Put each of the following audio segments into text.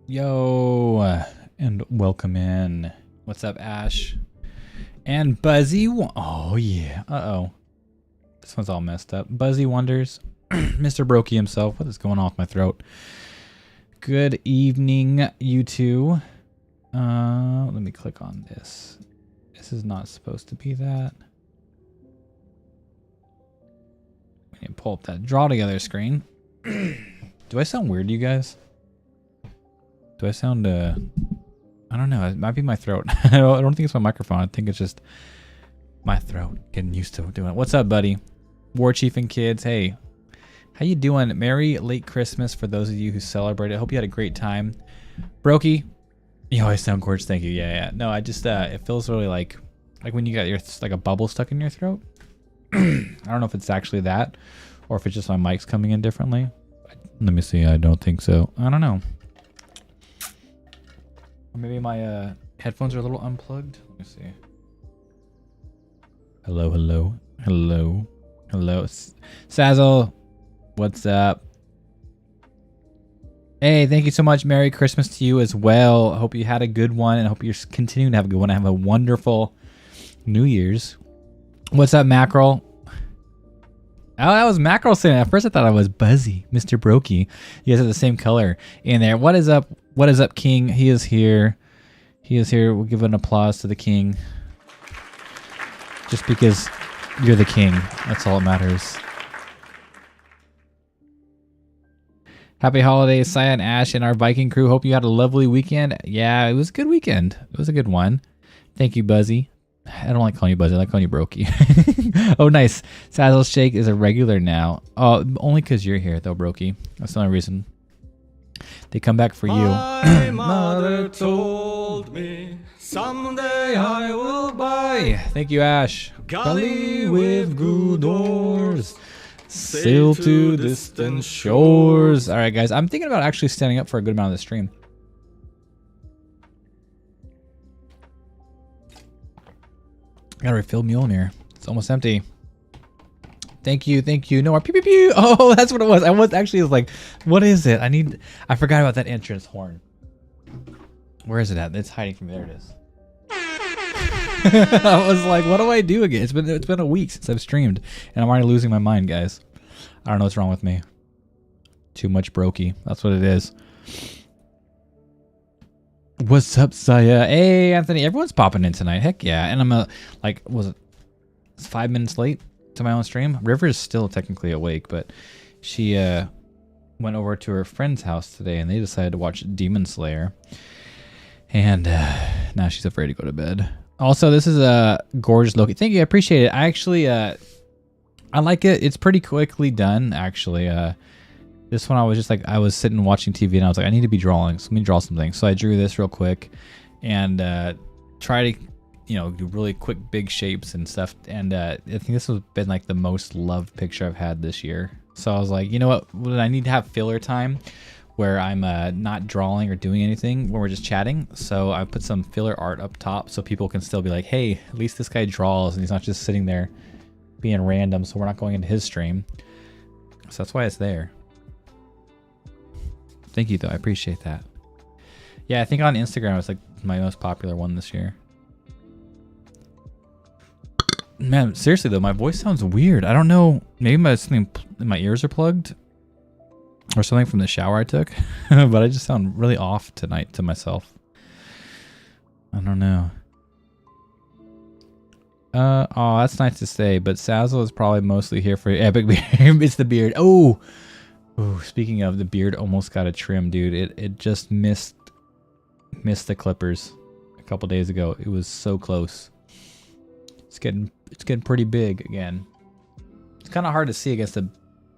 Yo, and welcome in. What's up, Ash? And Buzzy. Oh, yeah. Uh-oh. This one's all messed up. Buzzy Wonders. Mr. Brokey himself. What is going on with my throat? Good evening, you two. Let me click on this. This is not supposed to be that. We need to pull up that draw together screen. Do I sound weird to you guys? Do I sound, I don't know. It might be my throat. I don't think it's my microphone. I think it's just my throat getting used to doing it. What's up, buddy? War Chief and kids. Hey, how you doing? Merry late Christmas for those of you who celebrate it. Hope you had a great time. Brokey, you always sound gorgeous. Thank you. Yeah. No, I just, it feels really like when you got your, like a bubble stuck in your throat. I don't know if it's actually that or if it's just my mic's coming in differently. Let me see. I don't think so. I don't know. Or maybe my headphones are a little unplugged. Let me see. Hello, hello, hello, hello. Sazzle, what's up? Hey, thank you so much. Merry Christmas to you as well. I hope you had a good one, and I hope you're continuing to have a good one. Have a wonderful New Year's. What's up, Mackerel? Oh, that was Mackerel saying it. At first I thought I was Buzzy, Mr. Brokey. You guys have the same color in there. What is up? What is up, King? He is here. He is here. We'll give an applause to the King. Just because you're the King. That's all that matters. Happy holidays, Saya and Ash and our Viking crew. Hope you had a lovely weekend. Yeah, it was a good weekend. It was a good one. Thank you, Buzzy. I don't like calling you Buzzy. I like calling you Brokey. Oh, nice. Sazzle Shake is a regular now. Oh, only because you're here, though, Brokey. That's the only reason. They come back for you. My mother told me someday I will buy Thank you, Ash. galley with good oars. Sail to distant shores. All right, guys. I'm thinking about actually standing up for a good amount of the stream. Gotta refill Mjolnir. It's almost empty. Thank you, thank you. No more pew pew pew. Oh, that's what it was. I was actually like, what is it? I forgot about that entrance horn. Where is it at? It's hiding from me. There it is. I was like, what do I do again? It's been a week since I've streamed, and I'm already losing my mind, guys. I don't know what's wrong with me. Too much Brokey. That's what it is. What's up, Saya? Hey, Anthony. Everyone's popping in tonight. Heck yeah. And I'm it's 5 minutes late to my own stream. River is still technically awake, but she went over to her friend's house today, and they decided to watch Demon Slayer. And now she's afraid to go to bed. Also, this is a gorgeous Loki. Thank you. I appreciate it. I actually, I like it. It's pretty quickly done, actually. This one, I was just like, I was sitting watching TV, and I was like, I need to be drawing. So let me draw something. So I drew this real quick and try to, do really quick, big shapes and stuff. And I think this has been like the most loved picture I've had this year. So I was like, you know what? I need to have filler time where I'm not drawing or doing anything when we're just chatting. So I put some filler art up top so people can still be like, hey, at least this guy draws and he's not just sitting there being random. So we're not going into his stream. So that's why it's there. Thank you, though. I appreciate that. Yeah, I think on Instagram it's like my most popular one this year. Man, seriously though, my voice sounds weird. I don't know. Maybe my ears are plugged or something from the shower I took. But I just sound really off tonight to myself. I don't know. Oh, that's nice to say. But Sazzle is probably mostly here for epic beard. It's the beard. Oh. Ooh, speaking of, the beard almost got a trim, dude. It just missed the clippers a couple days ago. It was so close. It's getting pretty big again. It's kind of hard to see against the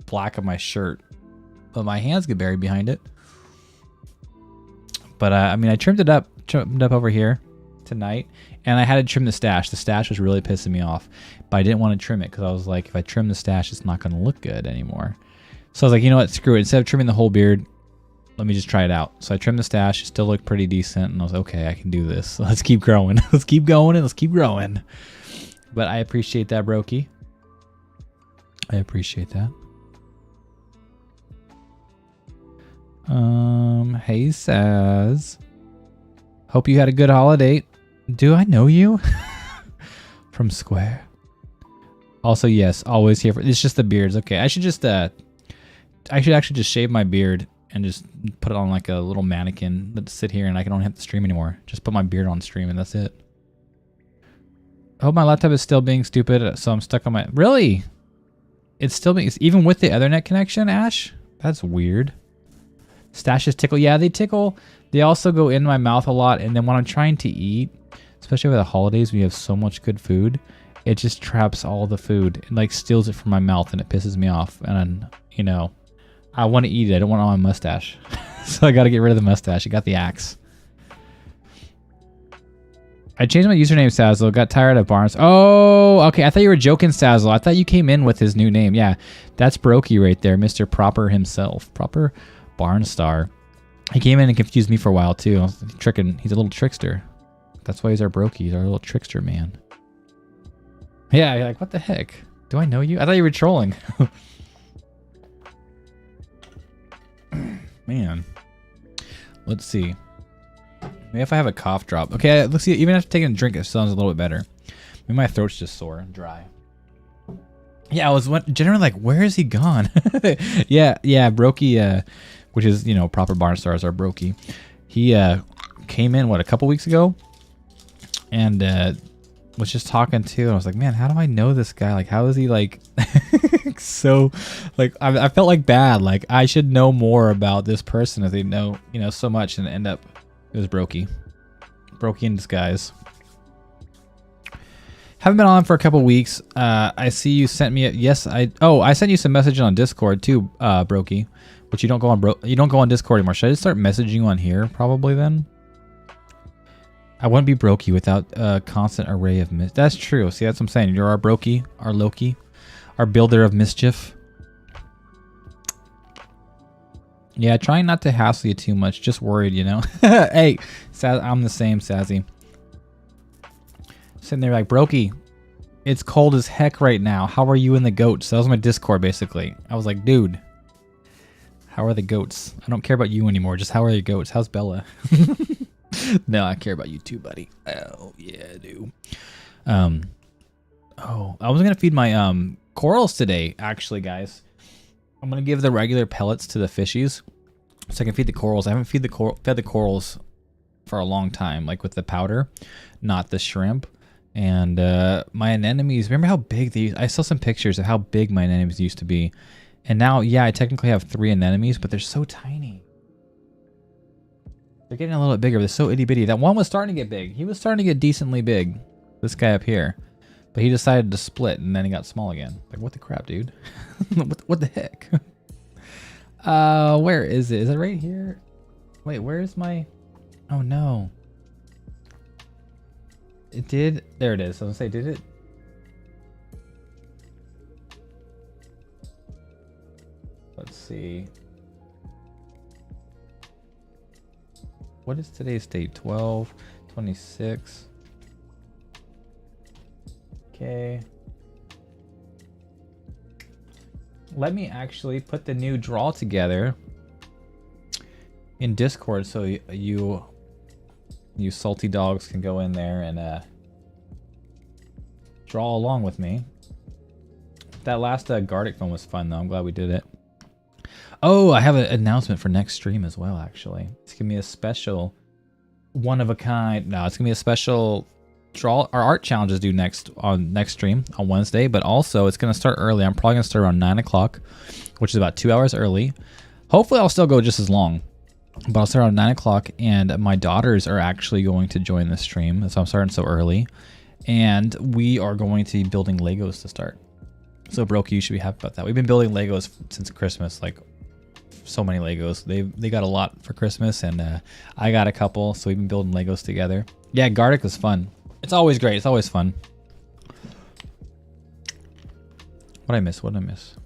black of my shirt, but my hands get buried behind it. But I mean, I trimmed it up over here tonight, and I had to trim the stash. The stash was really pissing me off, but I didn't want to trim it because I was like, if I trim the stash, it's not going to look good anymore. So I was like, you know what, screw it. Instead of trimming the whole beard, let me just try it out. So I trimmed the stash. It still looked pretty decent. And I was like, okay, I can do this. So let's keep growing. Let's keep going and let's keep growing. But I appreciate that, Brokey. I appreciate that. Hey, Saz. Hope you had a good holiday. Do I know you? From Square. Also, yes, always here for. It's just the beards. Okay, I should just I should actually just shave my beard and just put it on like a little mannequin. Let's sit here and I don't have to stream anymore. Just put my beard on stream and that's it. I hope my laptop is still being stupid, so I'm stuck on my. Really? It's still being. Even with the Ethernet connection, Ash? That's weird. Stashes tickle. Yeah, they tickle. They also go in my mouth a lot, and then when I'm trying to eat, especially over the holidays, we have so much good food. It just traps all the food. It like steals it from my mouth, and it pisses me off. And you know, I want to eat it. I don't want it on my mustache, so I got to get rid of the mustache. I got the axe. I changed my username, Sazzle. Got tired of Barnes. Oh, okay. I thought you were joking, Sazzle. I thought you came in with his new name. Yeah, that's Brokey right there, Mr. Proper himself. Proper Barnstar. He came in and confused me for a while, too. I was tricking. He's a little trickster. That's why he's our Brokey. He's our little trickster, man. Yeah, you're like, what the heck? Do I know you? I thought you were trolling. Man. Let's see. Maybe if I have a cough drop. Okay, let's see. Even after taking a drink, it sounds a little bit better. Maybe my throat's just sore and dry. Yeah, I was generally like, where is he gone? yeah, Brokey, which is, you know, Proper Barnstars, our Brokey. He came in, what, a couple weeks ago? And was just talking to, and I was like, man, how do I know this guy? Like, how is he, like, so, like, I felt like bad. Like, I should know more about this person if they know, you know, so much and end up. It was Brokey. Brokey in disguise. Haven't been on for a couple weeks. I see you sent me I sent you some message on Discord too, Brokey. But you don't go on Discord anymore. Should I just start messaging you on here probably then? I wouldn't be Brokey without a constant array of That's true. See, that's what I'm saying. You're our Brokey, our Loki, our builder of mischief. Yeah, trying not to hassle you too much. Just worried, you know. Hey, I'm the same, Sazzy. Sitting there like, Brokey, it's cold as heck right now. How are you and the goats? That was my Discord, basically. I was like, dude, how are the goats? I don't care about you anymore. Just how are the goats? How's Bella? No, I care about you too, buddy. Oh, yeah, I do. Oh, I was going to feed my corals today, actually, guys. I'm going to give the regular pellets to the fishies so I can feed the corals. I haven't fed the corals for a long time, like with the powder, not the shrimp. And my anemones, remember how big these, I saw some pictures of how big my anemones used to be. And now, yeah, I technically have 3 anemones, but they're so tiny. They're getting a little bit bigger. They're so itty bitty. That one was starting to get big. He was starting to get decently big. This guy up here. But he decided to split and then he got small again. Like, what the crap, dude? what the heck? Where is it? Is it right here? Wait, where is my... Oh, no. It did... There it is. I was going to say, did it? Let's see. What is today's date? 12/26. Okay. Let me actually put the new draw together in Discord so you salty dogs can go in there and draw along with me. That last Gartic phone was fun though. I'm glad we did it. Oh, I have an announcement for next stream as well, actually. It's gonna be a special one of a kind. No, it's gonna be a special draw. Our art challenges due next stream on Wednesday, but also it's gonna start early. I'm probably gonna start around 9 o'clock, which is about 2 hours early. Hopefully I'll still go just as long, but I'll start around 9 o'clock, and my daughters are actually going to join the stream, so I'm starting so early. And we are going to be building Legos to start. So Brokey, you should be happy about that. We've been building Legos since Christmas, like so many Legos. They got a lot for Christmas, and I got a couple, so we've been building Legos together. Yeah, Gartic was fun. It's always great. It's always fun. What did I miss? What did I miss?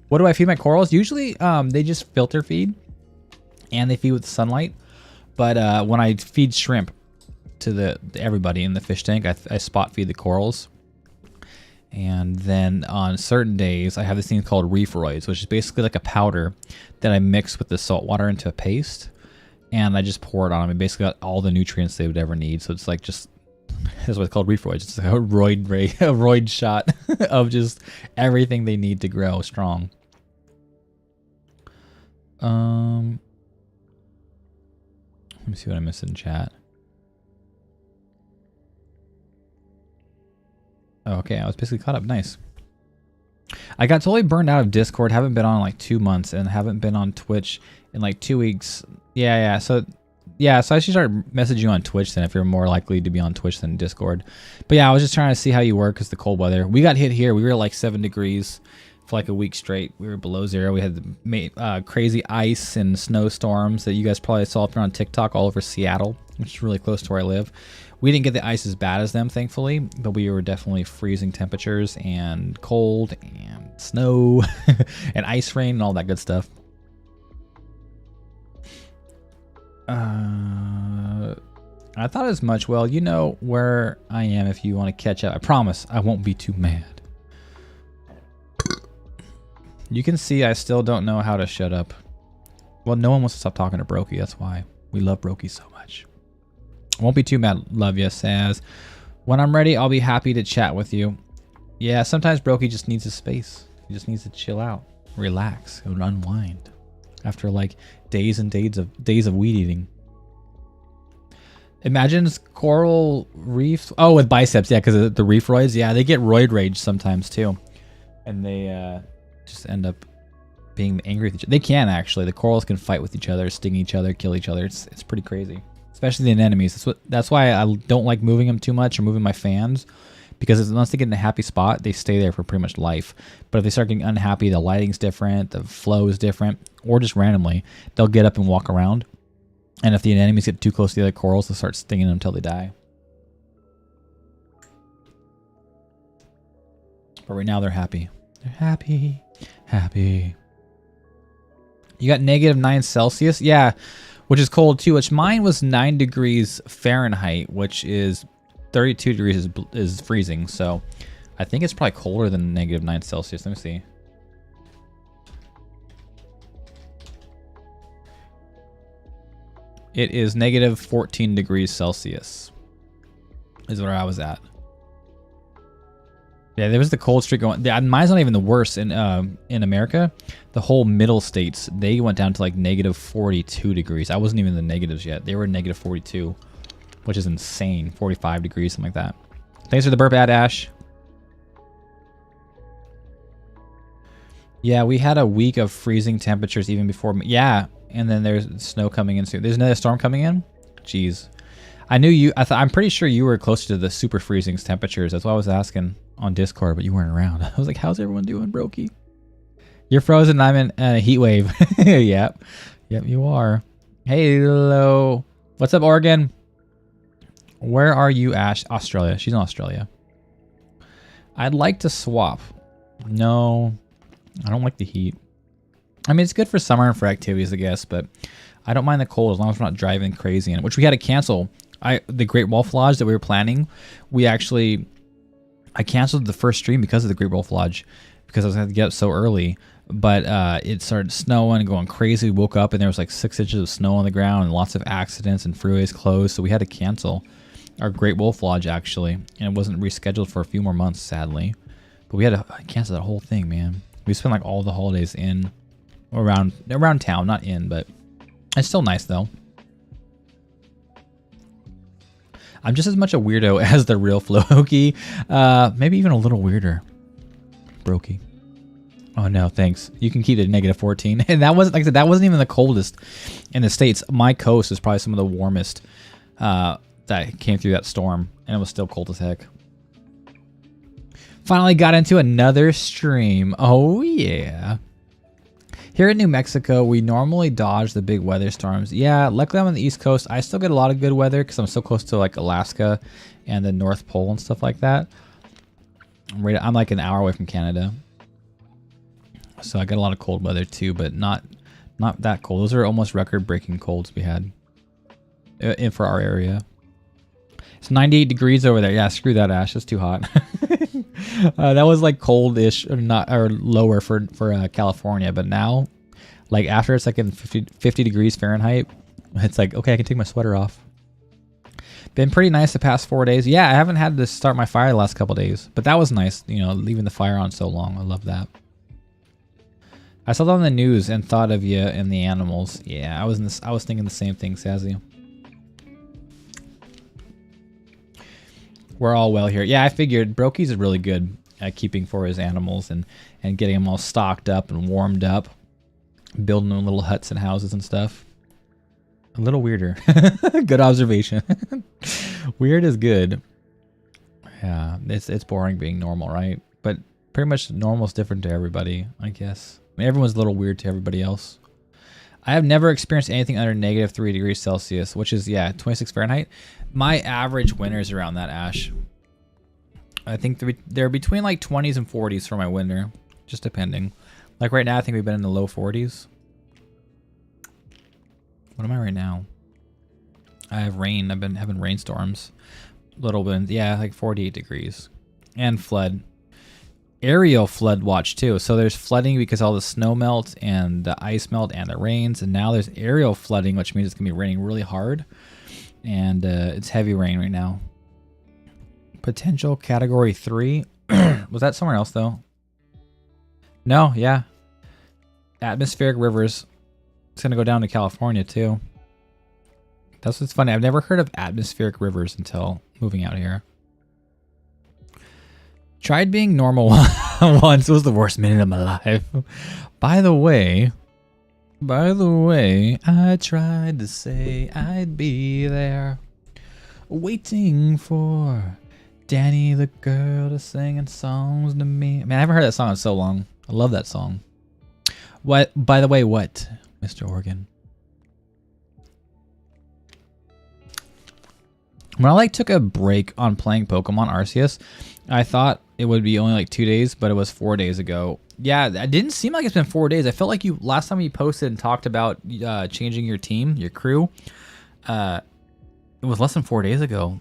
What do I feed my corals? Usually, they just filter feed, and they feed with sunlight. But when I feed shrimp to everybody in the fish tank, I spot feed the corals. And then on certain days, I have this thing called Reefroids, which is basically like a powder that I mix with the salt water into a paste. and I just pour it on them. It basically got all the nutrients they would ever need. So it's like just, that's what it's called, Reefroids. It's like a roid shot of just everything they need to grow strong. Let me see what I missed in chat. Oh, okay, I was basically caught up. Nice. I got totally burned out of Discord. Haven't been on in like 2 months, and haven't been on Twitch in like 2 weeks. Yeah. So I should start messaging you on Twitch then, if you're more likely to be on Twitch than Discord. But yeah, I was just trying to see how you were because the cold weather. We got hit here. We were at like 7 degrees for like a week straight. We were below zero. We had the crazy ice and snowstorms that you guys probably saw up on TikTok all over Seattle, which is really close to where I live. We didn't get the ice as bad as them, thankfully, but we were definitely freezing temperatures and cold and snow and ice rain and all that good stuff. I thought as much. Well, you know where I am if you want to catch up. I promise I won't be too mad. You can see I still don't know how to shut up. Well, no one wants to stop talking to Brokey. That's why we love Brokey so much. Won't be too mad. Love you, Saz. When I'm ready, I'll be happy to chat with you. Yeah, sometimes Brokey just needs a space. He just needs to chill out, relax, and unwind after like days and days of weed eating. Imagine coral reefs. Oh, with biceps, yeah, because the reef roids. Yeah, they get roid rage sometimes too, and they just end up being angry with each other. They can actually. The corals can fight with each other, sting each other, kill each other. It's pretty crazy. Especially the anemones. That's why I don't like moving them too much or moving my fans, because once they get in a happy spot, they stay there for pretty much life. But if they start getting unhappy, the lighting's different, the flow is different, or just randomly, they'll get up and walk around. And if the anemones get too close to the other corals, they'll start stinging them until they die. But right now they're happy. They're happy. Happy. You got -9 Celsius? Yeah. Which is cold too, which mine was 9 degrees Fahrenheit, which is 32 degrees is freezing. So I think it's probably colder than -9 Celsius. Let me see. It is -14 degrees Celsius is where I was at. Yeah, there was the cold streak going. Mine's not even the worst in America. The whole middle states, they went down to like -42 degrees. I wasn't even in the negatives yet. They were -42, which is insane. 45 degrees, something like that. Thanks for the burp ad, Ash. Yeah, we had a week of freezing temperatures even before. Yeah, and then there's snow coming in soon. There's another storm coming in? Jeez. I knew you. I'm pretty sure you were closer to the super freezing temperatures. That's why I was asking on Discord, but you weren't around. I was like, how's everyone doing, Brokey? You're frozen. I'm in a heat wave. Yep, you are. Hey, hello. What's up, Oregon? Where are you, Ash? Australia. She's in Australia. I'd like to swap. No, I don't like the heat. I mean, it's good for summer and for activities, I guess, but I don't mind the cold as long as we're not driving crazy in it, which we had to cancel. The Great Wolf Lodge that we were planning, I canceled the first stream because of the Great Wolf Lodge, because I was going to get up so early. But it started snowing and going crazy. We woke up and there was like 6 inches of snow on the ground and lots of accidents and freeways closed. So we had to cancel our Great Wolf Lodge, actually. And it wasn't rescheduled for a few more months, sadly. But we had to cancel that whole thing, man. We spent like all the holidays around town, not in, but it's still nice though. I'm just as much a weirdo as the real Floki. Maybe even a little weirder. Brokey. Oh no, thanks. You can keep it at -14. And that wasn't, like I said, that wasn't even the coldest in the States. My coast is probably some of the warmest that came through that storm. And it was still cold as heck. Finally got into another stream. Oh yeah. Here in New Mexico, we normally dodge the big weather storms. Yeah, luckily I'm on the East Coast. I still get a lot of good weather because I'm so close to like Alaska and the North Pole and stuff like that. I'm like an hour away from Canada. So I get a lot of cold weather too, but not that cold. Those are almost record-breaking colds we had for our area. It's 98 degrees over there. Yeah, screw that, Ash. That's too hot. That was like cold-ish or lower for California, but now, like after it's like in 50 degrees Fahrenheit, It's like, okay, I can take my sweater off. Been pretty nice the past 4 days. Yeah, I haven't had to start my fire the last couple days, but that was nice. You know, leaving the fire on so long. I love that. I saw that on the news and thought of you and the animals. Yeah, I was thinking the same thing, Sazzy. We're all well here. Yeah, I figured Brokey's is really good at keeping for his animals and getting them all stocked up and warmed up, building them little huts and houses and stuff. A little weirder. Good observation. Weird is good. Yeah, it's boring being normal, right? But pretty much normal is different to everybody, I guess. I mean, everyone's a little weird to everybody else. I have never experienced anything under -3 degrees Celsius, which is, yeah, 26 Fahrenheit. My average winter is around that, Ash. I think they're between like 20s and 40s for my winter, just depending. Like right now, I think we've been in the low 40s. What am I right now? I have rain. I've been having rainstorms. Little bit, yeah, like 48 degrees. And flood. Aerial flood watch too. So there's flooding because all the snow melt and the ice melt and the rains. And now there's aerial flooding, which means it's going to be raining really hard. And it's heavy rain right now. Potential category 3. Was that somewhere else though? No, yeah. Atmospheric rivers. It's going to go down to California too. That's what's funny. I've never heard of atmospheric rivers until moving out here. Tried being normal once. It was the worst minute of my life. By the way, I tried to say I'd be there, waiting for Danny the girl to singing songs to me. Man, I haven't heard that song in so long. I love that song. What? By the way, what, Mr. Organ? When I took a break on playing Pokemon Arceus, I thought it would be only like 2 days, but it was 4 days ago. Yeah, it didn't seem like it's been 4 days. I felt like last time you posted and talked about changing your team, your crew, it was less than 4 days ago.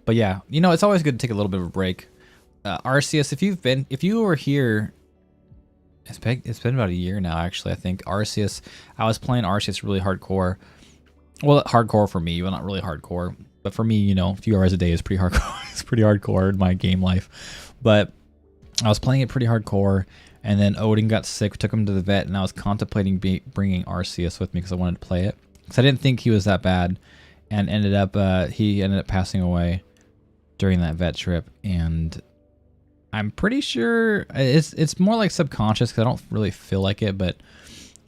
But yeah, you know, it's always good to take a little bit of a break. Arceus, if you were here, it's been about a year now, actually. I think Arceus, I was playing Arceus really hardcore. Well, hardcore for me, well, not really hardcore, but for me, you know, a few hours a day is pretty hardcore. It's pretty hardcore in my game life. But I was playing it pretty hardcore, and then Odin got sick, took him to the vet, and I was contemplating bringing Arceus with me because I wanted to play it. Because I didn't think he was that bad, and he ended up passing away during that vet trip, and I'm pretty sure it's more like subconscious because I don't really feel like it, but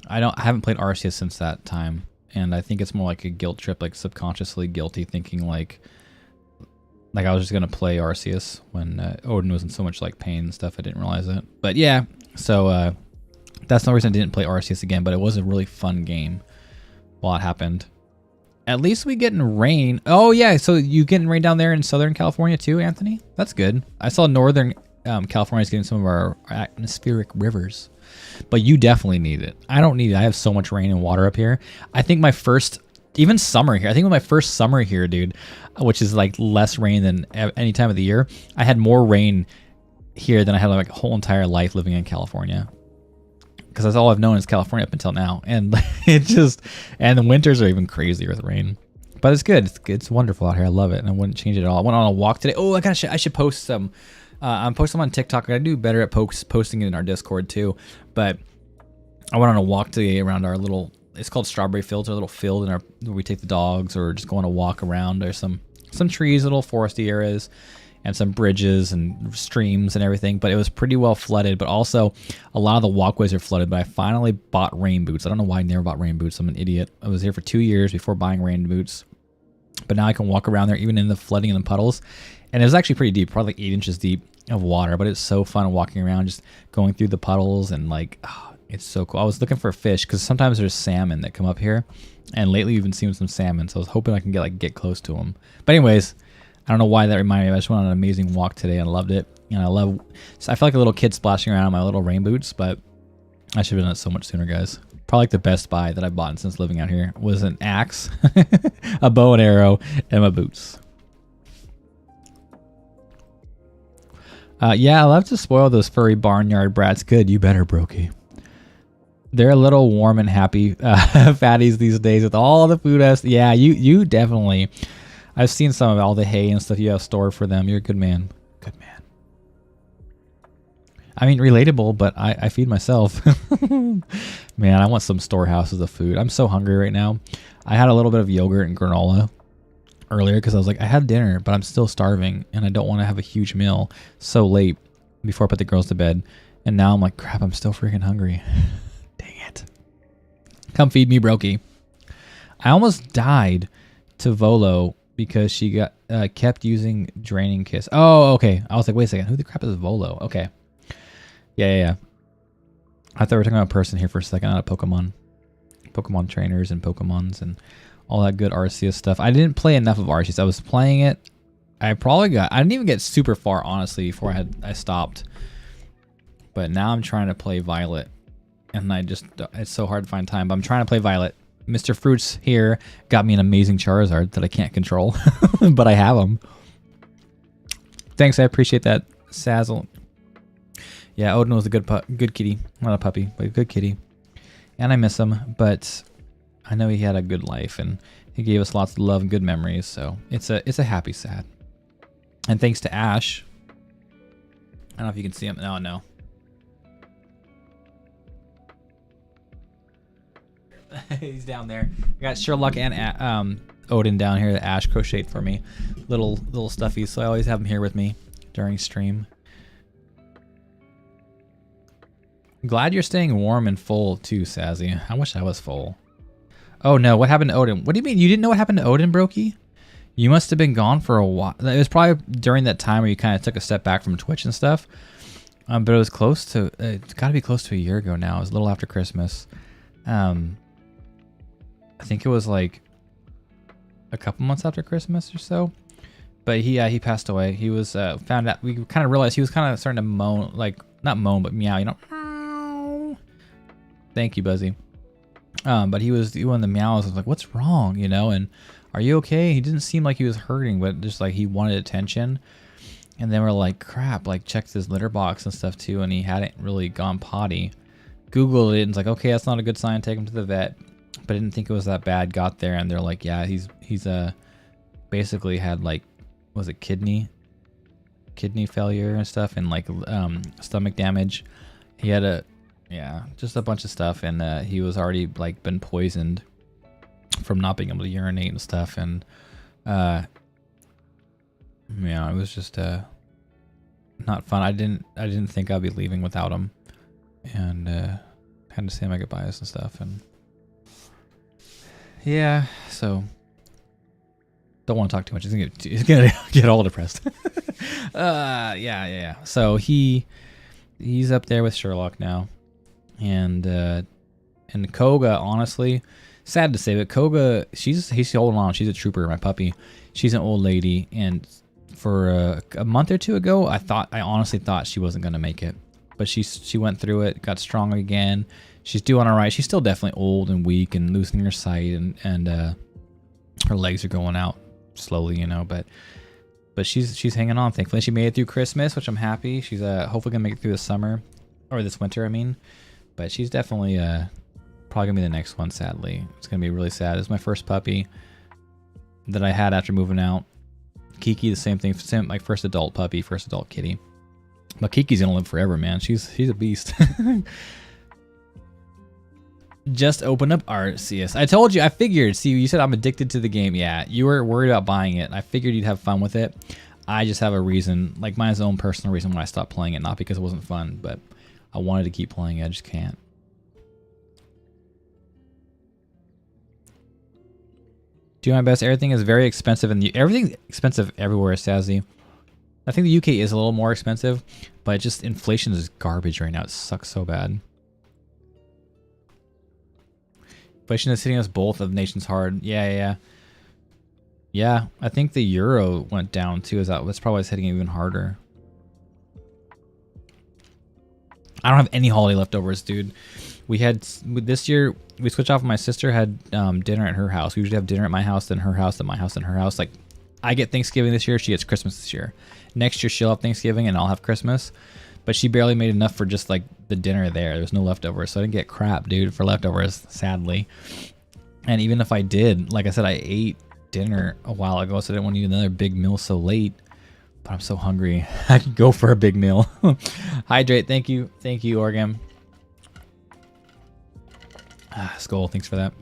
I haven't played Arceus since that time. And I think it's more like a guilt trip, like subconsciously guilty, thinking like I was just gonna play Arceus when Odin was in so much like pain and stuff. I didn't realize it, but yeah. So that's no reason I didn't play Arceus again. But it was a really fun game while it happened. At least we getting rain. Oh yeah, so you getting rain down there in Southern California too, Anthony? That's good. I saw Northern California is getting some of our atmospheric rivers. But you definitely need it. I don't need it. I have so much rain and water up here. I think my first, even summer here, I think my first summer here, dude, which is like less rain than any time of the year, I had more rain here than I had like a whole entire life living in California. Because that's all I've known is California up until now. And and the winters are even crazier with rain. But it's good. It's wonderful out here. I love it. And I wouldn't change it at all. I went on a walk today. Oh, I should post some. I'm posting them on TikTok. I do better at posting it in our Discord too. But I went on a walk today around our little, it's called Strawberry Fields, our little field where we take the dogs or just go on a walk around. There's some trees, little foresty areas, and some bridges and streams and everything. But it was pretty well flooded. But also a lot of the walkways are flooded. But I finally bought rain boots. I don't know why I never bought rain boots. I'm an idiot. I was here for 2 years before buying rain boots. But now I can walk around there even in the flooding and the puddles. And it was actually pretty deep, probably like 8 inches deep of water, but it's so fun walking around, just going through the puddles and like, oh, it's so cool. I was looking for fish because sometimes there's salmon that come up here, and lately we've been seeing some salmon, so I was hoping I can get close to them. But anyways, I don't know why that reminded me. I just went on an amazing walk today and loved it. And I feel like a little kid splashing around in my little rain boots, but I should have done it so much sooner, guys. Probably like the best buy that I bought since living out here was an axe, a bow and arrow, and my boots. Yeah, I love to spoil those furry barnyard brats. Good, you better, Brokey. They're a little warm and happy fatties these days with all the food. Yeah, you definitely. I've seen some of all the hay and stuff you have stored for them. You're a good man. Good man. I mean, relatable, but I feed myself. Man, I want some storehouses of food. I'm so hungry right now. I had a little bit of yogurt and granola earlier because I was like, I had dinner, but I'm still starving, and I don't want to have a huge meal so late before I put the girls to bed. And now I'm like, crap, I'm still freaking hungry. Dang it. Come feed me, Brokey. I almost died to Volo because she got kept using Draining Kiss. Oh, okay. I was like, wait a second. Who the crap is Volo? Okay. Yeah. I thought we were talking about a person here for a second, not a Pokemon. Pokemon trainers and Pokemons and all that good Arceus stuff. I didn't play enough of Arceus. I was playing it. I didn't even get super far, honestly, before I stopped. But now I'm trying to play Violet. And it's so hard to find time. But I'm trying to play Violet. Mr. Fruits here got me an amazing Charizard that I can't control. But I have him. Thanks, I appreciate that, Sazzle. Yeah, Odin was a good kitty. Not a puppy, but a good kitty. And I miss him, but I know he had a good life and he gave us lots of love and good memories. So it's a happy sad. And thanks to Ash. I don't know if you can see him. No. He's down there. I got Sherlock and Odin down here that Ash crocheted for me. Little stuffies. So I always have them here with me during stream. Glad you're staying warm and full too, Sassy. I wish I was full. Oh no, what happened to Odin? What do you mean? You didn't know what happened to Odin, Brokey? You must have been gone for a while. It was probably during that time where you kind of took a step back from Twitch and stuff. But it was close to, it's got to be close to a year ago now. It was a little after Christmas. I think it was like a couple months after Christmas or so. But he passed away. He was found out. We kind of realized he was kind of starting to moan, like not moan, but meow. You know. Thank you, Buzzy. But he was doing the meows. I was like, "What's wrong?" You know, and are you okay? He didn't seem like he was hurting, but just like he wanted attention. And then we're like, crap. Like checked his litter box and stuff too, and he hadn't really gone potty. Googled it and it's like, okay, that's not a good sign. Take him to the vet. But I didn't think it was that bad. Got there and they're like, yeah, he's basically had like, was it kidney failure and stuff, and like stomach damage. He had just a bunch of stuff, and he was already like been poisoned from not being able to urinate and stuff, and it was just not fun. I didn't think I'd be leaving without him, and had to say my goodbyes and stuff, and yeah, so don't want to talk too much. He's gonna get all depressed. Yeah. So he's up there with Sherlock now, and Koga, honestly, sad to say, but Koga, he's holding on. She's a trooper, my puppy. She's an old lady, and for a month or two ago, I honestly thought she wasn't gonna make it, but she went through it, got strong again. She's doing all right. She's still definitely old and weak and losing her sight, and her legs are going out slowly, you know, but she's hanging on. Thankfully, she made it through Christmas, which I'm happy. She's hopefully gonna make it through the summer, or this winter, I mean. But she's definitely probably gonna be the next one. Sadly, it's gonna be really sad. It's my first puppy that I had after moving out. Kiki, the same thing. Same, like first adult puppy, first adult kitty. But Kiki's gonna live forever, man. She's a beast. Just open up Arceus. I told you, I figured. See, you said I'm addicted to the game. Yeah, you were worried about buying it. I figured you'd have fun with it. I just have a reason, like my own personal reason why I stopped playing it. Not because it wasn't fun, but I wanted to keep playing it. I just can't. Do my best. Everything is very expensive, and everything's expensive everywhere, Sazzy. I think the UK is a little more expensive, but just inflation is garbage right now. It sucks so bad. Inflation is hitting us both of nations hard. Yeah. I think the euro went down too. That's probably what's hitting even harder. I don't have any holiday leftovers, dude. We had this year. We switched off. My sister had dinner at her house. We usually have dinner at my house, then her house, then my house, then her house. Like, I get Thanksgiving this year. She gets Christmas this year. Next year she'll have Thanksgiving and I'll have Christmas. but she barely made enough for just like the dinner there. There was no leftovers, so I didn't get crap, dude, for leftovers, sadly. And even if I did, like I said, I ate dinner a while ago, so I didn't want to eat another big meal so late. But I'm so hungry. I could go for a big meal. Hydrate, thank you, Orgam. Skull, thanks for that.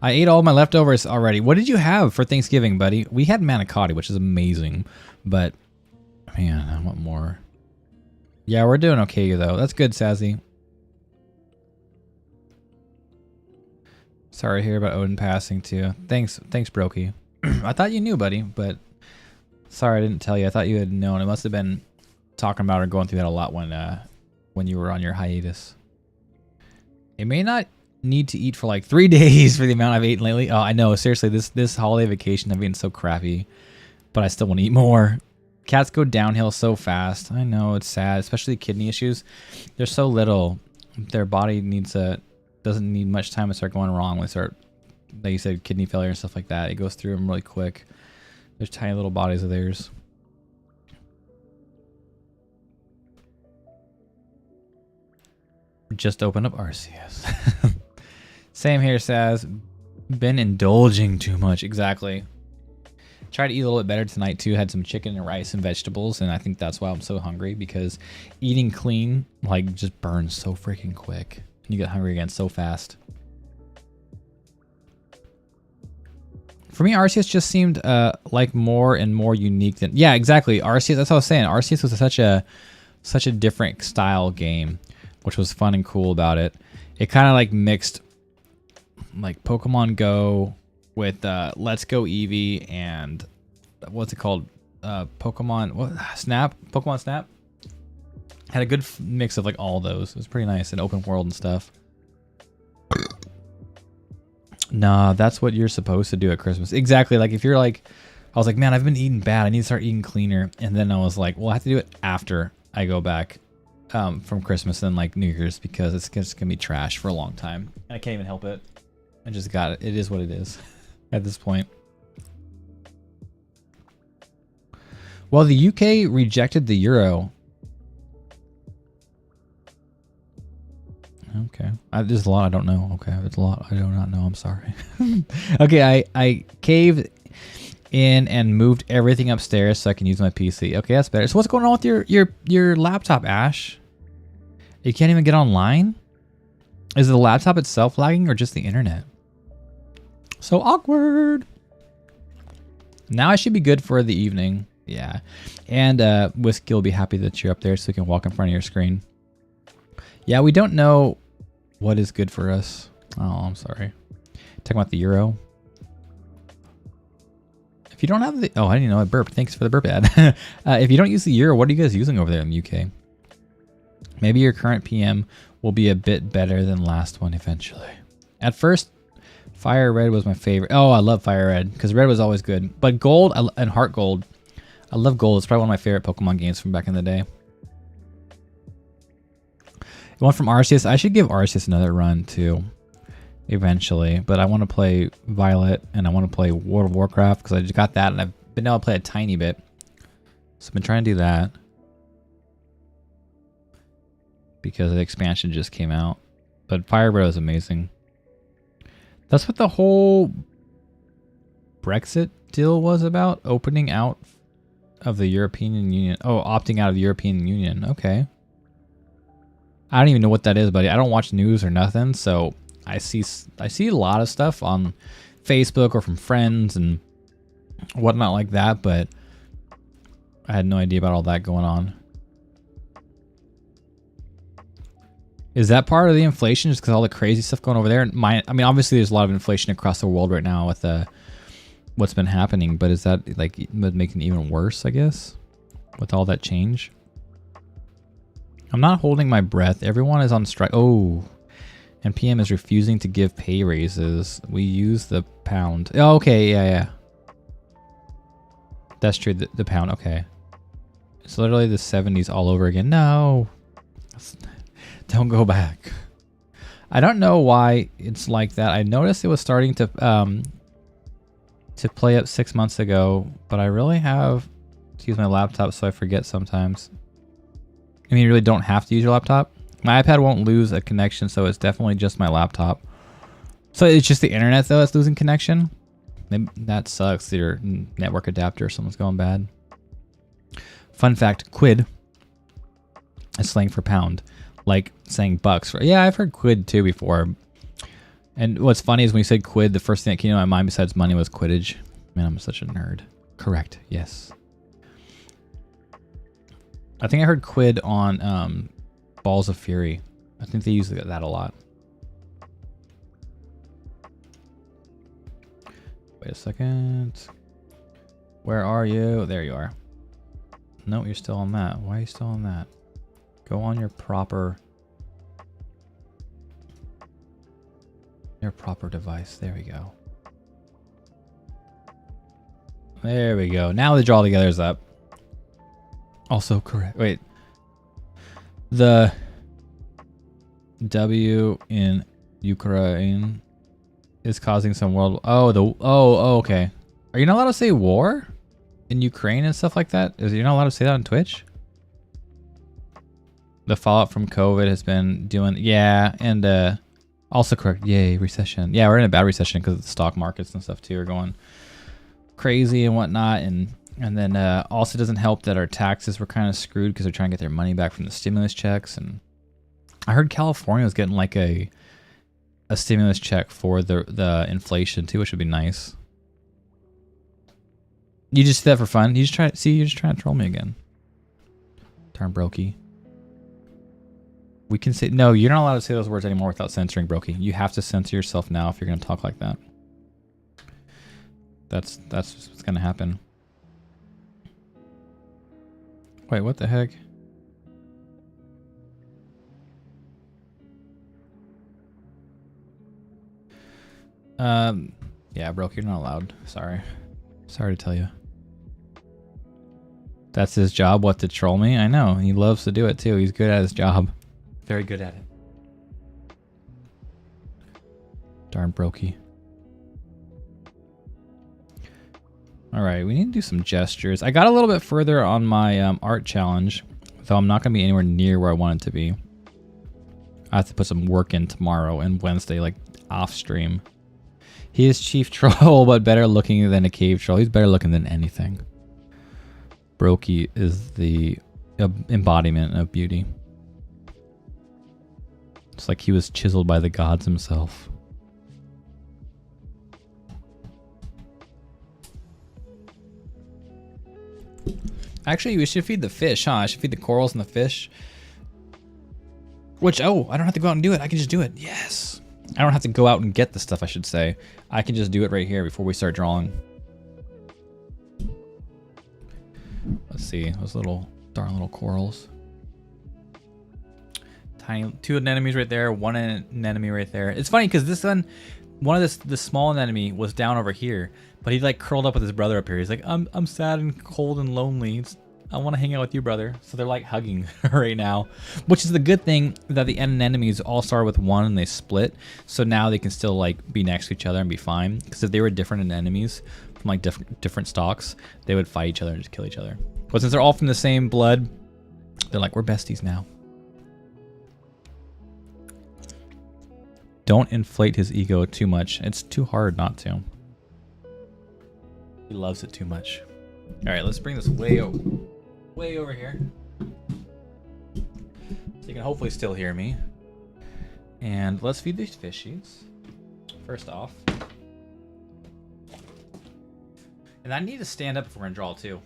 I ate all my leftovers already. What did you have for Thanksgiving, buddy? We had manicotti, which is amazing, but man, I want more. Yeah, we're doing okay though. That's good, Sassy. Sorry to hear about Odin passing too. Thanks, Brokey. I thought you knew, buddy, but sorry I didn't tell you. I thought you had known. It must have been talking about or going through that a lot when you were on your hiatus. It may not need to eat for like 3 days for the amount I've eaten lately. Oh, I know. Seriously, this holiday vacation I've eaten so crappy, but I still want to eat more. Cats go downhill so fast. I know, it's sad, especially kidney issues. They're so little. Their body doesn't need much time to start going wrong when they start, like you said, kidney failure and stuff like that. It goes through them really quick. There's tiny little bodies of theirs. Just open up Arceus. Same here, Saz. Been indulging too much. Exactly. Tried to eat a little bit better tonight too. Had some chicken and rice and vegetables, and I think that's why I'm so hungry, because eating clean like just burns so freaking quick. You get hungry again so fast. For me, Arceus just seemed like more and more unique than... Yeah, exactly. Arceus, that's what I was saying. Arceus was such a different style game, which was fun and cool about it. It kind of like mixed like Pokemon Go with Let's Go Eevee and what's it called? Snap? Pokemon Snap? Had a good mix of like all those. It was pretty nice and open world and stuff. Nah, that's what you're supposed to do at Christmas. Exactly. Like if you're like, I was like, man, I've been eating bad. I need to start eating cleaner. And then I was like, well, I have to do it after I go back from Christmas and like New Year's, because it's just gonna be trash for a long time. And I can't even help it. I just got it. It is what it is at this point. Well, the UK rejected the euro. Okay. There's a lot I don't know. Okay. There's a lot I do not know. I'm sorry. Okay. I caved in and moved everything upstairs so I can use my PC. Okay, that's better. So what's going on with your laptop, Ash? You can't even get online? Is the laptop itself lagging or just the internet? So awkward. Now I should be good for the evening. Yeah. And Whiskey will be happy that you're up there so you can walk in front of your screen. Yeah, we don't know what is good for us. Oh, I'm sorry. Talking about the euro. If you don't have the... Oh, I didn't know I burped. Thanks for the burp ad. If you don't use the euro, what are you guys using over there in the UK? Maybe your current PM will be a bit better than last one eventually. At first, Fire Red was my favorite. Oh, I love Fire Red because Red was always good. But Gold and Heart Gold, I love Gold. It's probably one of my favorite Pokemon games from back in the day. One from Arceus. I should give Arceus another run too, eventually. But I want to play Violet and I want to play World of Warcraft because I just got that and I've been able to play a tiny bit. So I've been trying to do that because the expansion just came out. But Fire Red is amazing. That's what the whole Brexit deal was about. Opening out of the European Union. Oh, opting out of the European Union. Okay. I don't even know what that is, buddy. I don't watch news or nothing, so I see a lot of stuff on Facebook or from friends and whatnot like that, but I had no idea about all that going on. Is that part of the inflation just because all the crazy stuff going over there? I mean, obviously there's a lot of inflation across the world right now with what's been happening, but is that like making it even worse, I guess, with all that change? I'm not holding my breath. Everyone is on strike. Oh, and PM is refusing to give pay raises. We use the pound. Oh, okay, yeah. That's true, the pound, okay. It's literally the 70s all over again. No. Don't go back. I don't know why it's like that. I noticed it was starting to to play up 6 months ago, but I really have to use my laptop, so I forget sometimes. I mean, you really don't have to use your laptop. My iPad won't lose a connection, so it's definitely just my laptop. So it's just the internet, though, that's losing connection. Maybe that sucks. Your network adapter or something's going bad. Fun fact, quid is slang for pound. Like saying bucks. Yeah, I've heard quid, too, before. And what's funny is when you said quid, the first thing that came to my mind besides money was Quidditch. Man, I'm such a nerd. Correct. Yes. I think I heard quid on Balls of Fury. I think they use that a lot. Wait a second. Where are you? There you are. No, you're still on that. Why are you still on that? Go on your proper device. There we go. There we go. Now the draw together is up. Also correct. Wait. The W in Ukraine is causing some world. Oh, okay. Are you not allowed to say war in Ukraine and stuff like that? You're not allowed to say that on Twitch? The fallout from COVID has been doing, yeah, and also correct. Yay, recession. Yeah, we're in a bad recession because the stock markets and stuff too are going crazy and whatnot, and then also doesn't help that our taxes were kind of screwed because they're trying to get their money back from the stimulus checks. And I heard California was getting like a stimulus check for the inflation too, which would be nice. You just did that for fun. You just try. See, you're just trying to troll me again. Darn Brokey. We can say no. You're not allowed to say those words anymore without censoring, Brokey. You have to censor yourself now if you're going to talk like that. That's what's going to happen. Wait, what the heck? Yeah, Brokey, you're not allowed. Sorry to tell you. That's his job, what, to troll me? I know. He loves to do it too. He's good at his job. Very good at it. Darn Brokey. Alright, we need to do some gestures. I got a little bit further on my art challenge, though I'm not going to be anywhere near where I want it to be. I have to put some work in tomorrow and Wednesday, like off stream. He is chief troll, but better looking than a cave troll. He's better looking than anything. Brokey is the embodiment of beauty. It's like he was chiseled by the gods himself. Actually, we should feed the fish, huh? I should feed the corals and the fish. Which, oh, I don't have to go out and do it. I can just do it. Yes. I don't have to go out and get the stuff, I should say. I can just do it right here before we start drawing. Let's see. Those little, darn little corals. Tiny, 2 anemones right there. 1 anemone right there. It's funny because this one of the small anemone was down over here. But he like curled up with his brother up here. He's like, I'm sad and cold and lonely. I want to hang out with you, brother. So they're like hugging right now, which is the good thing that the anemones all start with 1 and they split. So now they can still like be next to each other and be fine. Because if they were different anemones from like different stalks, they would fight each other and just kill each other. But since they're all from the same blood, they're like, we're besties now. Don't inflate his ego too much. It's too hard not to. He loves it too much. All right, let's bring this way over here. So you can hopefully still hear me. And let's feed these fishies. First off. And I need to stand up if we're gonna draw too.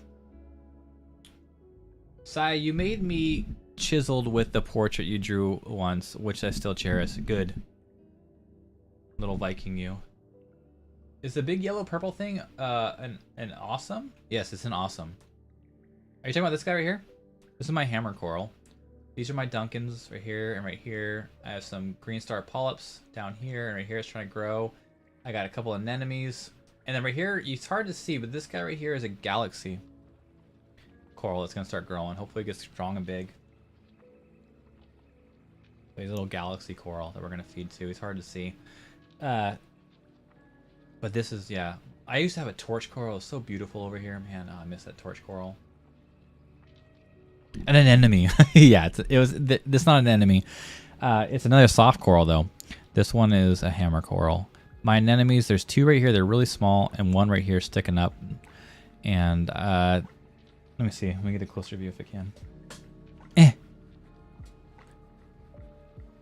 Sai, you made me chiseled with the portrait you drew once, which I still cherish. Good. Little Viking you. Is the big yellow purple thing an awesome? Yes, it's an awesome. Are you talking about this guy right here? This is my hammer coral. These are my Duncans right here and right here. I have some green star polyps down here, and right here it's trying to grow. I got a couple of anemones. And then right here, it's hard to see, but this guy right here is a galaxy coral that's gonna start growing. Hopefully it gets strong and big. He's a little galaxy coral that we're gonna feed to. It's hard to see. But this is, yeah, I used to have a torch coral. It was so beautiful over here, man. Oh, I miss that torch coral. And an enemy. Yeah, it's not an enemy. It's another soft coral though. This one is a hammer coral. My anemones, there's two right here. They're really small, and one right here sticking up. And let me see. Let me get a closer view if I can.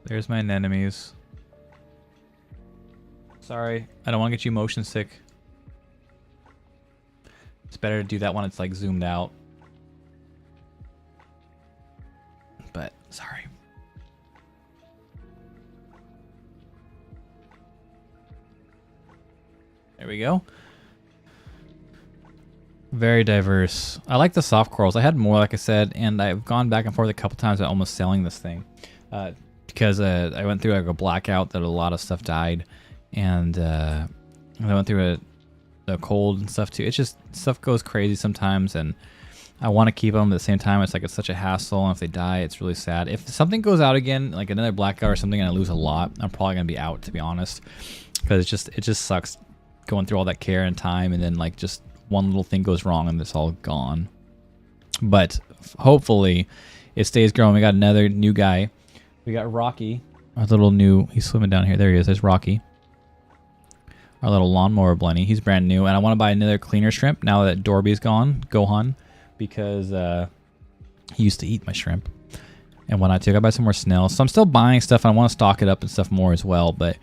There's my anemones. Sorry, I don't want to get you motion sick. It's better to do that when it's like zoomed out. But sorry. There we go. Very diverse. I like the soft corals. I had more, like I said, and I've gone back and forth a couple times at almost selling this thing because I went through like a blackout that a lot of stuff died, and I went through a cold and stuff too. It's just stuff goes crazy sometimes, and I want to keep them at the same time. It's like it's such a hassle, and if they die, it's really sad. If something goes out again, like another blackout or something, and I lose a lot, I'm probably gonna be out, to be honest, because it just sucks going through all that care and time, and then like just one little thing goes wrong and it's all gone. But hopefully it stays growing. We got another new guy. We got Rocky, our little new, he's swimming down here. There he is. There's Rocky, our little lawnmower Blenny. He's brand new, and I want to buy another cleaner shrimp now that Dorby's gone, Gohan, because he used to eat my shrimp. And when I took, I buy some more snails. So I'm still buying stuff, and I want to stock it up and stuff more as well. But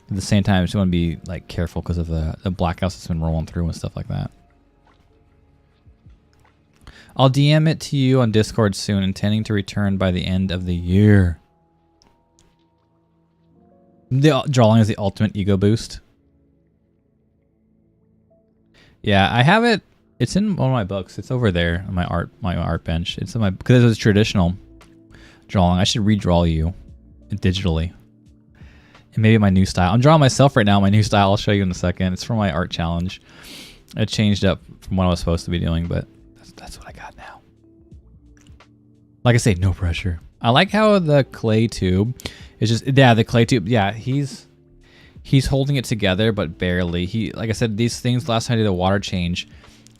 at the same time, I just want to be like careful because of the blackouts that's been rolling through and stuff like that. I'll DM it to you on Discord soon, intending to return by the end of the year. The drawing is the ultimate ego boost. Yeah, I have it. It's in one of my books. It's over there on my art bench. It's in my, because it was traditional drawing. I should redraw you digitally. And maybe my new style. I'm drawing myself right now. My new style. I'll show you in a second. It's from my art challenge. It changed up from what I was supposed to be doing, but that's what I got now. Like I say, no pressure. I like how the clay tube is just, yeah, the clay tube, yeah, he's holding it together, but barely. Like I said, these things, last time I did a water change,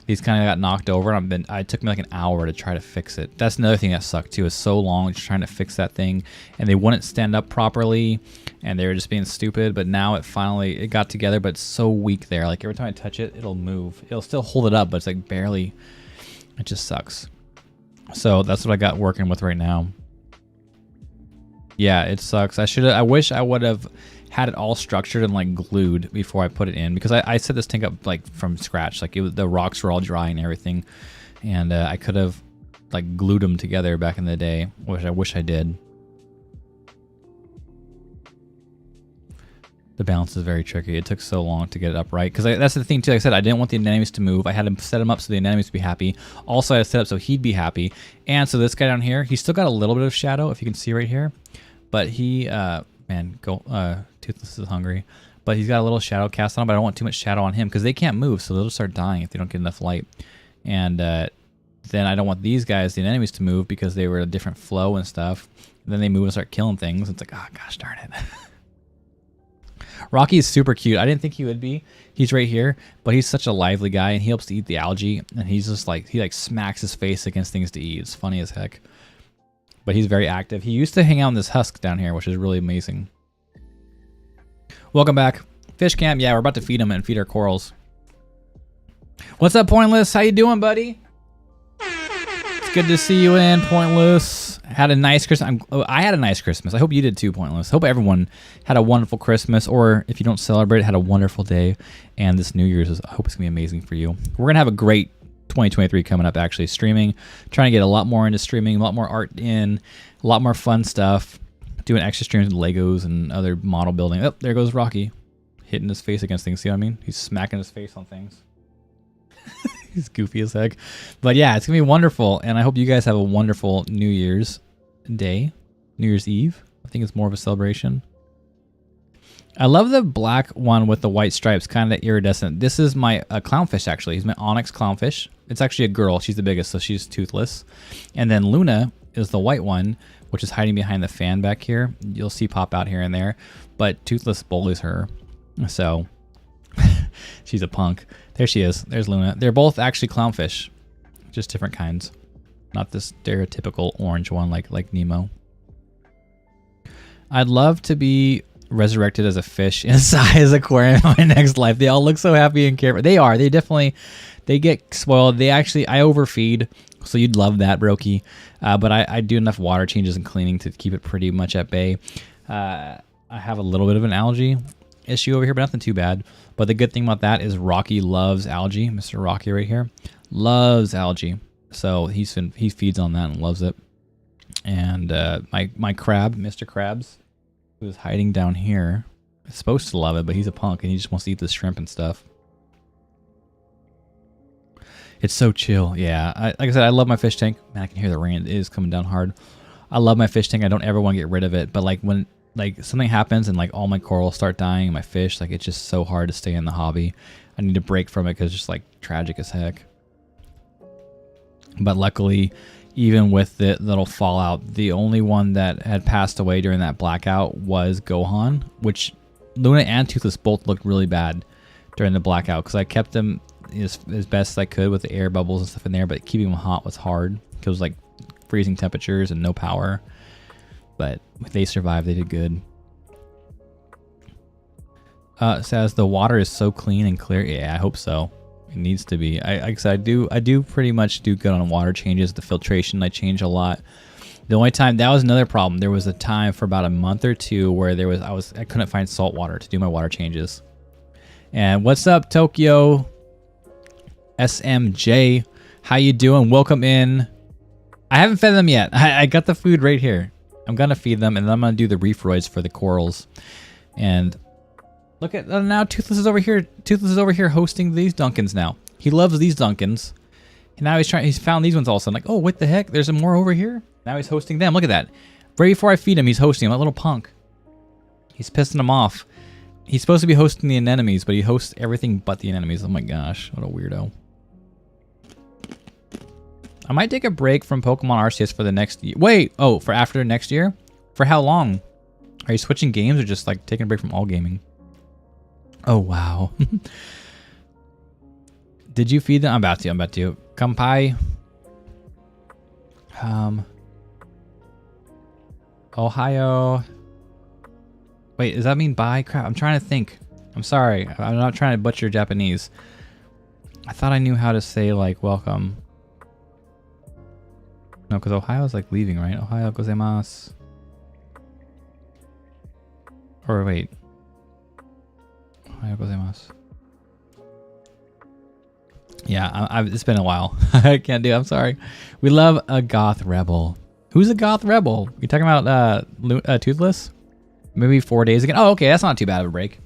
these kind of got knocked over, and it took me like an hour to try to fix it. That's another thing that sucked too, is so long just trying to fix that thing, and they wouldn't stand up properly, and they were just being stupid. But now it got together, but it's so weak there. Like every time I touch it, it'll move. It'll still hold it up, but it's like barely. It just sucks. So that's what I got working with right now. Yeah, it sucks. I wish I would have had it all structured and like glued before I put it in, because I set this tank up like from scratch. Like the rocks were all dry and everything, and I could have like glued them together back in the day, which I wish I did. The balance is very tricky. It took so long to get it up right, because that's the thing too. Like I said, I didn't want the anemones to move. I had to set him up so the anemones would be happy. Also, I had to set up so he'd be happy. And so this guy down here, he's still got a little bit of shadow, if you can see right here. But he, man, Toothless is hungry. But he's got a little shadow cast on him, but I don't want too much shadow on him because they can't move, so they'll just start dying if they don't get enough light. And then I don't want these guys, the anemones, to move because they were a different flow and stuff. And then they move and start killing things. It's like, oh, gosh darn it. Rocky is super cute. I didn't think he would be. He's right here, but he's such a lively guy, and he helps to eat the algae, and he's just like, he like smacks his face against things to eat. It's funny as heck. But he's very active. He used to hang out in this husk down here, which is really amazing. Welcome back. Fish camp. Yeah, we're about to feed him and feed our corals. What's up, Pointless? How you doing, buddy? It's good to see you in, Pointless. Had a nice Christmas. I had a nice Christmas. I hope you did too, Pointless. Hope everyone had a wonderful Christmas, or if you don't celebrate, had a wonderful day. And this New Year's, I hope it's going to be amazing for you. We're going to have a great 2023 coming up, actually. Streaming. Trying to get a lot more into streaming, a lot more art in, a lot more fun stuff. Doing extra streams with Legos and other model building. Oh, there goes Rocky. Hitting his face against things. See what I mean? He's smacking his face on things. He's goofy as heck. But yeah, it's going to be wonderful. And I hope you guys have a wonderful New Year's Day. New Year's Eve. I think it's more of a celebration. I love the black one with the white stripes, kind of iridescent. This is my clownfish, actually. He's my onyx clownfish. It's actually a girl. She's the biggest, so she's toothless. And then Luna is the white one, which is hiding behind the fan back here. You'll see pop out here and there. But Toothless bullies her. So She's a punk. There she is. There's Luna. They're both actually clownfish, just different kinds. Not this stereotypical orange one like Nemo. I'd love to be resurrected as a fish inside his aquarium in my next life. They all look so happy and carefree. They are. They definitely, they get spoiled. They actually, I overfeed, so you'd love that, Brokey. But I do enough water changes and cleaning to keep it pretty much at bay. I have a little bit of an algae issue over here, but nothing too bad. But the good thing about that is Rocky loves algae. Mr. Rocky right here loves algae. So he feeds on that and loves it. And my crab, Mr. Krabs, who's hiding down here, is supposed to love it, but he's a punk and he just wants to eat the shrimp and stuff. It's so chill. Yeah, like I said, I love my fish tank. Man, I can hear the rain. It is coming down hard. I love my fish tank. I don't ever want to get rid of it. But like when something happens and like all my corals start dying and my fish, like it's just so hard to stay in the hobby. I need to break from it because it's just like tragic as heck. But luckily, even with the little fallout, the only one that had passed away during that blackout was Gohan, which Luna and Toothless both looked really bad during the blackout because I kept them as best as I could with the air bubbles and stuff in there, but keeping them hot was hard because it was like freezing temperatures and no power. But they survived. They did good. Says the water is so clean and clear. Yeah, I hope so. It needs to be. Like I said, I do pretty much do good on water changes. The filtration I change a lot. The only time that was another problem. There was a time for about a month or two where I couldn't find salt water to do my water changes. And what's up, Tokyo SMJ? How you doing? Welcome in. I haven't fed them yet. I got the food right here. I'm gonna feed them, and then I'm gonna do the reefroids for the corals. And look at now, Toothless is over here. Toothless is over here hosting these Dunkins now. He loves these Dunkins, and now he's found these ones also. I'm like, oh, what the heck? There's more over here. Now he's hosting them. Look at that. Right before I feed him, he's hosting them. That little punk. He's pissing them off. He's supposed to be hosting the anemones, but he hosts everything but the anemones. Oh my gosh, what a weirdo. I might take a break from Pokemon Arceus for the next year. Wait, oh, for after next year? For how long? Are you switching games or just like taking a break from all gaming? Oh, wow. Did you feed them? I'm about to. Kampai. Ohio. Wait, does that mean bye? Crap, I'm trying to think. I'm sorry. I'm not trying to butcher Japanese. I thought I knew how to say like welcome. No, because Ohio's like leaving, right? Ohio gozaimasu. Or wait. Ohio gozaimasu. Yeah, it's been a while. I can't do it. I'm sorry. We love a goth rebel. Who's a goth rebel? You talking about Toothless? Maybe 4 days ago. Oh, okay. That's not too bad of a break.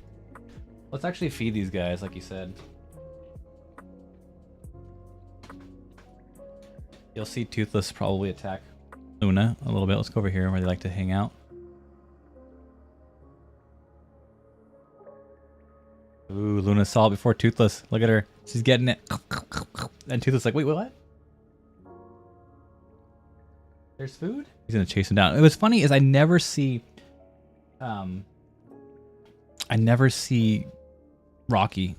Let's actually feed these guys, like you said. You'll see Toothless probably attack Luna a little bit. Let's go over here where they like to hang out. Ooh, Luna saw it before Toothless. Look at her. She's getting it. And Toothless like, wait, what? There's food? He's gonna chase him down. What's funny is I never see Rocky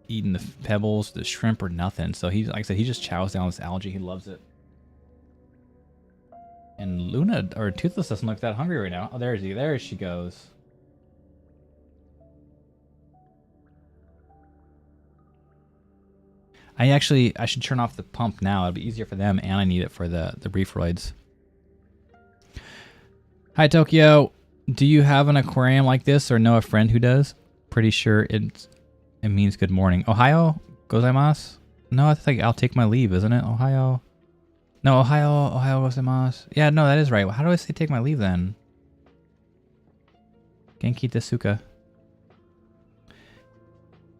eating the pebbles, the shrimp, or nothing. So he's, like I said, he just chows down this algae. He loves it. And Luna, or Toothless, doesn't look that hungry right now. Oh, there she goes. I should turn off the pump now. It'll be easier for them, and I need it for the reefroids. Hi, Tokyo. Do you have an aquarium like this, or know a friend who does? Pretty sure it means good morning. Ohio gozaimasu? No, it's like I'll take my leave, isn't it? Ohio. No, Ohio gozaimasu. Yeah, no, that is right. How do I say take my leave then? Genki desuka.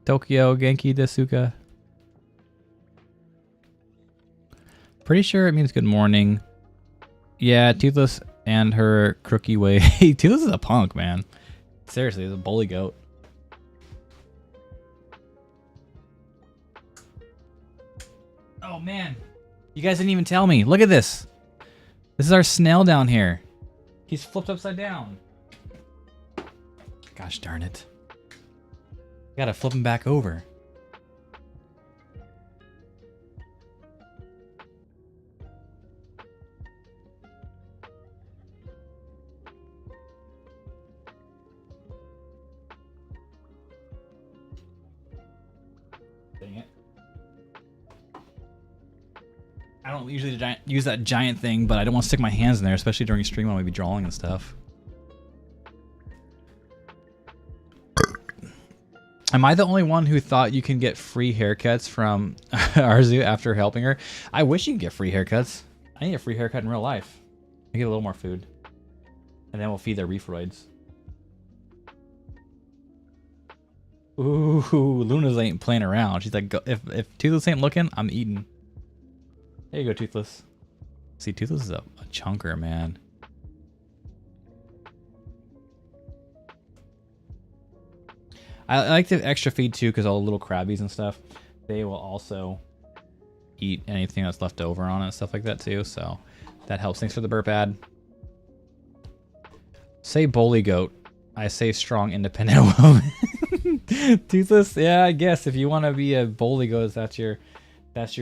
Tokyo Genki desuka. Pretty sure it means good morning. Yeah, Toothless and her crooky way. Toothless is a punk, man. Seriously, he's a bully goat. Oh, man. You guys didn't even tell me. Look at this. This is our snail down here. He's flipped upside down. Gosh darn it. Gotta flip him back over. Dang it. I don't usually use that giant thing, but I don't want to stick my hands in there, especially during stream when we be drawing and stuff. Am I the only one who thought you can get free haircuts from Arzu after helping her? I wish you could get free haircuts. I need a free haircut in real life. I get a little more food. And then we'll feed their reefroids. Ooh, Luna's ain't playing around. She's like, if Toothless ain't looking, I'm eating. There you go, Toothless. See, Toothless is a chunker, man. I like the extra feed too, because all the little crabbies and stuff, they will also eat anything that's left over on it and stuff like that too. So that helps. Thanks for the burp ad. Say bully goat. I say strong, independent woman. Toothless, yeah, I guess if you want to be a bully goat, that's your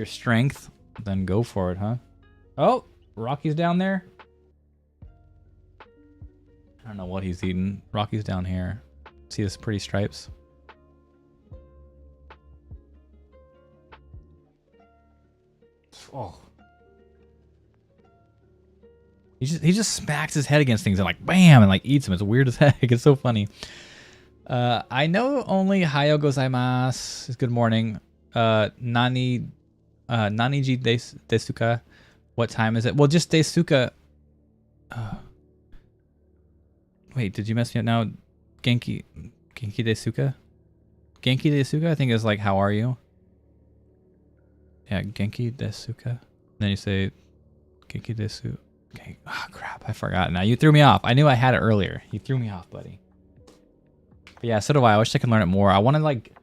strength, then go for it, huh? Oh, Rocky's down there. I don't know what he's eating. Rocky's down here. See his pretty stripes? Oh. He just smacks his head against things and like bam and like eats them. It's weird as heck. It's so funny. I know only Hayo gozaimasu is good morning. Naniji desuka. What time is it? Well, just desuka. Wait, did you mess me up now? Genki desuka? Genki desuka, I think is like, how are you? Yeah, Genki desuka. And then you say, Genki desu. Okay, oh crap, I forgot. Now you threw me off. I knew I had it earlier. You threw me off, buddy. But yeah, so do I. I wish I could learn it more. I want to like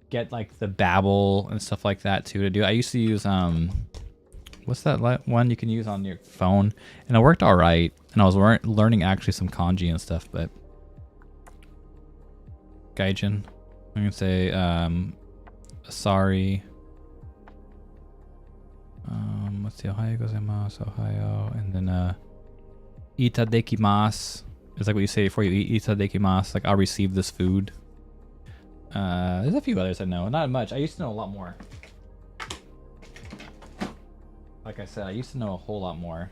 get like the Babbel and stuff like that too to do. I used to use what's that one you can use on your phone, and it worked all right. And I was learning actually some kanji and stuff, but Gaijin. I'm gonna say sorry. Let's see, Ohayo gozaimasu, Ohayo, and then itadekimasu is like what you say before you eat. Itadekimasu, like I'll receive this food. There's a few others I know, not much. I used to know a lot more. Like I said, I used to know a whole lot more,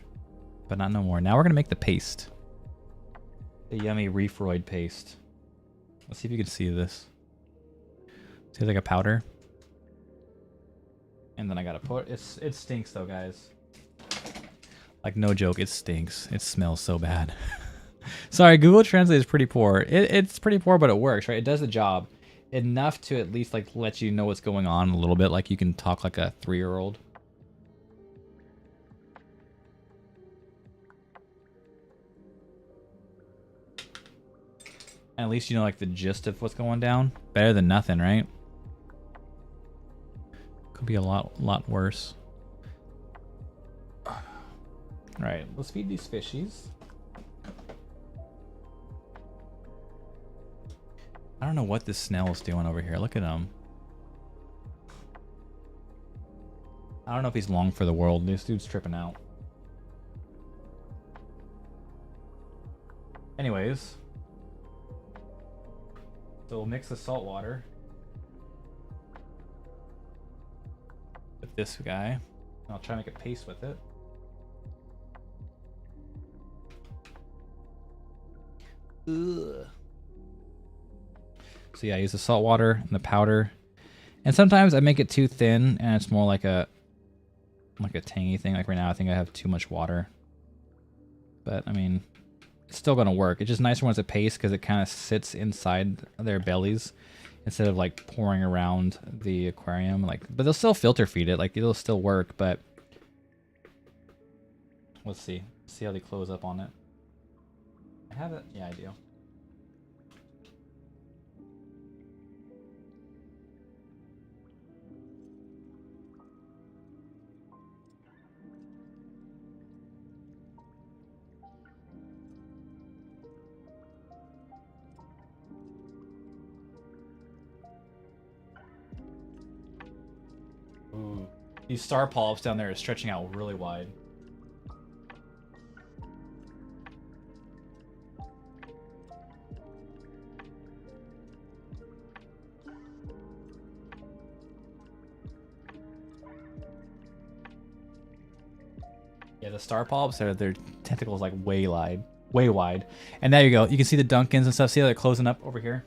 but not no more. Now we're gonna make the paste, the yummy reefroid paste. Let's see if you can see this. See, like a powder. And then I gotta put it stinks though, guys. Like no joke, it stinks. It smells so bad. Sorry, Google Translate is pretty poor. It's pretty poor, but it works, right? It does the job enough to at least like let you know what's going on a little bit. Like you can talk like a 3-year-old. And at least you know like the gist of what's going down. Better than nothing, right? Could be a lot worse. All right, let's feed these fishies. I don't know what this snail is doing over here. Look at him. I don't know if he's long for the world. This dude's tripping out. Anyways. So we'll mix the salt water with this guy. And I'll try to make a paste with it. Ugh. So yeah, I use the salt water and the powder. And sometimes I make it too thin and it's more like a tangy thing. Like right now I think I have too much water. But I mean, it's still gonna work. It's just nicer when it's a paste because it kind of sits inside their bellies instead of like pouring around the aquarium. Like, but they'll still filter feed it. Like it'll still work, but let's see how they close up on it. I have it. Yeah, I do. These star polyps down there are stretching out really wide. Yeah, the star polyps are their tentacles like way wide. And there you go. You can see the Duncans and stuff. See how they're closing up over here?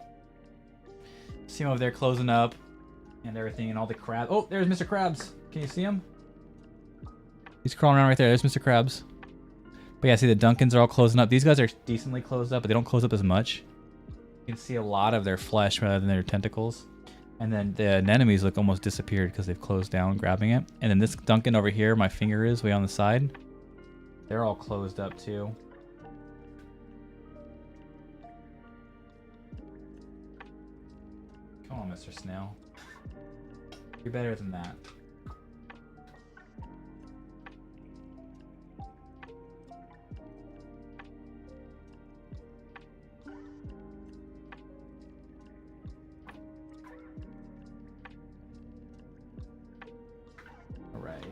See them over there closing up and everything, and all the crabs. Oh, there's Mr. Krabs. Can you see him? He's crawling around right there. There's Mr. Krabs. But yeah, see the Duncans are all closing up. These guys are decently closed up, but they don't close up as much. You can see a lot of their flesh rather than their tentacles. And then the anemones look almost disappeared because they've closed down grabbing it. And then this Duncan over here, my finger is way on the side. They're all closed up too. Come on, Mr. Snail. You're better than that. Alright.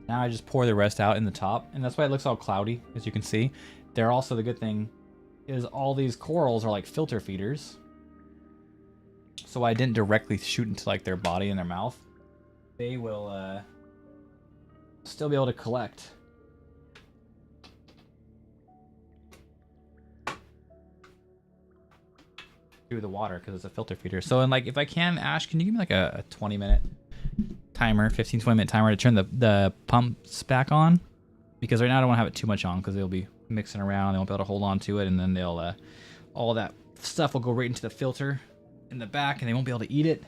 Now I just pour the rest out in the top, and that's why it looks all cloudy, as you can see. They're also, the good thing is all these corals are like filter feeders. So I didn't directly shoot into like their body and their mouth. They will still be able to collect. Through the water because it's a filter feeder. So, and like, if I can, Ash, can you give me like a 20-minute timer, 15-20-minute timer to turn the pumps back on? Because right now I don't want to have it too much on because they'll be mixing around. They won't be able to hold on to it, and then they'll all that stuff will go right into the filter in the back, and they won't be able to eat it.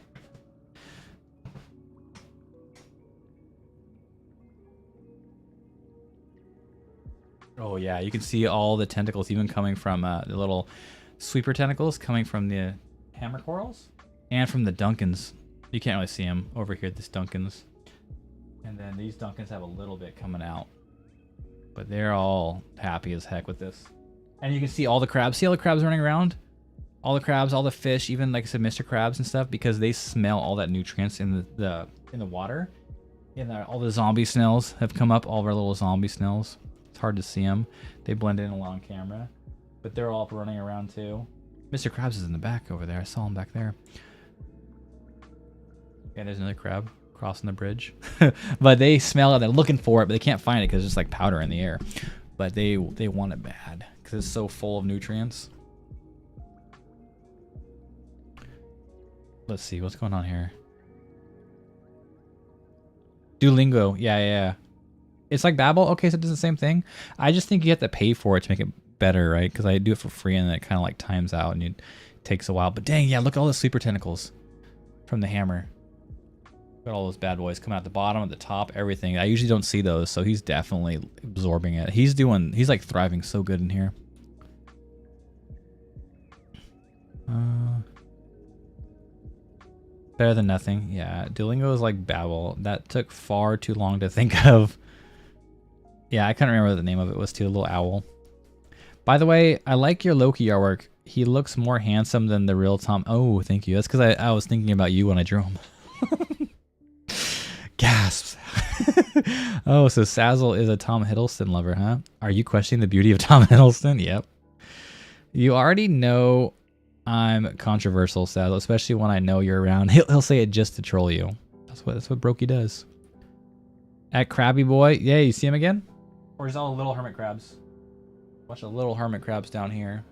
Oh yeah, you can see all the tentacles even coming from the little sweeper tentacles coming from the hammer corals and from the Duncans. You can't really see them over here, this Duncans. And then these Duncans have a little bit coming out. But they're all happy as heck with this. And you can see all the crabs. See all the crabs running around? All the crabs, all the fish, even like I said, Mr. Krabs and stuff, because they smell all that nutrients in the water. And all the zombie snails have come up, all of our little zombie snails. It's hard to see them. They blend in along camera. But they're all up running around too. Mr. Krabs is in the back over there. I saw him back there. Yeah, there's another crab crossing the bridge. But they smell it. They're looking for it, but they can't find it because it's just like powder in the air. But they want it bad because it's so full of nutrients. Let's see what's going on here. Duolingo. Yeah. It's like Babbel. Okay, so it does the same thing. I just think you have to pay for it to make it better, right? Because I do it for free and then it kind of like times out and it takes a while. But dang, yeah, look at all the sleeper tentacles from the hammer. Got all those bad boys coming out the bottom, at the top, everything. I usually don't see those, so he's definitely absorbing it. He's like thriving so good in here. Better than nothing. Yeah, Duolingo is like Babbel. That took far too long to think of. Yeah, I couldn't remember what the name of it was too. A little owl. By the way, I like your Loki artwork. He looks more handsome than the real Tom. Oh, thank you. That's because I was thinking about you when I drew him. Gasps. Oh, so Sazzle is a Tom Hiddleston lover, huh? Are you questioning the beauty of Tom Hiddleston? Yep. You already know I'm controversial, Sazzle, especially when I know you're around. He'll say it just to troll you. That's what Brokey does. At Krabby Boy. Yeah, you see him again? Or is all the little hermit crabs? Bunch of little hermit crabs down here.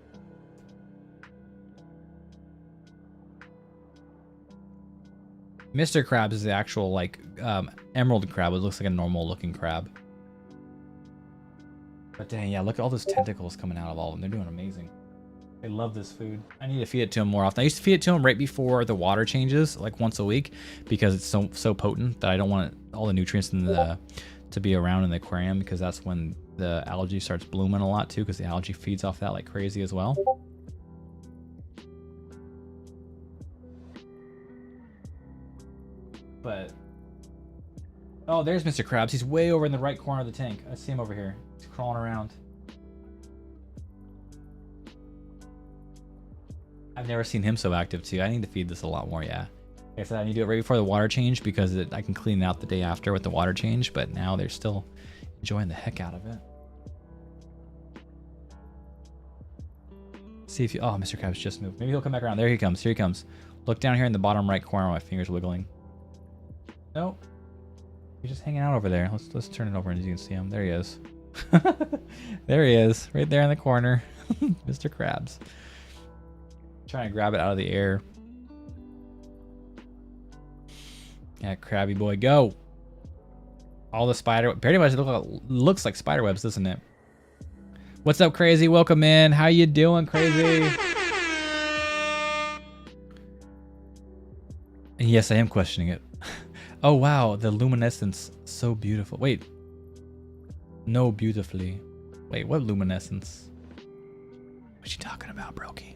Mr. Krabs is the actual like emerald crab. It looks like a normal looking crab. But dang, yeah, look at all those tentacles coming out of all of them. They're doing amazing. I love this food. I need to feed it to him more often. I used to feed it to him right before the water changes, like once a week, because it's so potent that I don't want all the nutrients in to be around in the aquarium, because that's when the algae starts blooming a lot too, because the algae feeds off that like crazy as well. But oh, there's Mr. Krabs. He's way over in the right corner of the tank. I see him over here. He's crawling around. I've never seen him so active too. I need to feed this a lot more, yeah. Like I said, I need to do it right before the water change because I can clean it out the day after with the water change, but now they're still enjoying the heck out of it. See if you... Oh, Mr. Krabs just moved. Maybe he'll come back around. There he comes. Here he comes. Look down here in the bottom right corner. My finger's wiggling. Nope. He's just hanging out over there. Let's turn it over and you can see him. There he is. There he is. Right there in the corner. Mr. Krabs. Trying to grab it out of the air. Yeah, Krabby boy, go. All the spider... Pretty much looks like spider webs, doesn't it? What's up, Crazy? Welcome in. How you doing, Crazy? And yes, I am questioning it. Oh, wow. The luminescence. So beautiful. Wait. No, beautifully. Wait, what luminescence? What you talking about, Brokey?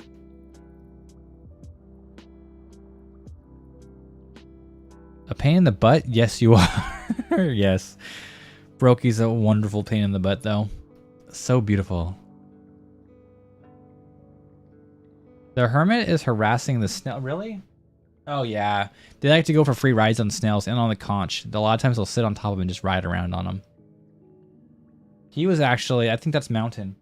A pain in the butt? Yes, you are. Yes. Brokey's a wonderful pain in the butt, though. So beautiful. The hermit is harassing the snail. Really? Oh, yeah. They like to go for free rides on snails and on the conch. A lot of times they'll sit on top of them and just ride around on them. He was actually, I think that's Mountain.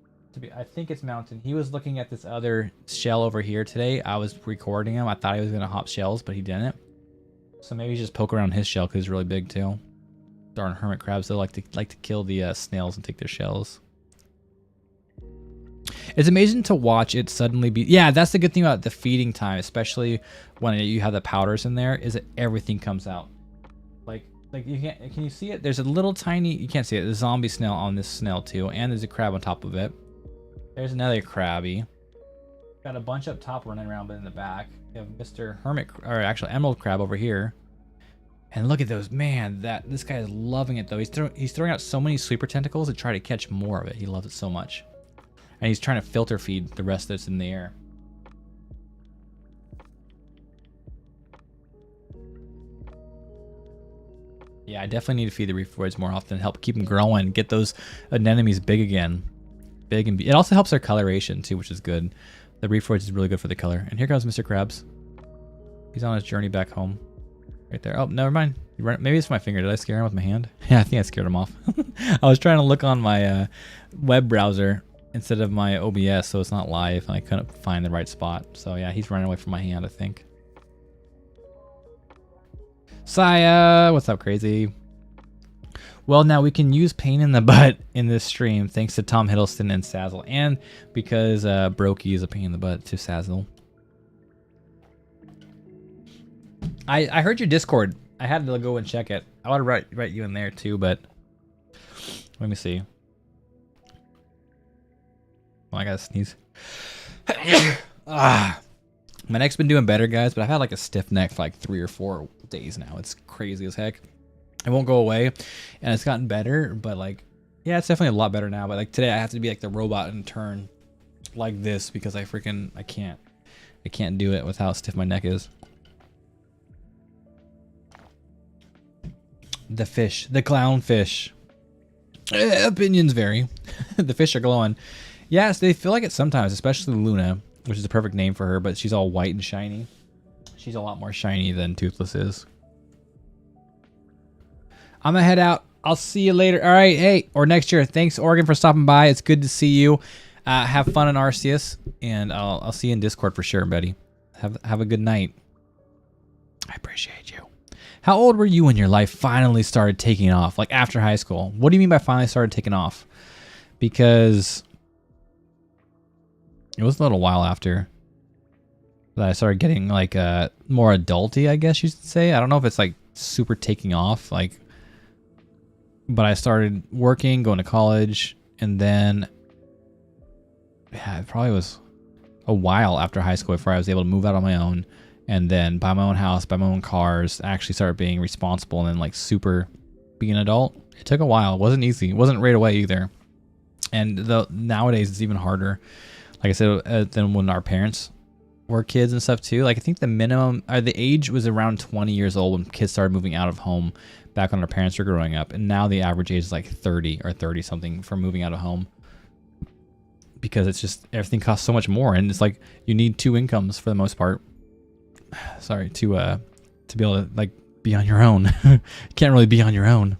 I think it's Mountain. He was looking at this other shell over here today. I was recording him. I thought he was going to hop shells, but he didn't. So maybe just poke around his shell because it's really big too. Darn hermit crabs, they like to kill the snails and take their shells. It's amazing to watch it suddenly be... Yeah, that's the good thing about the feeding time, especially when you have the powders in there, is that everything comes out. Like you can't... Can you see it? There's a little tiny... You can't see it. There's a zombie snail on this snail too, and there's a crab on top of it. There's another crabby. Got a bunch up top running around, but in the back, you have Mr. Hermit... Or actually, Emerald Crab over here. And look at those. Man, this guy is loving it, though. He's throwing out so many sweeper tentacles to try to catch more of it. He loves it so much. And he's trying to filter feed the rest that's in the air. Yeah, I definitely need to feed the reef more often. Help keep them growing. Get those anemones big again. Big and it also helps their coloration too, which is good. The reef is really good for the color. And here comes Mr. Krabs. He's on his journey back home. Right there. Oh, never mind. Maybe it's my finger. Did I scare him with my hand? Yeah, I think I scared him off. I was trying to look on my web browser instead of my OBS, so it's not live, and I couldn't find the right spot. So yeah, he's running away from my hand, I think. Saya, what's up, Crazy? Well, now we can use pain in the butt in this stream, thanks to Tom Hiddleston and Sazzle, and because Brokey is a pain in the butt to Sazzle. I heard your Discord. I had to go and check it. I want to write you in there too, but let me see. Oh, I gotta sneeze. My neck's been doing better, guys, but I've had like a stiff neck for like 3 or 4 days now. It's crazy as heck. It won't go away, and it's gotten better, but like, yeah, it's definitely a lot better now. But like today, I have to be like the robot and turn like this because I can't do it with how stiff my neck is. The fish, the clownfish. Opinions vary. The fish are glowing. Yes, they feel like it sometimes, especially Luna, which is the perfect name for her, but she's all white and shiny. She's a lot more shiny than Toothless is. I'm gonna head out. I'll see you later. All right, hey, or next year. Thanks, Oregon, for stopping by. It's good to see you. Have fun in Arceus, and I'll see you in Discord for sure, buddy. Have a good night. I appreciate you. How old were you when your life finally started taking off? Like after high school? What do you mean by finally started taking off? Because it was a little while after that I started getting like more adulty, I guess you should say. I don't know if it's like super taking off, like, but I started working, going to college, and then yeah, it probably was a while after high school before I was able to move out on my own. And then buy my own house, buy my own cars, actually start being responsible and then like super being an adult. It took a while. It wasn't easy. It wasn't right away either. And nowadays it's even harder. Like I said, than when our parents were kids and stuff too. Like I think the minimum, the age was around 20 years old when kids started moving out of home back when our parents were growing up. And now the average age is like 30 or 30 something for moving out of home. Because it's just, everything costs so much more. And it's like you need 2 incomes for the most part. Sorry, to to be able to like be on your own. You can't really be on your own.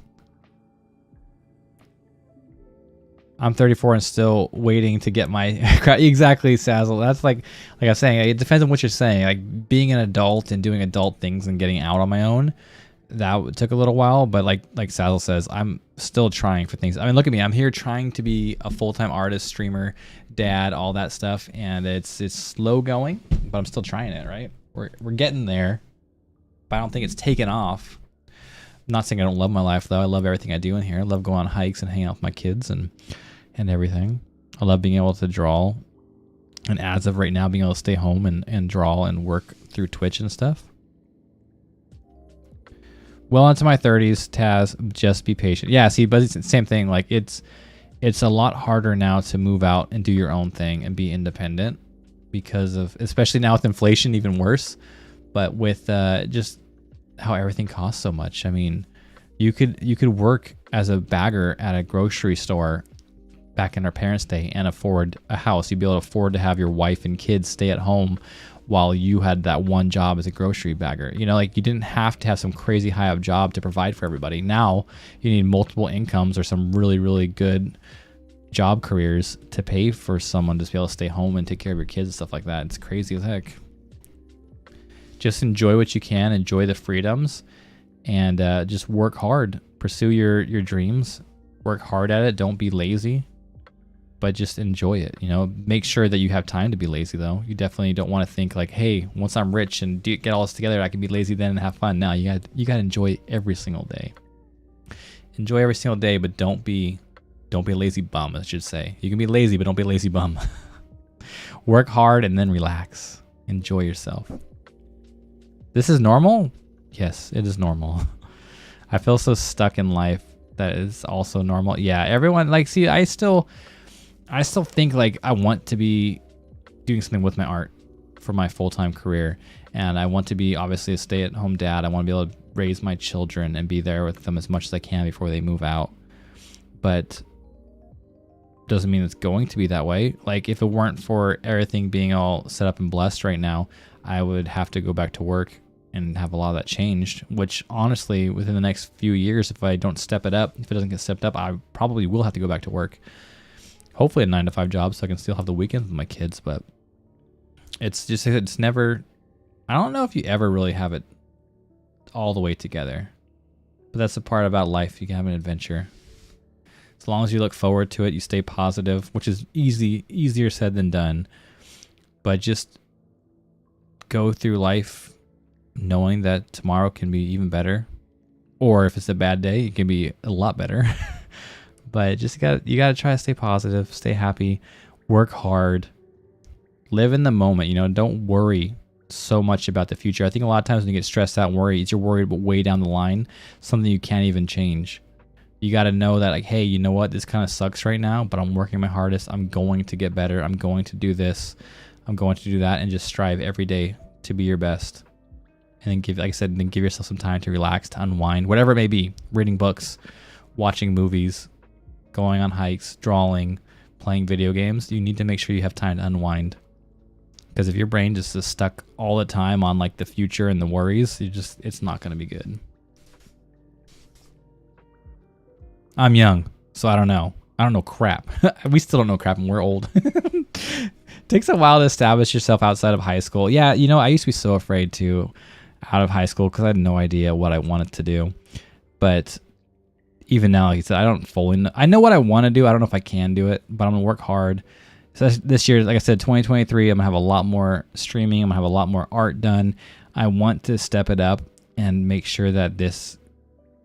I'm 34 and still waiting to get my exactly, Sazzle. That's like I was saying, it depends on what you're saying. Like being an adult and doing adult things and getting out on my own, that took a little while. But like Sazzle says, I'm still trying for things. I mean, look at me. I'm here trying to be a full-time artist, streamer, dad, all that stuff, and it's slow going, but I'm still trying it. Right? We're getting there, but I don't think it's taken off. I'm not saying I don't love my life though. I love everything I do in here. I love going on hikes and hanging out with my kids and everything. I love being able to draw, and as of right now, being able to stay home and draw and work through Twitch and stuff. Well into my 30s, Taz, just be patient. Yeah, see, but it's the same thing. Like it's a lot harder now to move out and do your own thing and be independent because of, especially now with inflation, even worse. But with just how everything costs so much. I mean, you could work as a bagger at a grocery store back in our parents' day and afford a house. You'd be able to afford to have your wife and kids stay at home while you had that one job as a grocery bagger. You know, like you didn't have to have some crazy high up job to provide for everybody. Now you need multiple incomes or some really, really good job careers to pay for someone to be able to stay home and take care of your kids and stuff like that. It's crazy as heck. Just enjoy what you can, enjoy the freedoms, and just work hard. Pursue your dreams. Work hard at it. Don't be lazy, but just enjoy it. You know, make sure that you have time to be lazy though. You definitely don't want to think like, hey, once I'm rich and get all this together, I can be lazy then and have fun. No, you got to enjoy every single day. Enjoy every single day, but don't be a lazy bum, I should say. You can be lazy, but don't be a lazy bum. Work hard and then relax. Enjoy yourself. This is normal? Yes, it is normal. I feel so stuck in life. That is also normal. Yeah, everyone, like, see, I still think like I want to be doing something with my art for my full-time career, and I want to be obviously a stay-at-home dad. I want to be able to raise my children and be there with them as much as I can before they move out. But doesn't mean it's going to be that way. Like if it weren't for everything being all set up and blessed right now, I would have to go back to work and have a lot of that changed, which honestly, within the next few years, if I don't step it up, if it doesn't get stepped up, I probably will have to go back to work. Hopefully a 9-to-5 job so I can still have the weekends with my kids, but it's never, I don't know if you ever really have it all the way together, but that's the part about life. You can have an adventure. As long as you look forward to it, you stay positive, which is easier said than done, but just go through life knowing that tomorrow can be even better, or if it's a bad day, it can be a lot better. But just you gotta try to stay positive, stay happy, work hard, live in the moment. You know, don't worry so much about the future. I think a lot of times when you get stressed out and worried, you're worried about way down the line, something you can't even change. You got to know that, like, hey, you know what, this kind of sucks right now, but I'm working my hardest. I'm going to get better. I'm going to do this. I'm going to do that, and just strive every day to be your best. And then then give yourself some time to relax, to unwind, whatever it may be. Reading books, watching movies, going on hikes, drawing, playing video games. You need to make sure you have time to unwind. Because if your brain just is stuck all the time on like the future and the worries, it's not going to be good. I'm young, so I don't know. I don't know crap. We still don't know crap, and we're old. Takes a while to establish yourself outside of high school. Yeah, you know, I used to be so afraid to out of high school because I had no idea what I wanted to do. But even now, like I said, I don't fully know. I know what I want to do. I don't know if I can do it, but I'm going to work hard. So this year, like I said, 2023, I'm going to have a lot more streaming. I'm going to have a lot more art done. I want to step it up and make sure that this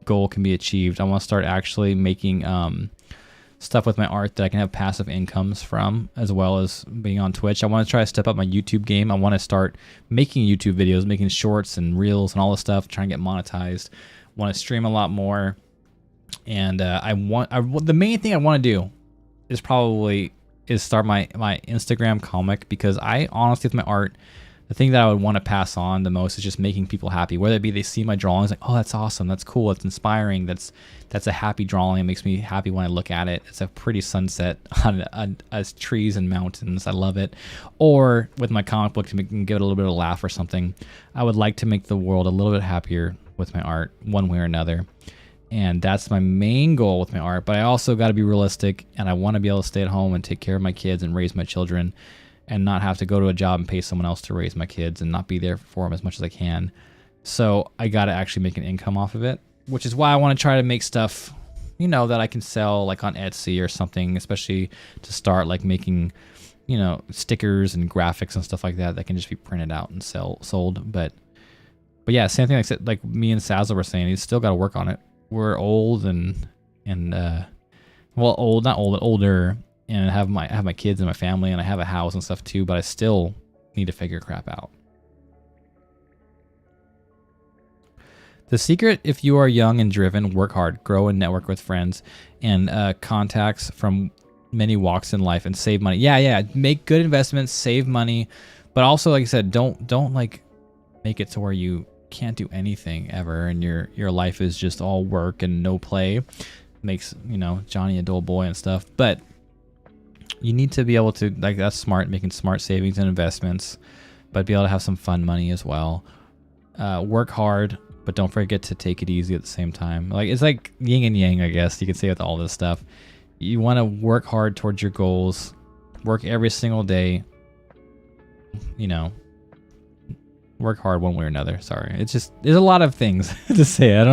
goal can be achieved. I want to start actually making stuff with my art that I can have passive incomes from, as well as being on Twitch. I want to try to step up my YouTube game. I want to start making YouTube videos, making shorts and reels and all this stuff, trying to get monetized. I want to stream a lot more. And the main thing I want to do is start my Instagram comic, because I honestly, with my art, the thing that I would want to pass on the most is just making people happy. Whether it be they see my drawings like, oh, that's awesome, that's cool, that's inspiring, that's a happy drawing. It makes me happy when I look at it. It's a pretty sunset on trees and mountains. I love it. Or with my comic book to give it a little bit of a laugh or something. I would like to make the world a little bit happier with my art, one way or another. And that's my main goal with my art. But I also got to be realistic, and I want to be able to stay at home and take care of my kids and raise my children, and not have to go to a job and pay someone else to raise my kids and not be there for them as much as I can. So I got to actually make an income off of it, which is why I want to try to make stuff, you know, that I can sell like on Etsy or something, especially to start like making, you know, stickers and graphics and stuff like that that can just be printed out and sold. But yeah, same thing like me and Sazzle were saying, he's still got to work on it. We're old and well, old, not old, but older, and I have my kids and my family, and I have a house and stuff too, but I still need to figure crap out. The secret, if you are young and driven, work hard, grow and network with friends and contacts from many walks in life, and save money. Yeah, make good investments, save money, but also, like I said, don't like make it to where you can't do anything ever and your life is just all work and no play. Makes, you know, Johnny a dull boy and stuff. But you need to be able to, like, that's smart, making smart savings and investments, but be able to have some fun money as well. Work hard, but don't forget to take it easy at the same time. Like, it's like yin and yang, I guess you could say, with all this stuff. You want to work hard towards your goals, work every single day, you know, work hard one way or another. Sorry, it's just, there's a lot of things to say. I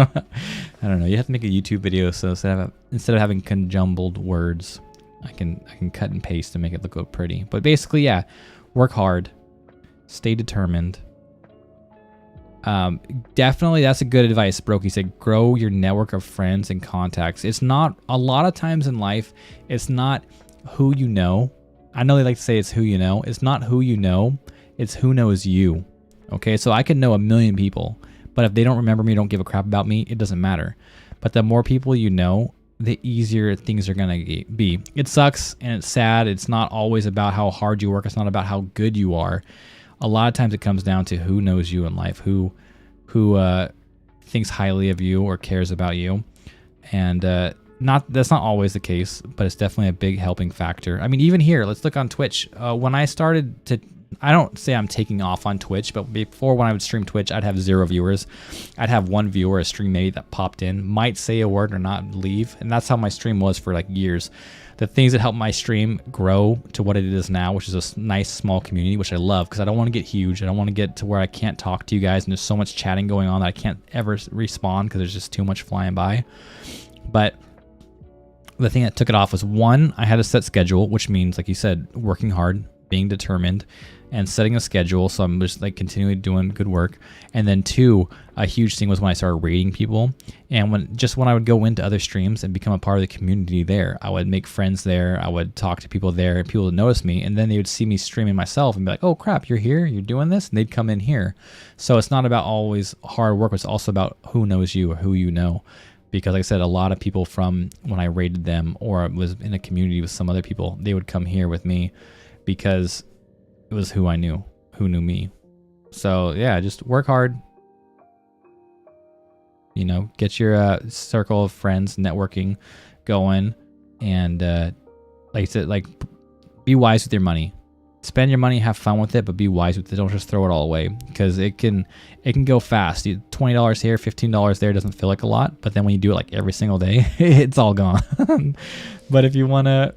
don't know. You have to make a YouTube video, so instead of having conjumbled words, I can cut and paste and make it look pretty. But basically, yeah, work hard, stay determined. Definitely, that's a good advice. Brokey said, grow your network of friends and contacts. It's not, a lot of times in life, it's not who you know. I know they like to say it's who you know. It's not who you know. It's who knows you. Okay, so I can know 1 million people, but if they don't remember me, don't give a crap about me, it doesn't matter. But the more people you know, the easier things are gonna be. It sucks and it's sad. It's not always about how hard you work. It's not about how good you are. A lot of times it comes down to who knows you in life, who thinks highly of you or cares about you. And that's not always the case, but it's definitely a big helping factor. I mean, even here, let's look on Twitch. When I started to, I don't say I'm taking off on Twitch, but before, when I would stream Twitch, I'd have 0 viewers. I'd have 1 viewer, a stream mate that popped in, might say a word or not leave. And that's how my stream was for like years. The things that helped my stream grow to what it is now, which is a nice small community, which I love, because I don't want to get huge. I don't want to get to where I can't talk to you guys and there's so much chatting going on that I can't ever respawn because there's just too much flying by. But the thing that took it off was, 1, I had a set schedule, which means, like you said, working hard, being determined, and setting a schedule, so I'm just like continually doing good work. And then 2, a huge thing was when I started rating people, and when I would go into other streams and become a part of the community there, I would make friends there, I would talk to people there, and people would notice me, and then they would see me streaming myself and be like, oh crap, you're here, you're doing this, and they'd come in here. So it's not about always hard work, it's also about who knows you or who you know. Because like I said, a lot of people from when I rated them or was in a community with some other people, they would come here with me because it was who I knew, who knew me. So yeah, just work hard. You know, get your circle of friends, networking going, and like I said, like, be wise with your money. Spend your money, have fun with it, but be wise with it. Don't just throw it all away, because it can go fast. $20 here, $15 there doesn't feel like a lot, but then when you do it like every single day, it's all gone. But if you wanna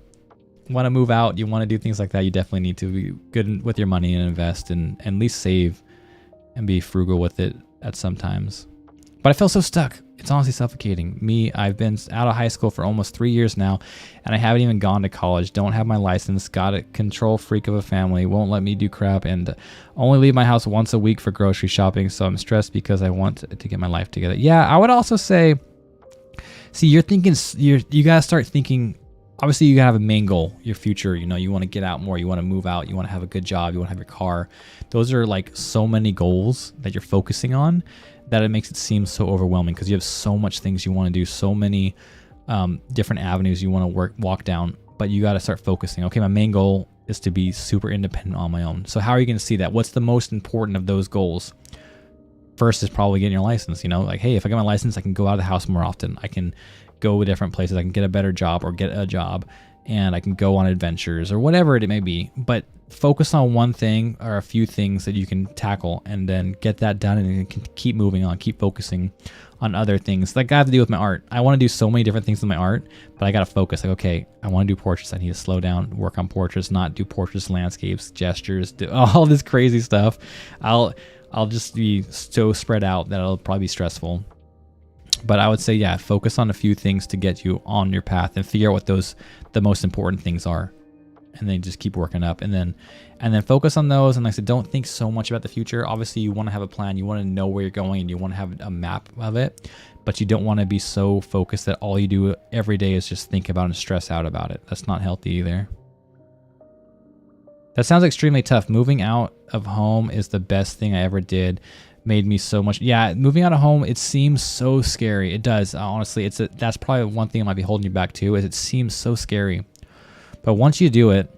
move out, you want to do things like that, you definitely need to be good with your money and invest and at least save and be frugal with it at some times. But I feel so stuck. It's honestly suffocating. I've been out of high school for almost 3 years now, and I haven't even gone to college. Don't have my license. Got a control freak of a family. Won't let me do crap, and only leave my house once a week for grocery shopping. So I'm stressed because I want to get my life together. Yeah, I would also say, see, you gotta start thinking. Obviously, you gotta have a main goal, your future. You know, you want to get out more. You want to move out. You want to have a good job. You want to have your car. Those are like so many goals that you're focusing on, that it makes it seem so overwhelming, because you have so much things you want to do, so many different avenues you want to walk down. But you got to start focusing. Okay, my main goal is to be super independent on my own. So how are you going to see that? What's the most important of those goals? First is probably getting your license. You know, like, hey, if I get my license, I can go out of the house more often. I can go to different places. I can get a better job or get a job, and I can go on adventures or whatever it may be. But focus on one thing or a few things that you can tackle, and then get that done, and you can keep moving on, keep focusing on other things. Like I have to do with my art. I want to do so many different things with my art, but I got to focus. Like, okay, I want to do portraits. I need to slow down, work on portraits, not do portraits, landscapes, gestures, do all this crazy stuff. I'll just be so spread out that it'll probably be stressful. But I would say, yeah, focus on a few things to get you on your path and figure out what the most important things are. And then just keep working up, and then focus on those. And like I said, don't think so much about the future. Obviously, you want to have a plan. You want to know where you're going, and you want to have a map of it. But you don't want to be so focused that all you do every day is just think about and stress out about it. That's not healthy either. That sounds extremely tough. Moving out of home is the best thing I ever did. Made me so much. Yeah, moving out of home, it seems so scary. It does. Honestly, that's probably one thing that might be holding you back too, is it seems so scary. But once you do it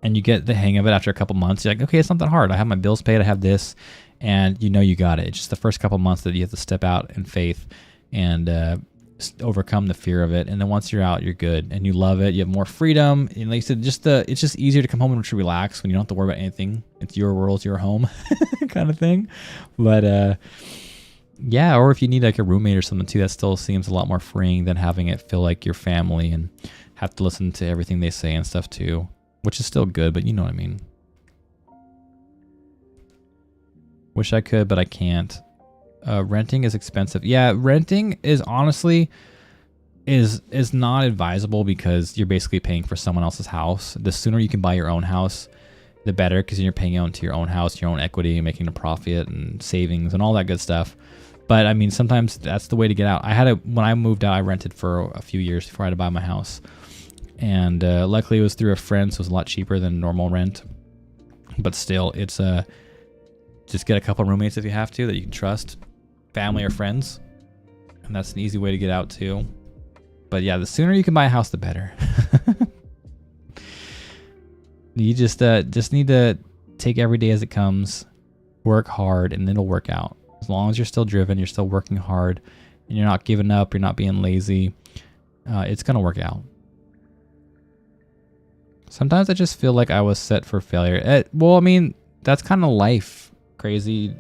and you get the hang of it after a couple months, you're like, okay, it's not that hard. I have my bills paid. I have this, and you know you got it. It's just the first couple months that you have to step out in faith and overcome the fear of it. And then once you're out, you're good and you love it. You have more freedom. And like I said, it's just easier to come home and to relax when you don't have to worry about anything. It's your world, it's your home kind of thing. But yeah, or if you need like a roommate or something too, that still seems a lot more freeing than having it feel like your family and have to listen to everything they say and stuff too, which is still good, but you know what I mean. Wish I could, but I can't. Renting is expensive. Yeah, renting is honestly is not advisable because you're basically paying for someone else's house. The sooner you can buy your own house, the better, because you're paying into your own house, your own equity, making a profit and savings and all that good stuff. But I mean, sometimes that's the way to get out. When I moved out, I rented for a few years before I had to buy my house. And luckily it was through a friend, so it was a lot cheaper than normal rent. But still, it's just get a couple of roommates if you have to that you can trust, family or friends, and that's an easy way to get out too. But yeah, the sooner you can buy a house, the better. You just need to take every day as it comes, work hard, and it'll work out. As long as you're still driven, you're still working hard, and you're not giving up, you're not being lazy, it's gonna work out. Sometimes I just feel like I was set for failure. Well, I mean, that's kind of life, crazy.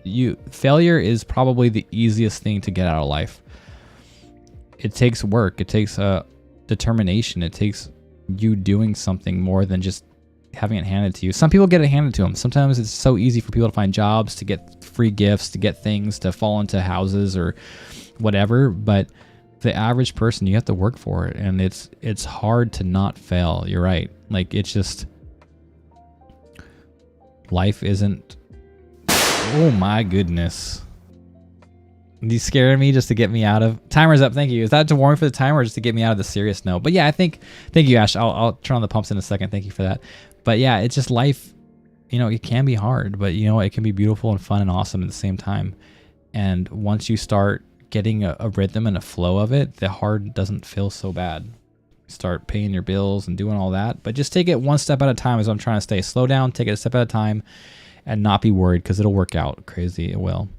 Failure is probably the easiest thing to get out of life. It takes work. It takes determination. It takes you doing something more than just having it handed to you. Some people get it handed to them. Sometimes it's so easy for people to find jobs, to get free gifts, to get things, to fall into houses or whatever. But the average person, you have to work for it, and it's hard to not fail. You're right. Like, it's just, life isn't. Oh my goodness. You scared me just to get me out of. Timer's up. Thank you. Is that to warn me for the timer or just to get me out of the serious note? But yeah, thank you, Ash. I'll turn on the pumps in a second. Thank you for that. But yeah, it's just life. You know, it can be hard, but you know, it can be beautiful and fun and awesome at the same time. And once you start getting a rhythm and a flow of it, the hard doesn't feel so bad. Start paying your bills and doing all that, but just take it one step at a time. Is what I'm trying to stay. Slow down, take it a step at a time, and not be worried, because it'll work out. Crazy, it will.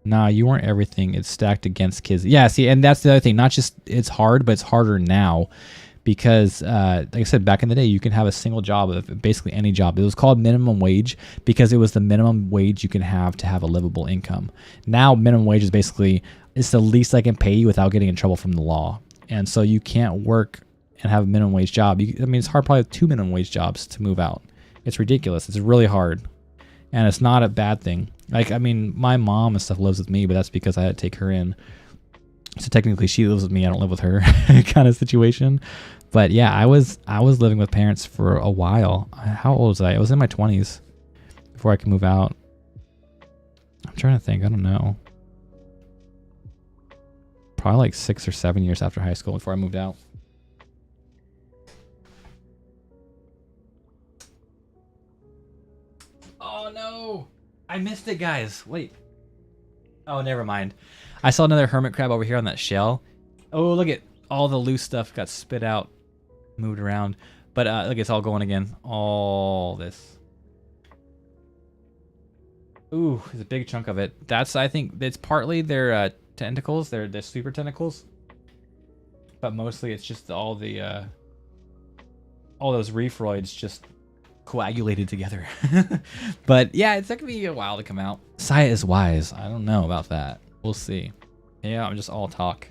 Nah, you weren't everything. It's stacked against kids. Yeah, see, and that's the other thing. Not just it's hard, but it's harder now because, like I said, back in the day, you can have a single job of basically any job. It was called minimum wage because it was the minimum wage you can have to have a livable income. Now, minimum wage is basically, it's the least I can pay you without getting in trouble from the law. And so you can't work and have a minimum wage job. I mean, it's hard probably with 2 minimum wage jobs to move out. It's ridiculous. It's really hard. And it's not a bad thing. Like, I mean, my mom and stuff lives with me, but that's because I had to take her in. So technically she lives with me. I don't live with her kind of situation. But yeah, I was living with parents for a while. How old was I? I was in my 20s before I could move out. I'm trying to think. I don't know. Probably like 6 or 7 years after high school before I moved out. Oh no! I missed it, guys. Wait. Oh, never mind. I saw another hermit crab over here on that shell. Oh, look at all the loose stuff got spit out, moved around. But look, it's all going again. All this. Ooh, there's a big chunk of it. That's, I think, it's partly their tentacles, their super tentacles. But mostly it's just all the all those reefroids just coagulated together. But yeah, it's gonna be a while to come out. Saya is wise. I don't know about that. We'll see. Yeah, I'm just all talk.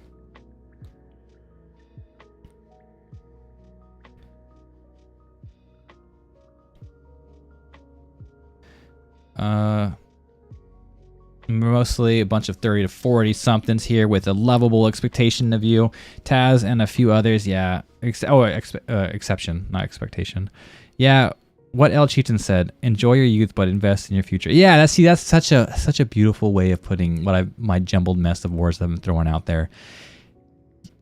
Mostly a bunch of 30 to 40 somethings here with a lovable expectation of you. Taz and a few others. Yeah. Exception, not expectation. Yeah. What L. Cheaton said, enjoy your youth, but invest in your future. Yeah, that's such a beautiful way of putting my jumbled mess of words that I'm throwing out there.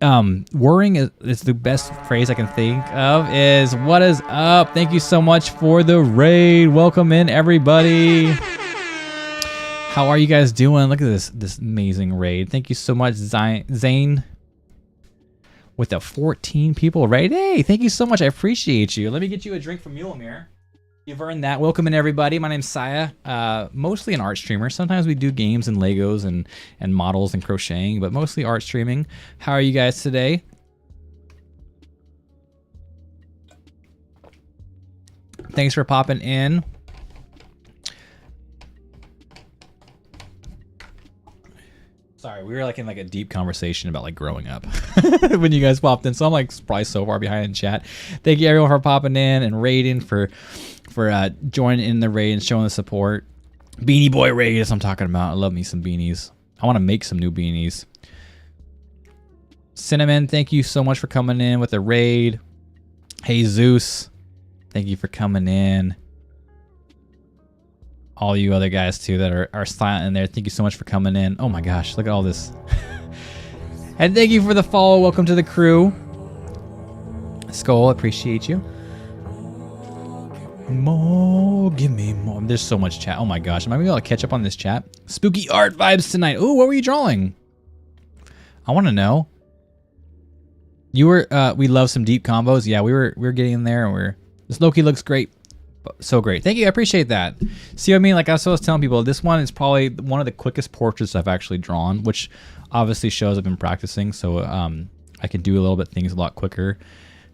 Worrying is the best phrase I can think of is what is up. Thank you so much for the raid. Welcome in, everybody. How are you guys doing? Look at this amazing raid. Thank you so much, Zane. With a 14 people raid. Hey, thank you so much. I appreciate you. Let me get you a drink from Mulemir. You've earned that. Welcome in, everybody. My name's Saya. Mostly an art streamer. Sometimes we do games and Legos and models and crocheting, but mostly art streaming. How are you guys today? Thanks for popping in. Sorry, we were like in like a deep conversation about like growing up when you guys popped in. So I'm like probably so far behind in chat. Thank you everyone for popping in and raiding for joining in the raid and showing the support. Beanie Boy raid is what I'm talking about. I love me some beanies. I want to make some new beanies. Cinnamon, thank you so much for coming in with the raid. Hey Zeus, thank you for coming in. All you other guys too that are silent in there, thank you so much for coming in. Oh my gosh, look at all this. And thank you for the follow. Welcome to the crew. Skull, appreciate you. More, give me more. There's so much chat. Oh my gosh, am I gonna be able to catch up on this chat? Spooky art vibes tonight. Ooh, what were you drawing? I want to know. You were we love some deep combos. Yeah, we were getting in there, and this Loki looks great. So great. Thank you. I appreciate that. See what I mean? Like I was telling people, this one is probably one of the quickest portraits I've actually drawn, which obviously shows I've been practicing. So I can do a little bit things a lot quicker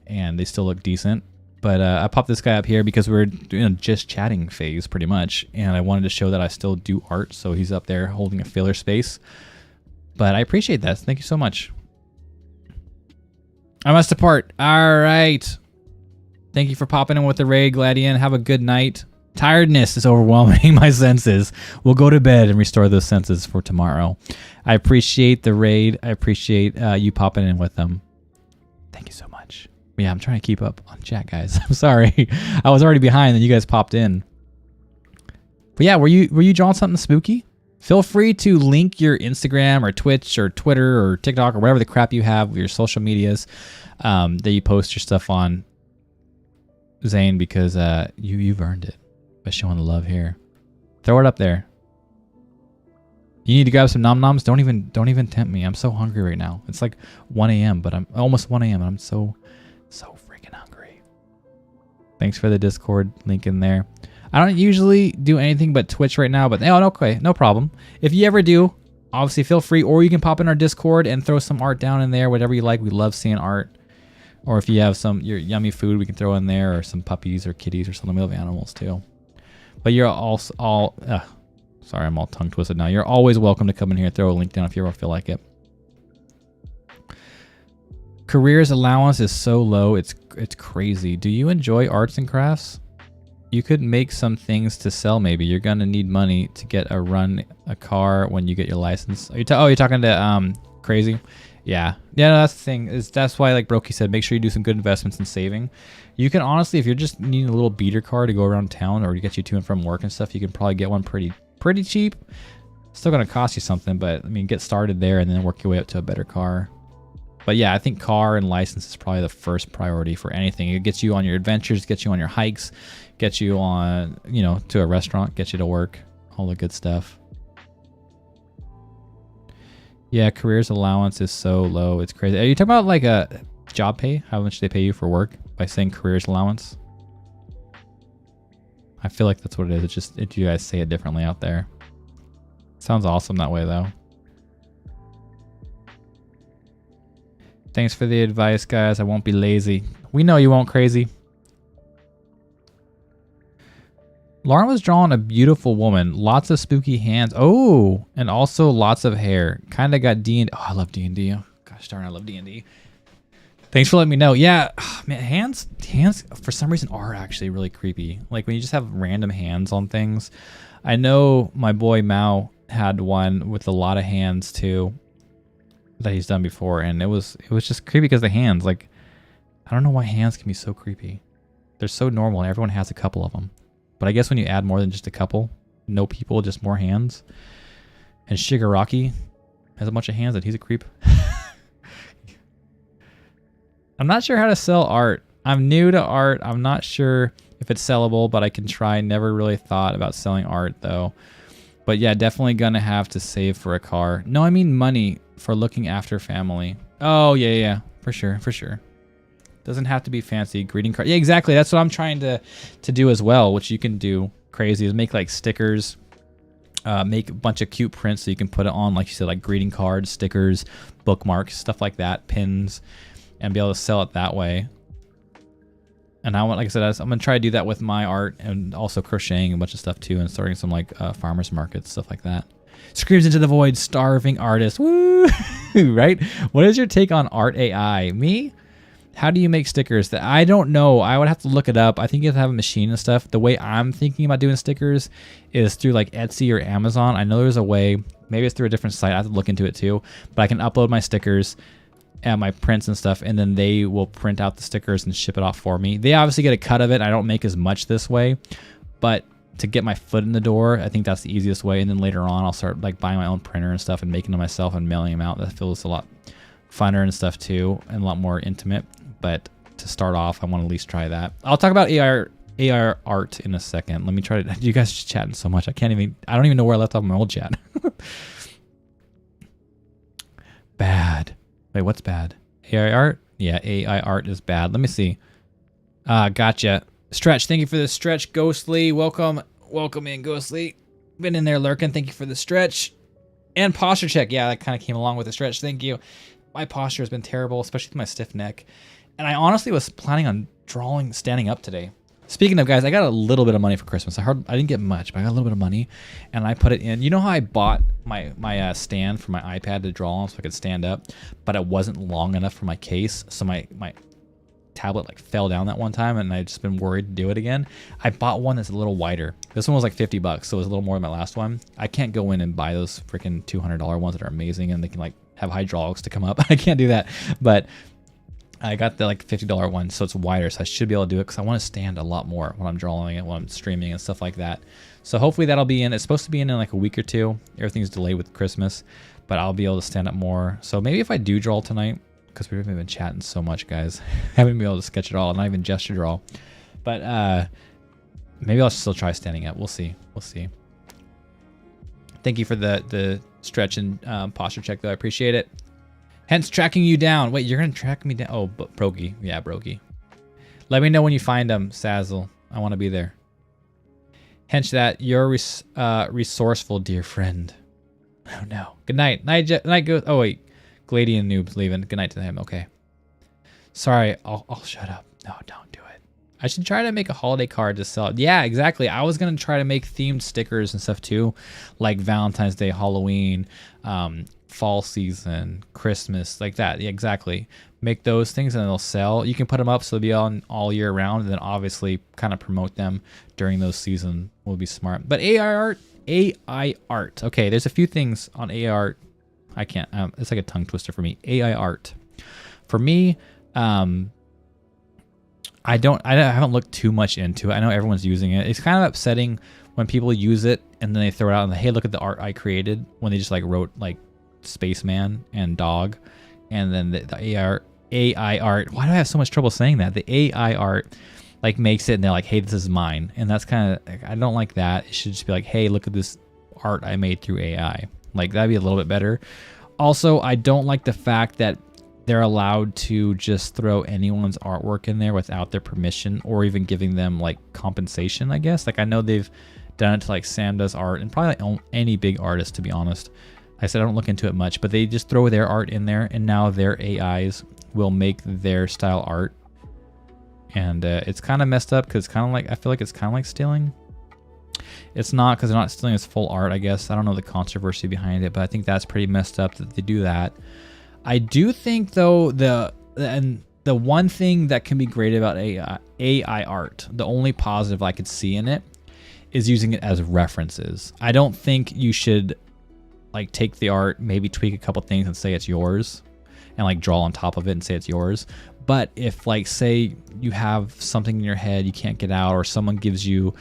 and they still look decent. But I popped this guy up here because we're in a just chatting phase pretty much. And I wanted to show that I still do art. So he's up there holding a filler space. But I appreciate that. Thank you so much. I must depart. All right. Thank you for popping in with the raid, Gladian. Have a good night. Tiredness is overwhelming my senses. We'll go to bed and restore those senses for tomorrow. I appreciate the raid. I appreciate you popping in with them. Thank you so much. Yeah, I'm trying to keep up on chat, guys. I'm sorry. I was already behind and you guys popped in. But yeah, were you drawing something spooky? Feel free to link your Instagram or Twitch or Twitter or TikTok or whatever the crap you have, your social medias that you post your stuff on, Zane, because you've earned it by showing the love here. Throw it up there. You need to grab some nom noms. Don't even tempt me. I'm so hungry right now. It's like 1 a.m. but I'm almost 1 a.m. and I'm so freaking hungry. Thanks for the Discord link in there. I don't usually do anything but Twitch right now, but okay, no problem. If you ever do, obviously feel free, or you can pop in our Discord and throw some art down in there, whatever you like. We love seeing art. Or if you have your yummy food, we can throw in there, or some puppies or kitties or something. We love animals too. But you're sorry, I'm all tongue twisted now. You're always welcome to come in here and throw a link down if you ever feel like it. Careers allowance is so low, it's crazy. Do you enjoy arts and crafts? You could make some things to sell maybe. You're gonna need money to get a car when you get your license. You're talking to Crazy? Yeah, no, that's the thing. That's why, like Brokey said, make sure you do some good investments in saving. You can honestly, if you're just needing a little beater car to go around town or to get you to and from work and stuff, you can probably get one pretty cheap. Still gonna cost you something, but I mean, get started there and then work your way up to a better car. But yeah, I think car and license is probably the first priority for anything. It gets you on your adventures, gets you on your hikes, gets you on, to a restaurant, gets you to work, all the good stuff. Yeah, careers allowance is so low. It's crazy. Are you talking about like a job pay? How much they pay you for work? by saying careers allowance. I feel like that's what it is. It's just if you guys say it differently out there. Sounds awesome that way though. Thanks for the advice, guys. I won't be lazy. We know you won't, Crazy. Lauren was drawing a beautiful woman. Lots of spooky hands. Oh, and also lots of hair. Kind of got D&D. Oh, I love D&D. Oh, gosh darn, I love D&D. Thanks for letting me know. Yeah, man, hands for some reason are actually really creepy. Like when you just have random hands on things. I know my boy Mao had one with a lot of hands too that he's done before, and it was just creepy because the hands, like, I don't know why hands can be so creepy. They're so normal and everyone has a couple of them. But I guess when you add more than just a couple, no people, just more hands. And Shigaraki has a bunch of hands and he's a creep. I'm not sure how to sell art. I'm new to art. I'm not sure if it's sellable, but I can try. Never really thought about selling art though. But yeah, definitely gonna have to save for a car. No, I mean money for looking after family. Oh, yeah, for sure. Doesn't have to be fancy. Greeting card. Yeah, exactly. That's what I'm trying to do as well, which you can do crazy is make like stickers, make a bunch of cute prints so you can put it on, like you said, like greeting cards, stickers, bookmarks, stuff like that, pins, and be able to sell it that way. And I want, like I said, I'm gonna try to do that with my art and also crocheting a bunch of stuff too, and starting some like farmers markets, stuff like that. Screams into the void, starving artist. Woo! Right? What is your take on art AI? Me? How do you make stickers? That I don't know. I would have to look it up. I think you have to have a machine and stuff. The way I'm thinking about doing stickers is through like Etsy or Amazon. I know there's a way. Maybe it's through a different site. I have to look into it too. But I can upload my stickers and my prints and stuff, and then they will print out the stickers and ship it off for me. They obviously get a cut of it. I don't make as much this way, but to get my foot in the door, I think that's the easiest way. And then later on, I'll start like buying my own printer and stuff and making them myself and mailing them out. That feels a lot funner and stuff too, and a lot more intimate. But to start off, I want to at least try that. I'll talk about AI art in a second. Let me try to. You guys are just chatting so much. I don't even know where I left off my old chat. Bad. Wait, what's bad? AI art? Yeah, AI art is bad. Let me see. Gotcha. Stretch, thank you for the stretch. Ghostly, welcome in, Ghostly. Been in there lurking. Thank you for the stretch. And posture check. Yeah, that kind of came along with the stretch. Thank you. My posture has been terrible, especially with my stiff neck. And I honestly was planning on drawing standing up today. Speaking of, guys, I got a little bit of money for Christmas. I didn't get much, but I got a little bit of money, and I put it in. You know how I bought my stand for my iPad to draw on so I could stand up, but it wasn't long enough for my case, so my tablet like fell down that one time, and I've just been worried to do it again. I bought one that's a little wider. This one was like $50, so it was a little more than my last one. I can't go in and buy those freaking $200 ones that are amazing and they can like have hydraulics to come up. I can't do that, but I got the like $50 one, so it's wider, so I should be able to do it because I want to stand a lot more when I'm drawing it, when I'm streaming and stuff like that. So hopefully that'll be in. It's supposed to be in like a week or two. Everything's delayed with Christmas, but I'll be able to stand up more. So maybe if I do draw tonight, because we've been chatting so much, guys, haven't been able to sketch it all, not even gesture draw. But maybe I'll still try standing up. We'll see. Thank you for the stretch and posture check, though. I appreciate it. Hence tracking you down. Wait, you're gonna track me down? Oh, Brokey. Yeah, Brokey. Let me know when you find them, Sazzle. I want to be there. Hence that you're resourceful, dear friend. Oh no. Good night. Night. Go. Oh wait, Gladian noob's leaving. Good night to him. Okay. Sorry. I'll shut up. No, don't do it. I should try to make a holiday card to sell. Yeah, exactly. I was gonna try to make themed stickers and stuff too, like Valentine's Day, Halloween, fall season, Christmas, like that. Yeah, exactly. Make those things and they'll sell. You can put them up so they'll be on all year round, and then obviously kind of promote them during those seasons will be smart. But AI art. Okay, there's a few things on AI art. I can't. It's like a tongue twister for me. AI art. For me, I haven't looked too much into it. I know everyone's using it. It's kind of upsetting when people use it and then they throw it out and hey, look at the art I created, when they just like wrote like spaceman and dog, and then the AI art. Why do I have so much trouble saying that? The AI art like makes it and they're like, hey, this is mine, and that's kind of, I don't like that. It should just be like, hey, look at this art I made through AI. Like that'd be a little bit better. Also, I don't like the fact that they're allowed to just throw anyone's artwork in there without their permission or even giving them like compensation, I guess. Like I know they've done it to like Sam Does Art and probably like any big artist, to be honest. I said I don't look into it much, but they just throw their art in there and now their AIs will make their style art. And it's kind of messed up because kind of like, I feel like it's kind of like stealing. It's not, because they're not stealing his full art, I guess. I don't know the controversy behind it, but I think that's pretty messed up that they do that. I do think though the one thing that can be great about AI art, the only positive I could see in it, is using it as references. I don't think you should like take the art, maybe tweak a couple things and say it's yours, and like draw on top of it and say it's yours. But if like say you have something in your head you can't get out, or someone gives you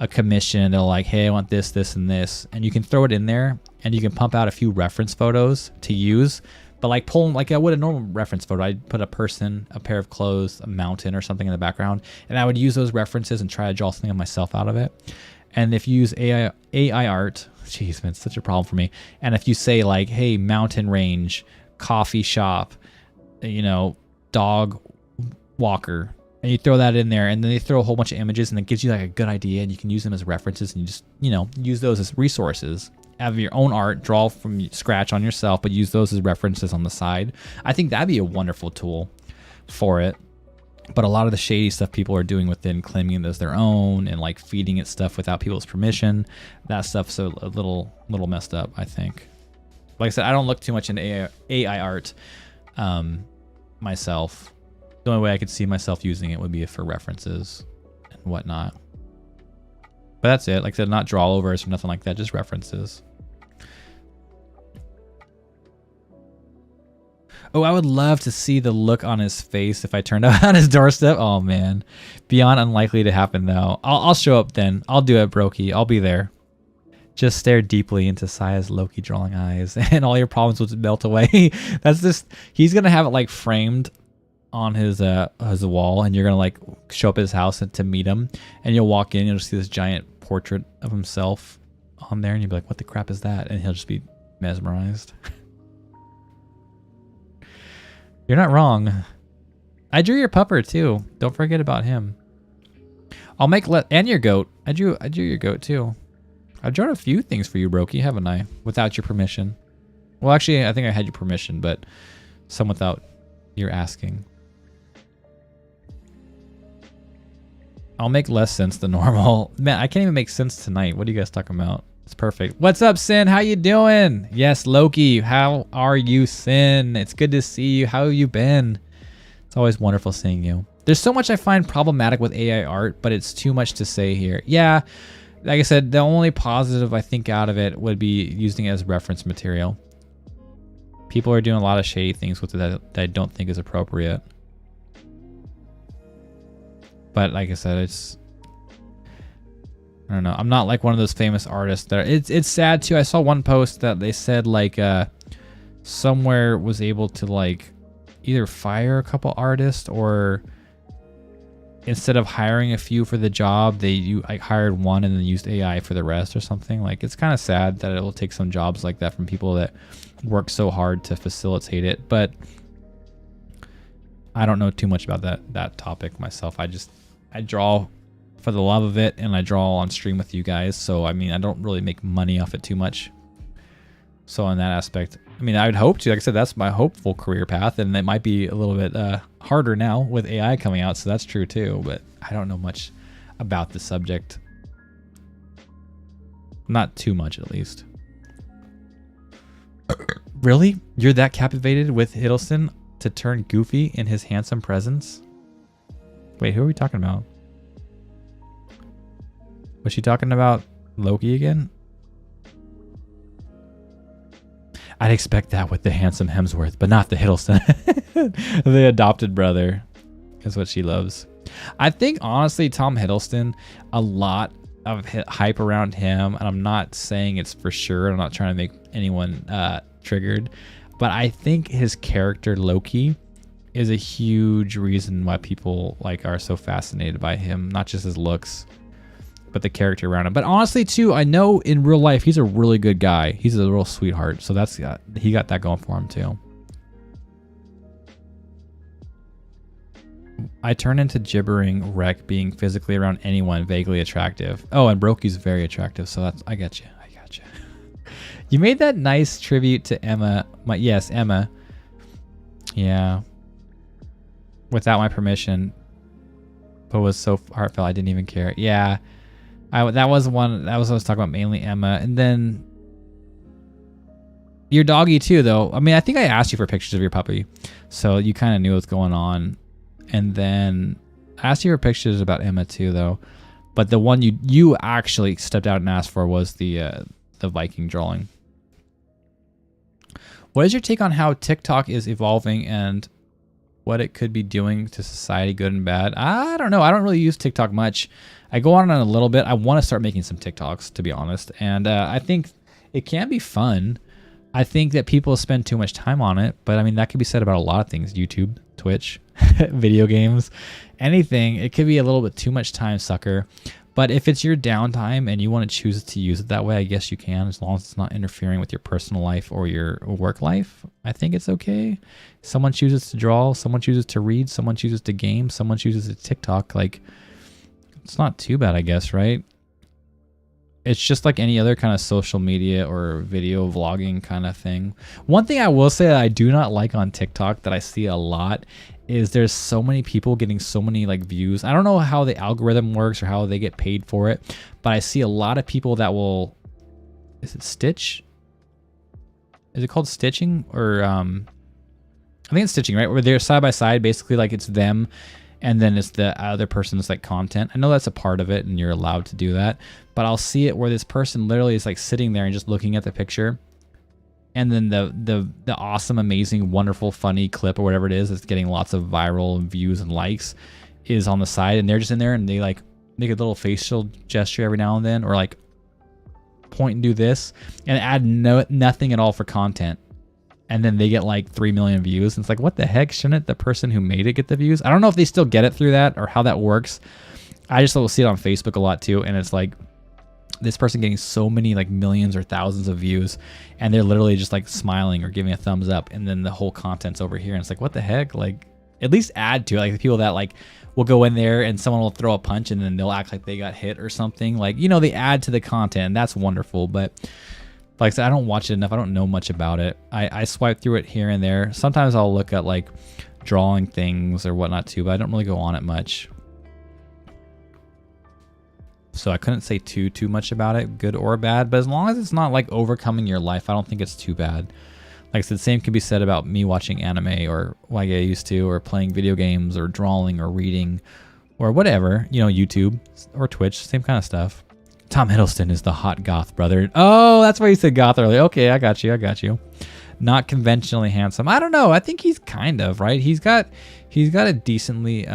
a commission, they're like, hey, I want this, this, and this, and you can throw it in there and you can pump out a few reference photos to use. But like pulling, like I would a normal reference photo, I'd put a person, a pair of clothes, a mountain or something in the background, and I would use those references and try to draw something of myself out of it. And if you use AI art, jeez man, it's such a problem for me. And if you say like, hey, mountain range, coffee shop, you know, dog walker, and you throw that in there, and then they throw a whole bunch of images, and it gives you like a good idea, and you can use them as references, and you just, you know, use those as resources. Have your own art, draw from scratch on yourself, but use those as references on the side. I think that'd be a wonderful tool for it. But a lot of the shady stuff people are doing within, claiming it as their own and like feeding it stuff without people's permission, that stuff's a little messed up, I think. Like I said, I don't look too much into AI art myself. The only way I could see myself using it would be for references and whatnot. But that's it. Like I said, not draw overs or nothing like that, just references. Oh, I would love to see the look on his face if I turned up on his doorstep. Oh man, beyond unlikely to happen though. I'll show up then. I'll do it, Brokey. I'll be there. Just stare deeply into Saya's Loki drawing eyes, and all your problems will melt away. That's just, he's gonna have it like framed on his wall, and you're gonna like show up at his house to meet him, and you'll walk in, you'll see this giant portrait of himself on there, and you'll be like, what the crap is that? And he'll just be mesmerized. You're not wrong. I drew your pupper too. Don't forget about him. I'll make and your goat. I drew your goat too. I've drawn a few things for you, Brokey, haven't I? Without your permission. Well, actually, I think I had your permission, but some without your asking. I'll make less sense than normal. Man, I can't even make sense tonight. What are you guys talking about? It's perfect. What's up, Sin? How you doing? Yes, Loki. How are you, Sin? It's good to see you. How have you been? It's always wonderful seeing you. There's so much I find problematic with AI art, but it's too much to say here. Yeah, like I said, the only positive I think out of it would be using it as reference material. People are doing a lot of shady things with it that I don't think is appropriate. But like I said, it's, I don't know. I'm not like one of those famous artists that it's sad too. I saw one post that they said like somewhere was able to like either fire a couple artists, or instead of hiring a few for the job, they like hired one and then used AI for the rest or something. Like, it's kind of sad that it will take some jobs like that from people that work so hard to facilitate it. But I don't know too much about that topic myself. I draw for the love of it, and I draw on stream with you guys. So, I mean, I don't really make money off it too much. So in that aspect, I mean, I would hope to, like I said, that's my hopeful career path, and it might be a little bit harder now with AI coming out. So that's true too, but I don't know much about the subject. Not too much, at least. Really? You're that captivated with Hiddleston to turn goofy in his handsome presence? Wait, who are we talking about? Was she talking about Loki again? I'd expect that with the handsome Hemsworth, but not the Hiddleston. The adopted brother is what she loves. I think, honestly, Tom Hiddleston, a lot of hype around him, and I'm not saying it's for sure. I'm not trying to make anyone triggered, but I think his character Loki is a huge reason why people like are so fascinated by him. Not just his looks, but the character around him. But honestly, too, I know in real life he's a really good guy. He's a real sweetheart. So he got that going for him too. I turn into gibbering wreck being physically around anyone vaguely attractive. Oh, and Brokey's very attractive, so that's I got you. You made that nice tribute to Emma. Yes, Emma. Yeah. Without my permission, but was so heartfelt I didn't even care. Yeah, that was what I was talking about, mainly Emma, and then your doggy too. Though I mean, I think I asked you for pictures of your puppy, so you kind of knew what's going on. And then I asked you for pictures about Emma too, though. But the one you actually stepped out and asked for was the Viking drawing. What is your take on how TikTok is evolving and what it could be doing to society, good and bad? I don't know. I don't really use TikTok much. I go on a little bit. I want to start making some TikToks, to be honest. And I think it can be fun. I think that people spend too much time on it. But I mean, that could be said about a lot of things. YouTube, Twitch, video games, anything. It could be a little bit too much time sucker. But if it's your downtime and you want to choose to use it that way, I guess you can, as long as it's not interfering with your personal life or your work life. I think it's okay. Someone chooses to draw, someone chooses to read, someone chooses to game, someone chooses to TikTok. Like, it's not too bad, I guess, right? It's just like any other kind of social media or video vlogging kind of thing. One thing I will say that I do not like on TikTok that I see a lot is there's so many people getting so many like views. I don't know how the algorithm works or how they get paid for it, but I see a lot of people that will, is it stitch? Is it called stitching? Or I think it's stitching, right? Where they're side by side, basically like it's them and then it's the other person's like content. I know that's a part of it and you're allowed to do that, but I'll see it where this person literally is like sitting there and just looking at the picture. And then the awesome, amazing, wonderful, funny clip or whatever it is that's getting lots of viral views and likes is on the side, and they're just in there and they like make a little facial gesture every now and then, or like point and do this and add nothing at all for content. And then they get like 3 million views. And it's like, what the heck? Shouldn't the person who made it get the views? I don't know if they still get it through that or how that works. I just will see it on Facebook a lot too, and it's like, this person getting so many like millions or thousands of views and they're literally just like smiling or giving a thumbs up, and then the whole content's over here and it's like, what the heck? Like, at least add to it. Like the people that like will go in there and someone will throw a punch and then they'll act like they got hit or something, like, you know, they add to the content and that's wonderful. But like I said, I don't watch it enough. I don't know much about it. I swipe through it here and there. Sometimes I'll look at like drawing things or whatnot too, but I don't really go on it much. So I couldn't say too much about it, good or bad. But as long as it's not like overcoming your life, I don't think it's too bad. Like I said, the same could be said about me watching anime or like I used to, or playing video games or drawing or reading or whatever, you know, YouTube or Twitch, same kind of stuff. Tom Hiddleston is the hot goth brother. Oh, that's why you said goth earlier. Okay, I got you. Not conventionally handsome. I don't know. I think he's kind of, right? He's got a decently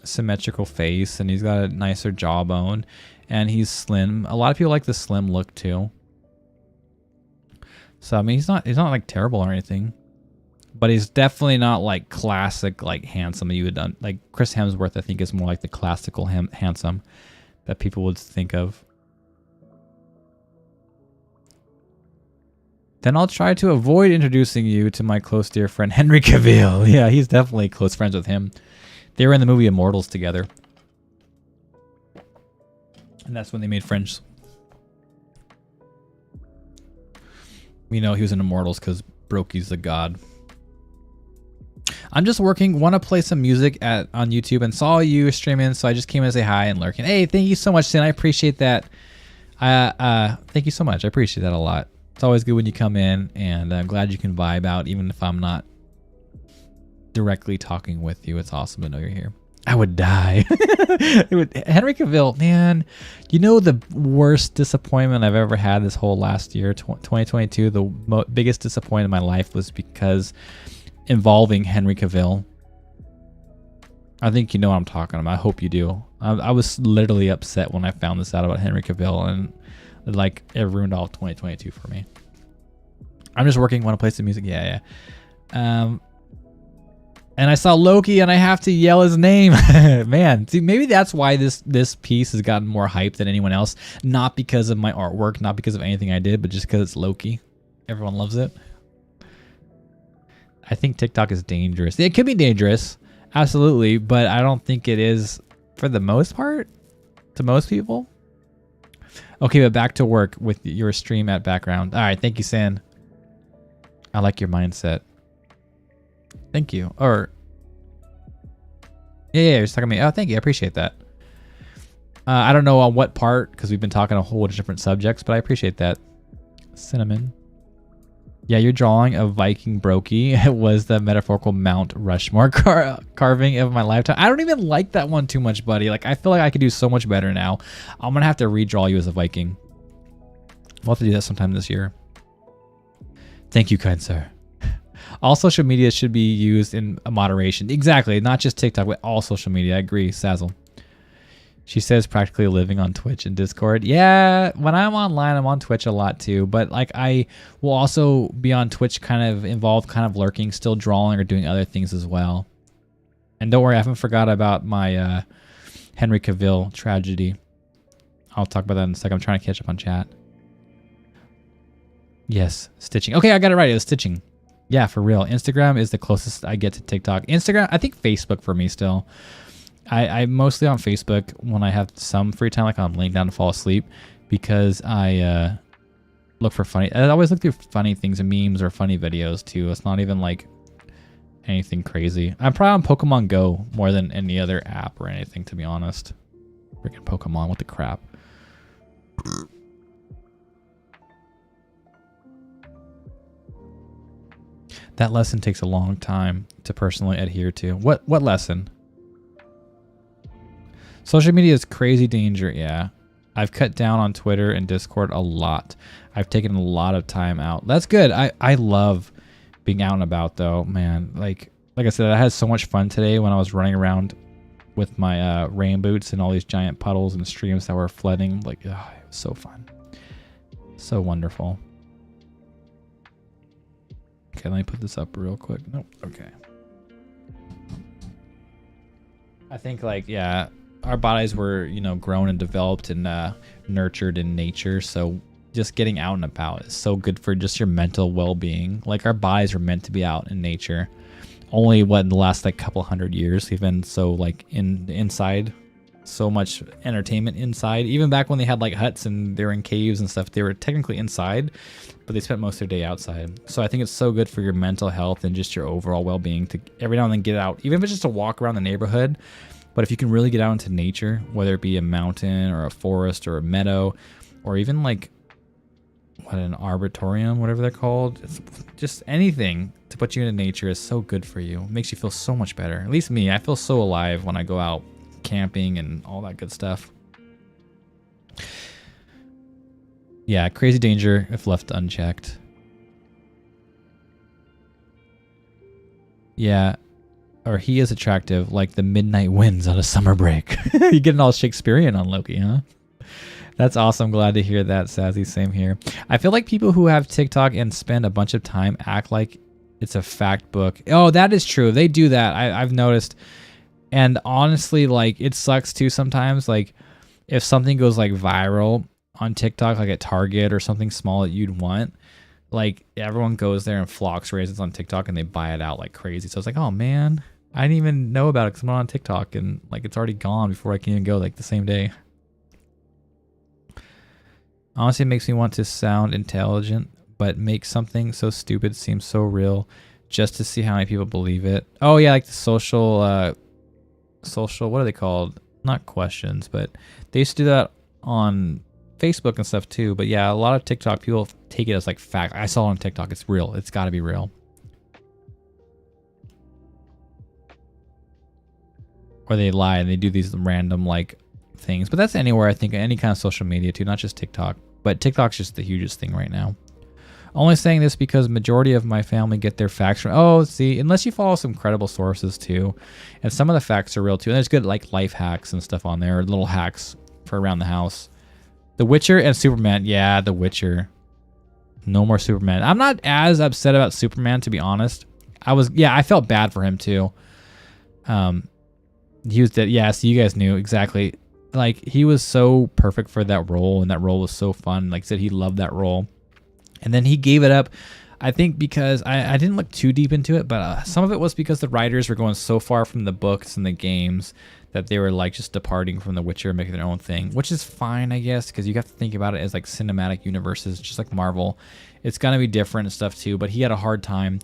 symmetrical face, and he's got a nicer jawbone, and he's slim. A lot of people like the slim look too. So I mean, he's not like terrible or anything, but he's definitely not like classic like handsome you would done. Like Chris Hemsworth, I think, is more like the classical handsome that people would think of. Then I'll try to avoid introducing you to my close dear friend Henry Cavill. Yeah, he's definitely close friends with him. They were in the movie Immortals together. And that's when they made friends. We know he was in Immortals because Brokey's the god. I'm just working, want to play some music on YouTube and saw you streaming, so I just came in to say hi and lurking. Hey, thank you so much, Sin. I appreciate that. Thank you so much. I appreciate that a lot. It's always good when you come in, and I'm glad you can vibe out even if I'm not directly talking with you. It's awesome to know you're here. I would die. Henry Cavill, man, you know the worst disappointment I've ever had this whole last year, 2022, the biggest disappointment in my life was because involving Henry Cavill. I think you know what I'm talking about. I hope you do. I was literally upset when I found this out about Henry Cavill, and like it ruined all 2022 for me. I'm just working, want to play some music. Yeah. And I saw Loki and I have to yell his name. Man, see, maybe that's why this piece has gotten more hype than anyone else. Not because of my artwork, not because of anything I did, but just because it's Loki. Everyone loves it. I think TikTok is dangerous. It could be dangerous. Absolutely, but I don't think it is for the most part to most people. Okay, but back to work with your stream at background. All right, thank you, San. I like your mindset. Thank you. Or yeah, you're talking to me. Oh, thank you. I appreciate that. I don't know on what part because we've been talking a whole bunch of different subjects, but I appreciate that. Cinnamon. Yeah, your drawing of Viking Brokey was the metaphorical Mount Rushmore carving of my lifetime. I don't even like that one too much, buddy. Like, I feel like I could do so much better now. I'm going to have to redraw you as a Viking. We'll have to do that sometime this year. Thank you, kind sir. All social media should be used in moderation. Exactly. Not just TikTok, but all social media. I agree, Sazzle. She says practically living on Twitch and Discord. Yeah, when I'm online, I'm on Twitch a lot too. But like I will also be on Twitch kind of involved, kind of lurking, still drawing or doing other things as well. And don't worry, I haven't forgot about my Henry Cavill tragedy. I'll talk about that in a second. I'm trying to catch up on chat. Yes, stitching. Okay, I got it right. It was stitching. Yeah, for real. Instagram is the closest I get to TikTok. Instagram, I think Facebook for me still. I'm mostly on Facebook when I have some free time, like I'm laying down to fall asleep, because I look for funny. I always look through funny things and memes or funny videos too. It's not even like anything crazy. I'm probably on Pokemon Go more than any other app or anything, to be honest. Freaking Pokemon, what the crap. That lesson takes a long time to personally adhere to. What lesson? Social media is crazy danger, yeah. I've cut down on Twitter and Discord a lot. I've taken a lot of time out. That's good. I love being out and about though, man. Like I said, I had so much fun today when I was running around with my rain boots and all these giant puddles and streams that were flooding. Like, oh, it was so fun. So wonderful. Okay, let me put this up real quick. Nope, okay. I think like, yeah, our bodies were, you know, grown and developed and nurtured in nature. So just getting out and about is so good for just your mental well-being. Like our bodies were meant to be out in nature. Only what in the last like couple hundred years we've been so like inside, so much entertainment inside. Even back when they had like huts and they were in caves and stuff, they were technically inside, but they spent most of their day outside. So I think it's so good for your mental health and just your overall well-being to every now and then get out, even if it's just a walk around the neighborhood. But if you can really get out into nature, whether it be a mountain or a forest or a meadow, or even like an arboretum, whatever they're called, it's just anything to put you into nature is so good for you. It makes you feel so much better. At least me, I feel so alive when I go out camping and all that good stuff. Yeah, crazy danger if left unchecked. Yeah. Or he is attractive, like the midnight winds on a summer break. You're getting all Shakespearean on Loki, huh? That's awesome. Glad to hear that, Sassy. Same here. I feel like people who have TikTok and spend a bunch of time act like it's a fact book. Oh, that is true. They do that. I've noticed. And honestly, like, it sucks too sometimes. Like, if something goes like viral on TikTok, like at Target or something small that you'd want, like everyone goes there and flocks raisins on TikTok and they buy it out like crazy. So it's like, oh man, I didn't even know about it because I'm not on TikTok and like it's already gone before I can even go, like the same day. Honestly, it makes me want to sound intelligent, but make something so stupid seem so real just to see how many people believe it. Oh yeah, like the social, what are they called? Not questions, but they used to do that on Facebook and stuff too. But yeah, a lot of TikTok people take it as like fact. I saw it on TikTok. It's real. It's got to be real. Or they lie and they do these random like things. But that's anywhere, I think, any kind of social media too, not just TikTok. But TikTok's just the hugest thing right now. Only saying this because majority of my family get their facts from, oh, see, unless you follow some credible sources too. And some of the facts are real too. And there's good like life hacks and stuff on there, or little hacks for around the house. The Witcher and Superman. Yeah, The Witcher. No more Superman. I'm not as upset about Superman, to be honest. I felt bad for him too. He was dead. Yeah, so you guys knew exactly. Like, he was so perfect for that role, and that role was so fun. Like I said, he loved that role. And then he gave it up. I think because I didn't look too deep into it, but some of it was because the writers were going so far from the books and the games that they were like just departing from The Witcher and making their own thing, which is fine, I guess, because you have to think about it as like cinematic universes, just like Marvel. It's gonna be different and stuff too, but he had a hard time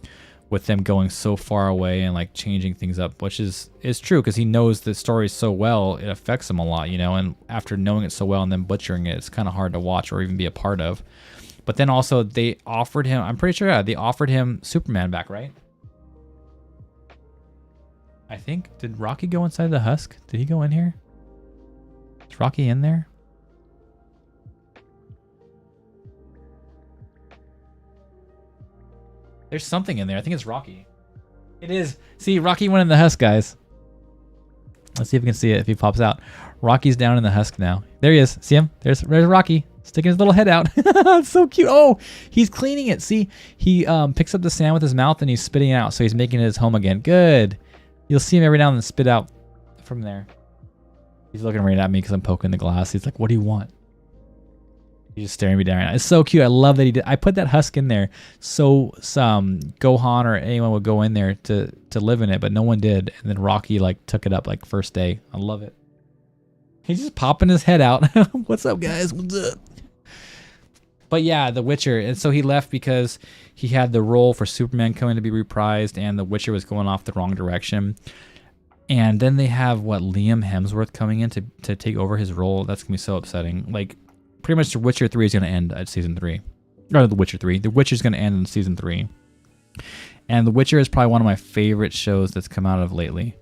with them going so far away and like changing things up, which is true because he knows the story so well, it affects him a lot, you know, and after knowing it so well and then butchering it, it's kind of hard to watch or even be a part of. But then also they offered him, I'm pretty sure they offered him Superman back, right? I think, did Rocky go inside the husk? Did he go in here? Is Rocky in there? There's something in there. I think it's Rocky. It is. See, Rocky went in the husk, guys. Let's see if we can see it if he pops out. Rocky's down in the husk now. There he is. See him? There's Rocky. Sticking his little head out. It's so cute. Oh, he's cleaning it. See, he picks up the sand with his mouth and he's spitting it out. So he's making it his home again. Good. You'll see him every now and then spit out from there. He's looking right at me because I'm poking the glass. He's like, what do you want? He's just staring me down right now. It's so cute. I love that he did. I put that husk in there so some Gohan or anyone would go in there to live in it, but no one did. And then Rocky like took it up like first day. I love it. He's just popping his head out. What's up, guys? What's up? But yeah, The Witcher. And so he left because he had the role for Superman coming to be reprised and The Witcher was going off the wrong direction. And then they have, Liam Hemsworth coming in to take over his role. That's going to be so upsetting. Like, pretty much The Witcher 3 is going to end at season 3. Or The Witcher 3. The Witcher is going to end in season 3. And The Witcher is probably one of my favorite shows that's come out of lately.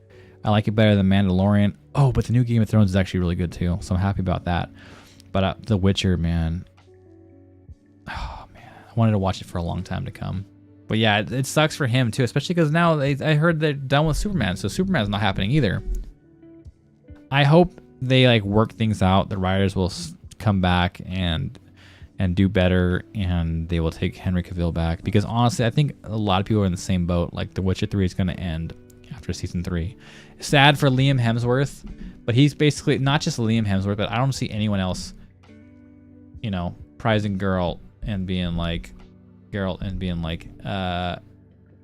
I like it better than Mandalorian. Oh, but the new Game of Thrones is actually really good too. So I'm happy about that. But The Witcher, man. Oh, man. I wanted to watch it for a long time to come. But yeah, it sucks for him too, especially because now I heard they're done with Superman. So Superman's not happening either. I hope they like work things out. The writers will come back and do better, and they will take Henry Cavill back. Because honestly, I think a lot of people are in the same boat. Like The Witcher 3 is going to end after season 3. Sad for Liam Hemsworth, but he's basically not just Liam Hemsworth, but I don't see anyone else, you know, prizing Geralt and being like,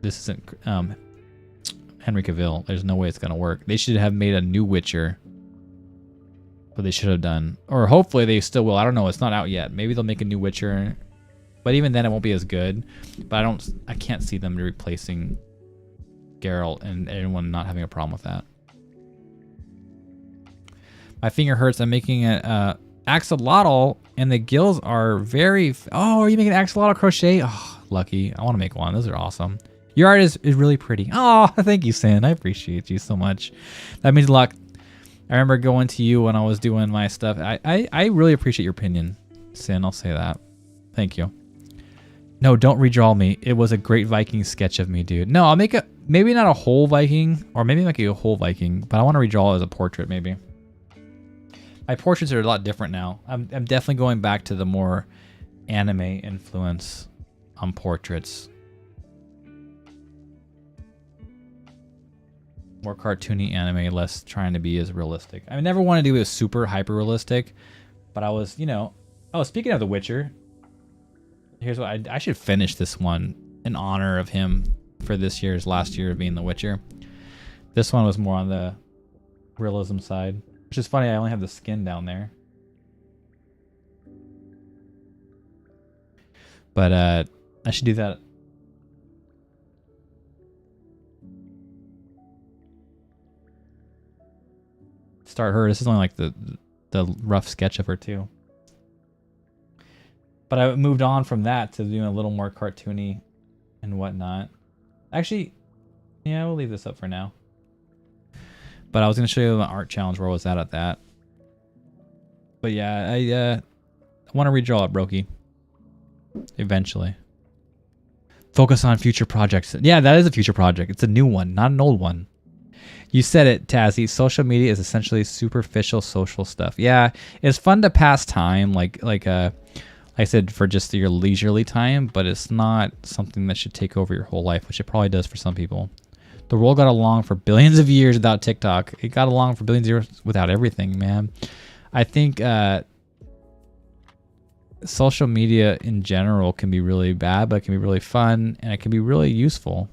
this isn't Henry Cavill. There's no way it's gonna work. They should have made a new Witcher. But they should have done, or hopefully they still will. I don't know. It's not out yet. Maybe they'll make a new Witcher, but even then it won't be as good. But I can't see them replacing Geralt and everyone not having a problem with that. My finger hurts. I'm making a axolotl, and the gills are very. Oh, are you making axolotl crochet? Oh, lucky. I want to make one. Those are awesome. Your art is really pretty. Oh, thank you, Sin. I appreciate you so much. That means a lot. I remember going to you when I was doing my stuff. I really appreciate your opinion, Sin. I'll say that. Thank you. No, don't redraw me. It was a great Viking sketch of me, dude. No, I'll make a, maybe not a whole Viking, or maybe make a whole Viking, but I want to redraw it as a portrait, maybe. My portraits are a lot different now. I'm definitely going back to the more anime influence on portraits. More cartoony anime, less trying to be as realistic. I never want to do it super hyper realistic, but I was, you know. Oh, speaking of The Witcher, here's what I should finish this one in honor of him for this year's last year of being The Witcher. This one was more on the realism side, which is funny. I only have the skin down there, but I should do that. Start her. This is only like the rough sketch of her too. But I moved on from that to doing a little more cartoony and whatnot. Actually, yeah, we'll leave this up for now. But I was going to show you the art challenge where I was at that. But yeah, I want to redraw it, Brokey. Eventually. Focus on future projects. Yeah, that is a future project. It's a new one, not an old one. You said it, Tazzy. Social media is essentially superficial social stuff. Yeah, it's fun to pass time, like I said, for just your leisurely time, but it's not something that should take over your whole life, which it probably does for some people. The world got along for billions of years without TikTok. It got along for billions of years without everything, man. I think social media in general can be really bad, but it can be really fun and it can be really useful.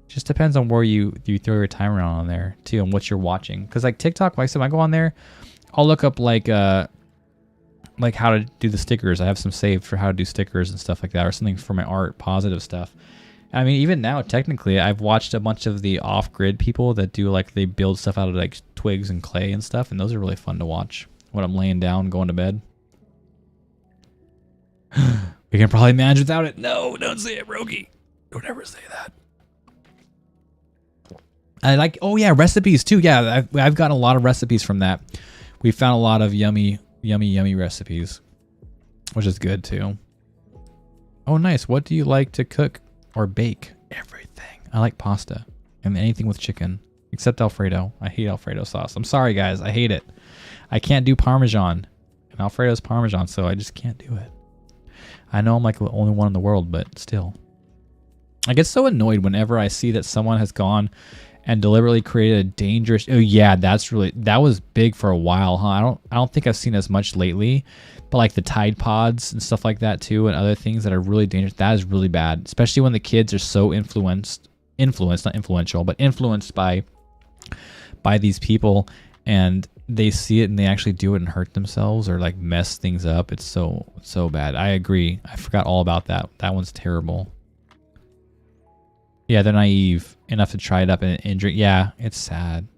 Just depends on where you throw your time around on there too, and what you're watching. Because like TikTok, like I said, when I go on there, I'll look up like how to do the stickers. I have some saved for how to do stickers and stuff like that, or something for my art, positive stuff. I mean, even now, technically, I've watched a bunch of the off-grid people that do like they build stuff out of like twigs and clay and stuff, and those are really fun to watch when I'm laying down, going to bed. We can probably manage without it. No, don't say it, Rogi. Don't ever say that. I like, oh yeah, recipes too. Yeah, I've gotten a lot of recipes from that. We found a lot of yummy recipes, which is good too. Oh, nice. What do you like to cook or bake? Everything. I like pasta and anything with chicken, except Alfredo. I hate Alfredo sauce. I'm sorry, guys. I hate it. I can't do Parmesan, and Alfredo's Parmesan, so I just can't do it. I know I'm like the only one in the world, but still. I get so annoyed whenever I see that someone has gone and deliberately created a dangerous. Oh yeah, that was big for a while, huh? I don't think I've seen as much lately, but like the Tide Pods and stuff like that too, and other things that are really dangerous. That is really bad, especially when the kids are so influenced, not influential, but influenced by these people, and they see it and they actually do it and hurt themselves or like mess things up. It's so bad. I agree. I forgot all about that. That one's terrible. Yeah, they're naive enough to try it up and drink. Yeah, it's sad.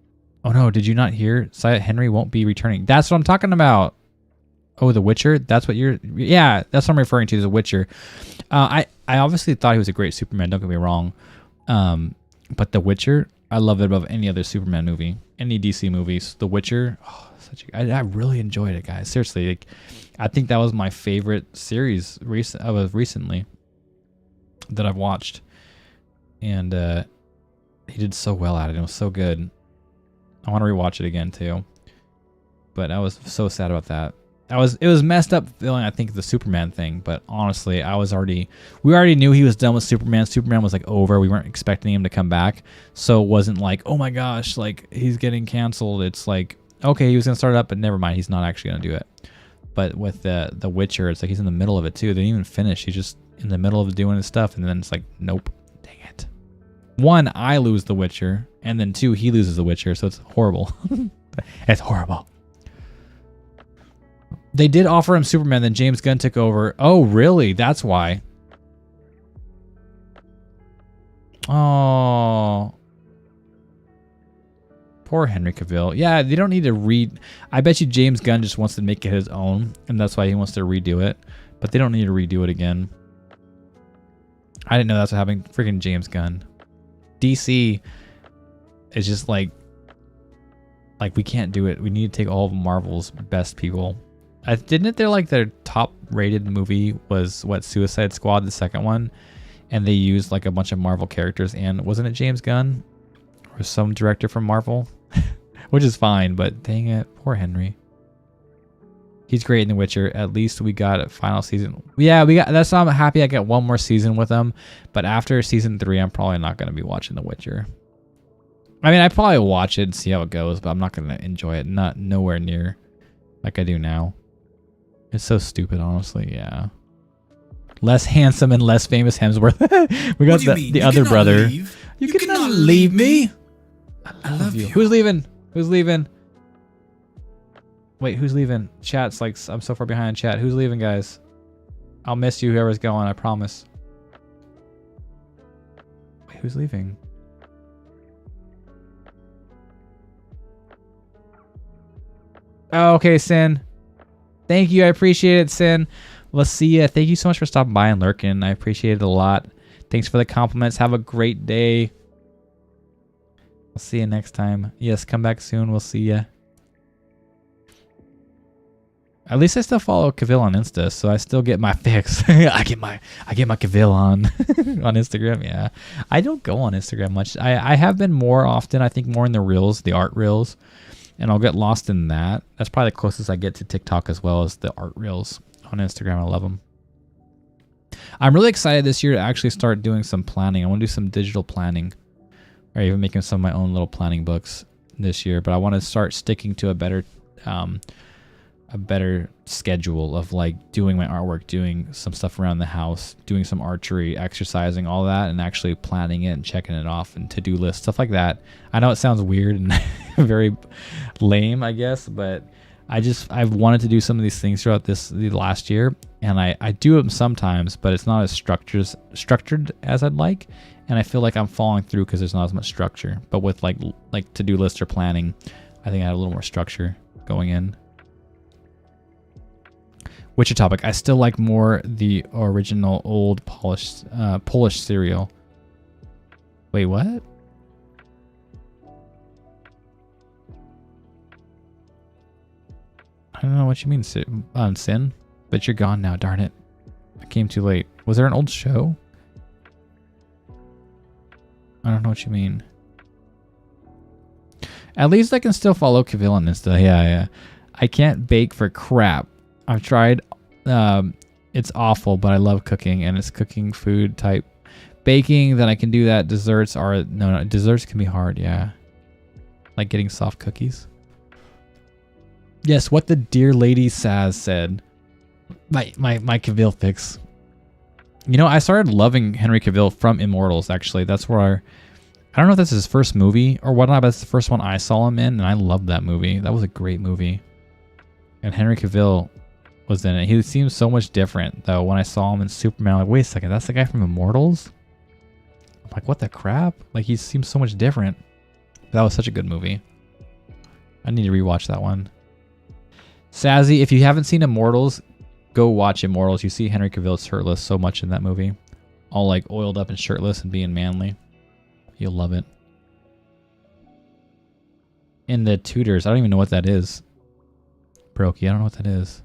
Oh no, did you not hear? Syed Henry won't be returning. That's what I'm talking about. Oh, The Witcher? That's what you're... Yeah, that's what I'm referring to, The Witcher. I obviously thought he was a great Superman, don't get me wrong. But The Witcher, I love it above any other Superman movie. Any DC movies. The Witcher, I really enjoyed it, guys. Seriously, like, I think that was my favorite series recently that I've watched. And he did so well at it. It was so good. I want to rewatch it again too. But I was so sad about that. It was messed up feeling, I think, the Superman thing. But honestly, we already knew he was done with Superman. Superman was like over. We weren't expecting him to come back. So it wasn't like, oh my gosh, like he's getting canceled. It's like, okay, he was gonna start it up, but never mind, he's not actually gonna do it. But with the Witcher, it's like he's in the middle of it too. They didn't even finish. He's just in the middle of doing his stuff, and then it's like, nope. One, I lose The Witcher, and then two, he loses The Witcher, so it's horrible. It's horrible. They did offer him Superman, then James Gunn took over. Oh, really? That's why. Oh. Poor Henry Cavill. Yeah, they don't need to read. I bet you James Gunn just wants to make it his own, and that's why he wants to redo it. But they don't need to redo it again. I didn't know that's what happened. Freaking James Gunn. DC is just like we can't do it. We need to take all of Marvel's best people. Didn't their their top rated movie was Suicide Squad, the second one, and they used like a bunch of Marvel characters, and wasn't it James Gunn or some director from Marvel? Which is fine, but dang it, poor Henry. He's great in The Witcher. At least we got a final season. Yeah, we got. That's why I'm happy I got one more season with him. But after season 3, I'm probably not going to be watching The Witcher. I mean, I probably watch it and see how it goes, but I'm not going to enjoy it. Nowhere near like I do now. It's so stupid, honestly. Yeah. Less handsome and less famous Hemsworth. We got the other brother. Leave? You cannot leave me. I love you. Who's leaving? Who's leaving? Wait, who's leaving? Chat's like, I'm so far behind chat. Who's leaving, guys? I'll miss you, whoever's going, I promise. Wait, who's leaving? Oh, okay, Sin. Thank you, I appreciate it, Sin. We'll see ya. Thank you so much for stopping by and lurking. I appreciate it a lot. Thanks for the compliments. Have a great day. I'll see you next time. Yes, come back soon. We'll see ya. At least I still follow Cavill on Insta, so I still get my fix. I get my Cavill on on Instagram. Yeah, I don't go on Instagram much. I have been more often. I think more in the reels, the art reels, and I'll get lost in that. That's probably the closest I get to TikTok as well as the art reels on Instagram. I love them. I'm really excited this year to actually start doing some planning. I want to do some digital planning, or even making some of my own little planning books this year. But I want to start sticking to a better a better schedule of like doing my artwork, doing some stuff around the house, doing some archery, exercising, all that, and actually planning it and checking it off and to-do lists, stuff like that. I know it sounds weird and very lame, I guess, but I've wanted to do some of these things throughout the last year, and I do them sometimes, but it's not as structured as I'd like, and I feel like I'm falling through because there's not as much structure. But with like to-do lists or planning, I think I had a little more structure going in. Which topic? I still like more the original old Polish cereal. Wait, what? I don't know what you mean, Sin. But you're gone now, darn it. I came too late. Was there an old show? I don't know what you mean. At least I can still follow Cavill on Insta. Yeah. I can't bake for crap. I've tried. It's awful, but I love cooking, and it's cooking food type baking. Then I can do that. Desserts are no. Desserts can be hard. Yeah, like getting soft cookies. Yes, what the dear lady Saz said. My Cavill fix. You know, I started loving Henry Cavill from Immortals. Actually, that's where I don't know if that's his first movie or whatnot, but it's the first one I saw him in, and I loved that movie. That was a great movie. And Henry Cavill was in it. He seems so much different, though. When I saw him in Superman, I'm like, wait a second, that's the guy from Immortals? I'm like, what the crap? Like, he seems so much different. That was such a good movie. I need to rewatch that one. Sazzy, if you haven't seen Immortals, go watch Immortals. You see Henry Cavill shirtless so much in that movie. All like oiled up and shirtless and being manly. You'll love it. In the Tudors, I don't even know what that is. Brokey, I don't know what that is.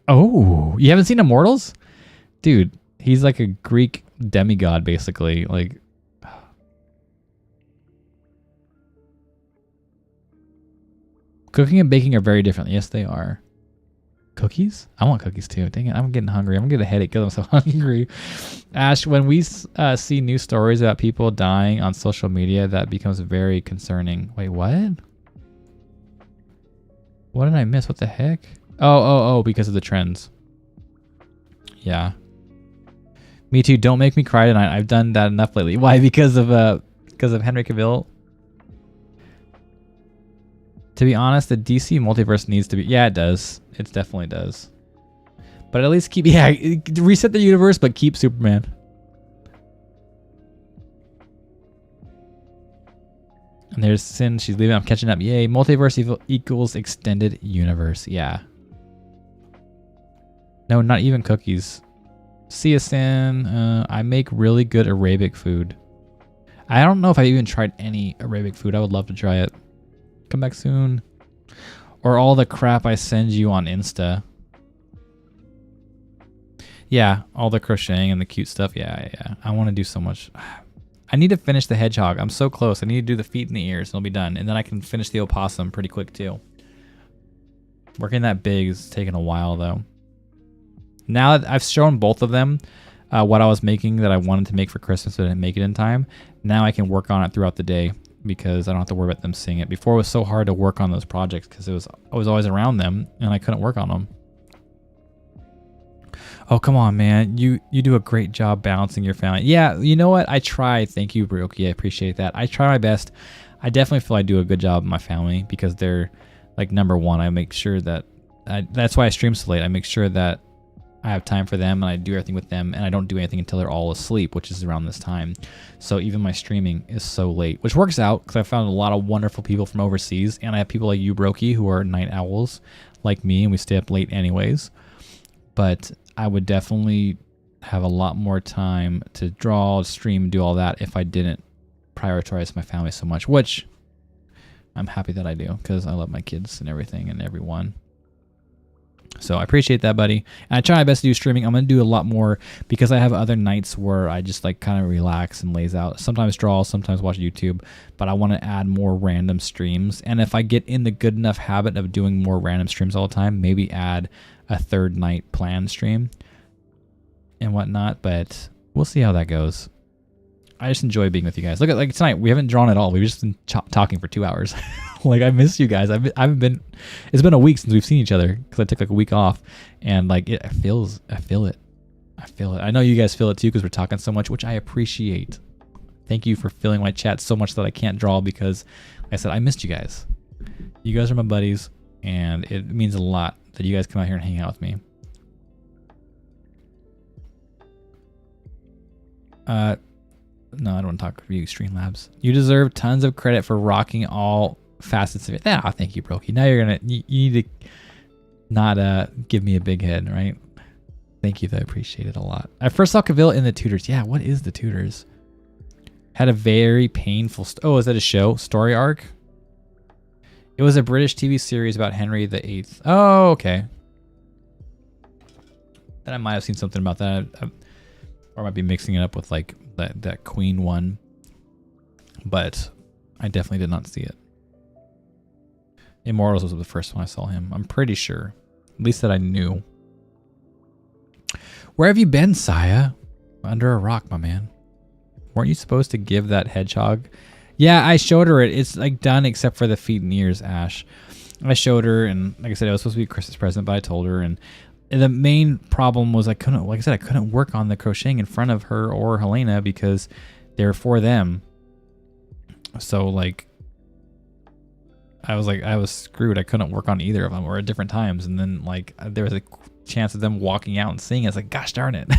Oh, you haven't seen Immortals? Dude, he's like a Greek demigod, basically. Like, cooking and baking are very different. Yes, they are. Cookies? I want cookies too. Dang it, I'm getting hungry. I'm gonna get a headache because I'm so hungry. Ash, when we see news stories about people dying on social media, that becomes very concerning. Wait, what? What did I miss? What the heck? Oh, because of the trends. Yeah. Me too. Don't make me cry tonight. I've done that enough lately. Why? Because of Henry Cavill. To be honest, the DC multiverse needs to be... Yeah, it does. It definitely does. But at least keep... Yeah, reset the universe, but keep Superman. And there's Sin. She's leaving. I'm catching up. Yay. Multiverse equals extended universe. Yeah. No, not even cookies. See ya, Sin. I make really good Arabic food. I don't know if I even tried any Arabic food. I would love to try it. Come back soon. Or all the crap I send you on Insta. Yeah, all the crocheting and the cute stuff. Yeah. I want to do so much. I need to finish the hedgehog. I'm so close. I need to do the feet and the ears and I'll be done. And then I can finish the opossum pretty quick too. Working that big is taking a while though. Now that I've shown both of them what I was making that I wanted to make for Christmas but I didn't make it in time, now I can work on it throughout the day because I don't have to worry about them seeing it. Before it was so hard to work on those projects because I was always around them and I couldn't work on them. Oh, come on, man. You do a great job balancing your family. Yeah, you know what? I try. Thank you, Brioki. I appreciate that. I try my best. I definitely feel I do a good job with my family because they're like number one. I make sure that that's why I stream so late. I make sure that I have time for them and I do everything with them and I don't do anything until they're all asleep, which is around this time. So even my streaming is so late, which works out because I found a lot of wonderful people from overseas and I have people like you, Brokey, who are night owls like me and we stay up late anyways. But I would definitely have a lot more time to draw, stream, do all that if I didn't prioritize my family so much, which I'm happy that I do because I love my kids and everything and everyone. So I appreciate that, buddy. And I try my best to do streaming. I'm going to do a lot more because I have other nights where I just like kind of relax and lays out. Sometimes draw, sometimes watch YouTube, but I want to add more random streams. And if I get in the good enough habit of doing more random streams all the time, maybe add a third night plan stream and whatnot, but we'll see how that goes. I just enjoy being with you guys. Look at like tonight, we haven't drawn at all. We've just been talking for 2 hours. Like I miss you guys. I haven't been. It's been a week since we've seen each other because I took like a week off, and like I feel it. I feel it. I know you guys feel it too because we're talking so much, which I appreciate. Thank you for filling my chat so much that I can't draw because, like I said, I missed you guys. You guys are my buddies, and it means a lot that you guys come out here and hang out with me. No, I don't want to talk review Streamlabs. You deserve tons of credit for rocking all facets of it. Ah, thank you, Brokey. Now you need to not give me a big head, right? Thank you, though. I appreciate it a lot. I first saw Cavill in The Tudors. Yeah, what is The Tudors? Had a very painful... oh, is that a show? Story arc? It was a British TV series about Henry VIII. Oh, okay. Then I might have seen something about that. Or I might be mixing it up with like that Queen one. But I definitely did not see it. Immortals was the first one I saw him. I'm pretty sure. At least that I knew. Where have you been, Saya? Under a rock, my man. Weren't you supposed to give that hedgehog? Yeah, I showed her it. It's like done except for the feet and ears, Ash. I showed her, and like I said, it was supposed to be a Christmas present, but I told her, and the main problem was I couldn't work on the crocheting in front of her or Helena because they're for them. So like, I was screwed. I couldn't work on either of them or at different times. And then like there was a chance of them walking out and seeing it. It's like, gosh darn it.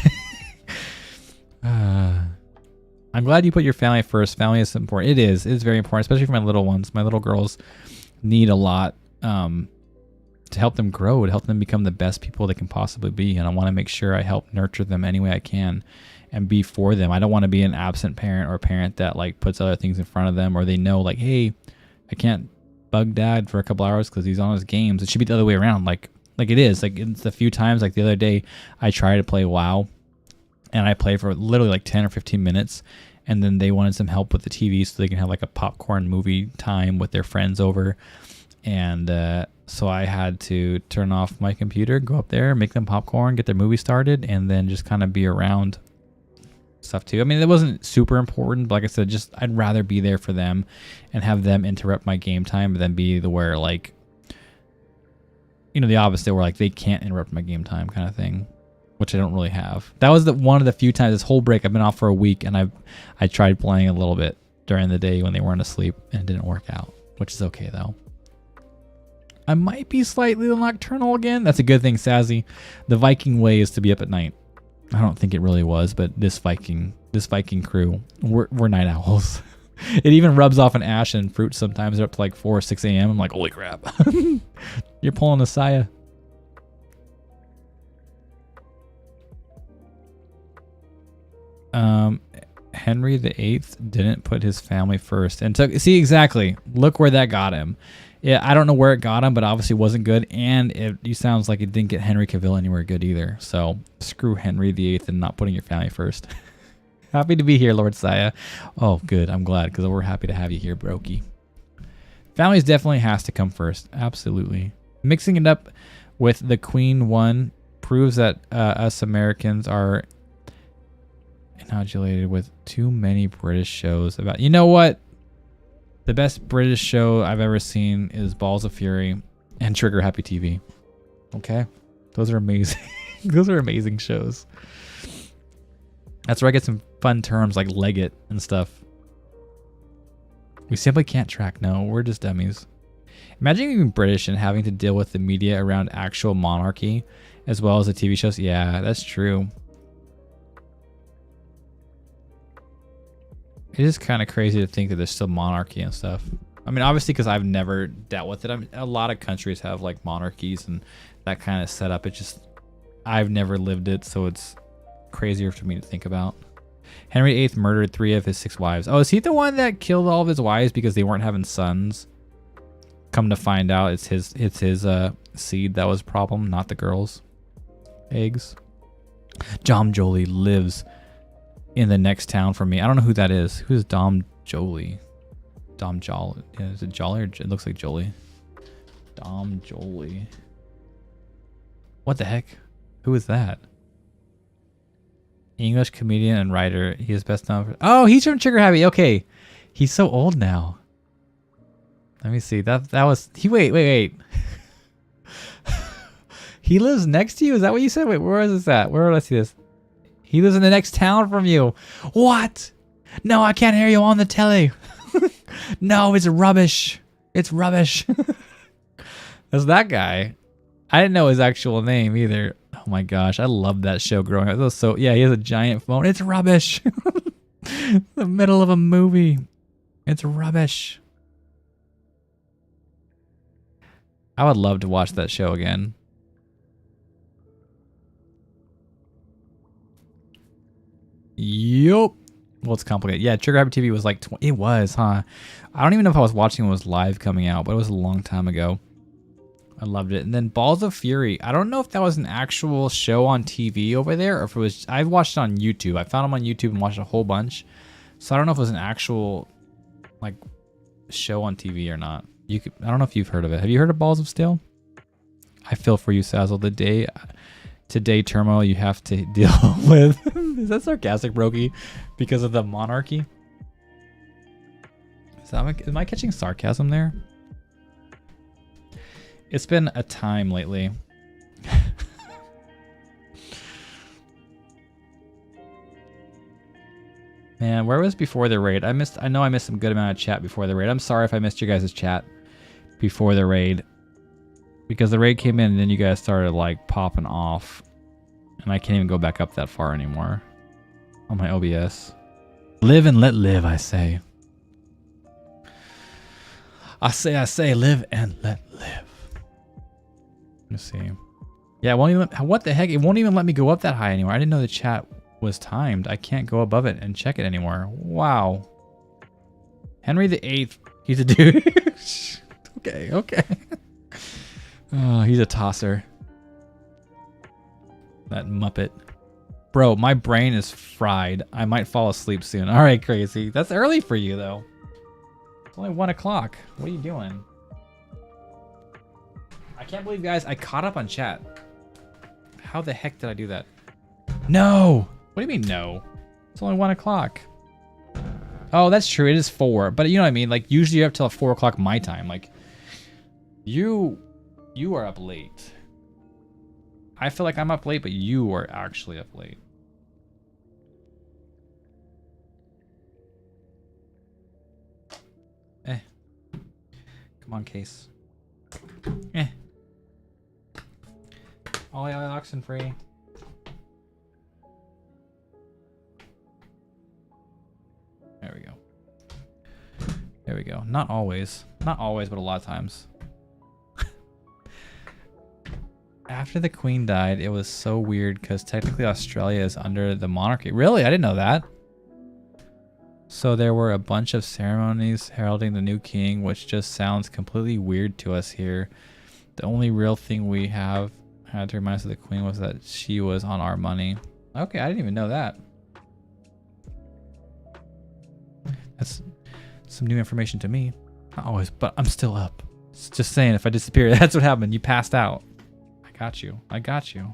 I'm glad you put your family first. Family is important. It is very important, especially for my little ones. My little girls need a lot to help them grow, to help them become the best people they can possibly be. And I want to make sure I help nurture them any way I can and be for them. I don't want to be an absent parent or a parent that like puts other things in front of them, or they know like, hey, I can't bug dad for a couple hours because he's on his games. It should be the other way around. Like it is. Like it's a few times, like the other day I tried to play WoW and I played for literally like 10 or 15 minutes. And then they wanted some help with the TV so they can have like a popcorn movie time with their friends over. And so I had to turn off my computer, go up there, make them popcorn, get their movie started, and then just kind of be around stuff too. I mean, it wasn't super important, but like I said, just I'd rather be there for them and have them interrupt my game time than be the where like, you know, the opposite where like they can't interrupt my game time kind of thing, which I don't really have. That was one of the few times this whole break I've been off for a week, and I tried playing a little bit during the day when they weren't asleep, and it didn't work out, which is okay though. I might be slightly nocturnal again. That's a good thing, Sazzy. The Viking way is to be up at night. I don't think it really was, but this Viking crew, we're night owls. It even rubs off an Ash and Fruit sometimes. They're up to like 4 or 6 a.m. I'm like, holy crap. You're pulling a Saya. Henry VIII didn't put his family first and see exactly. Look where that got him. Yeah, I don't know where it got him, but obviously wasn't good. And it sounds like it didn't get Henry Cavill anywhere good either. So screw Henry VIII and not putting your family first. Happy to be here, Lord Saya. Oh, good. I'm glad because we're happy to have you here, Brokey. Families definitely has to come first. Absolutely. Mixing it up with the Queen one proves that us Americans are inoculated with too many British shows about. You know what? The best British show I've ever seen is Balls of Fury and Trigger Happy TV. Okay? Those are amazing. Those are amazing shows. That's where I get some fun terms like Leggett and stuff. We simply can't track. No, we're just dummies. Imagine being British and having to deal with the media around actual monarchy as well as the TV shows. Yeah, that's true. It is kind of crazy to think that there's still monarchy and stuff. I mean, obviously, because I've never dealt with it. I mean, a lot of countries have like monarchies and that kind of setup. It's just, I've never lived it, so it's crazier for me to think about. Henry VIII murdered 3 of his 6 wives. Oh, is he the one that killed all of his wives because they weren't having sons? Come to find out, it's his seed that was a problem, not the girls' eggs. Dom Jolie lives in the next town from me. I don't know who that is. Who's Dom Jolie? Dom Jolie. Yeah, is it Jolly or it looks like Jolie? Dom Jolie. What the heck? Who is that? English comedian and writer. He is best known for... Oh, he's from Trigger Happy. Okay. He's so old now. Let me see. That was he. Wait. He lives next to you. Is that what you said? Wait, where is this at? Where? Let's see this. He lives in the next town from you. What? No, I can't hear you on the telly. No, it's rubbish. It's rubbish. That's that guy. I didn't know his actual name either. Oh my gosh, I loved that show growing up. It was so yeah, he has a giant phone. It's rubbish. The middle of a movie. It's rubbish. I would love to watch that show again. Yup. Well, it's complicated. Yeah, Trigger Happy TV was like 20. It was, huh? I don't even know if I was watching when it was live coming out, but it was a long time ago. I loved it. And then Balls of Fury. I don't know if that was an actual show on TV over there or if it was. I watched it on YouTube. I found them on YouTube and watched a whole bunch. So I don't know if it was an actual like show on TV or not. I don't know if you've heard of it. Have you heard of Balls of Steel? I feel for you, Sazzle. Today turmoil you have to deal with. Is that sarcastic, Brokey? Because of the monarchy? Am I catching sarcasm there? It's been a time lately. Man, where was before the raid? I know I missed some good amount of chat before the raid. I'm sorry if I missed you guys' chat before the raid. Because the raid came in and then you guys started like popping off. And I can't even go back up that far anymore. On my OBS. Live and let live, I say. I say, live and let live. Let's see. Yeah, it won't even, what the heck? It won't even let me go up that high anymore. I didn't know the chat was timed. I can't go above it and check it anymore. Wow. Henry VIII. He's a dude. Okay. Oh, he's a tosser. That Muppet. Bro, my brain is fried. I might fall asleep soon. All right, crazy. That's early for you, though. It's only 1 o'clock. What are you doing? I can't believe, guys, I caught up on chat. How the heck did I do that? No! What do you mean, no? It's only 1 o'clock. Oh, that's true. It is 4. But you know what I mean? Like, usually you have till 4 o'clock my time. Like, you are up late. I feel like I'm up late, but you are actually up late. Come on, Case. All oxen free. There we go. There we go. Not always. Not always, but a lot of times. After the Queen died, it was so weird because technically Australia is under the monarchy. Really? I didn't know that. So there were a bunch of ceremonies heralding the new king, which just sounds completely weird to us here. The only real thing we had to remind us of the Queen was that she was on our money. Okay, I didn't even know that. That's some new information to me. Not always, but I'm still up. It's just saying, if I disappear, that's what happened. You passed out. I got you.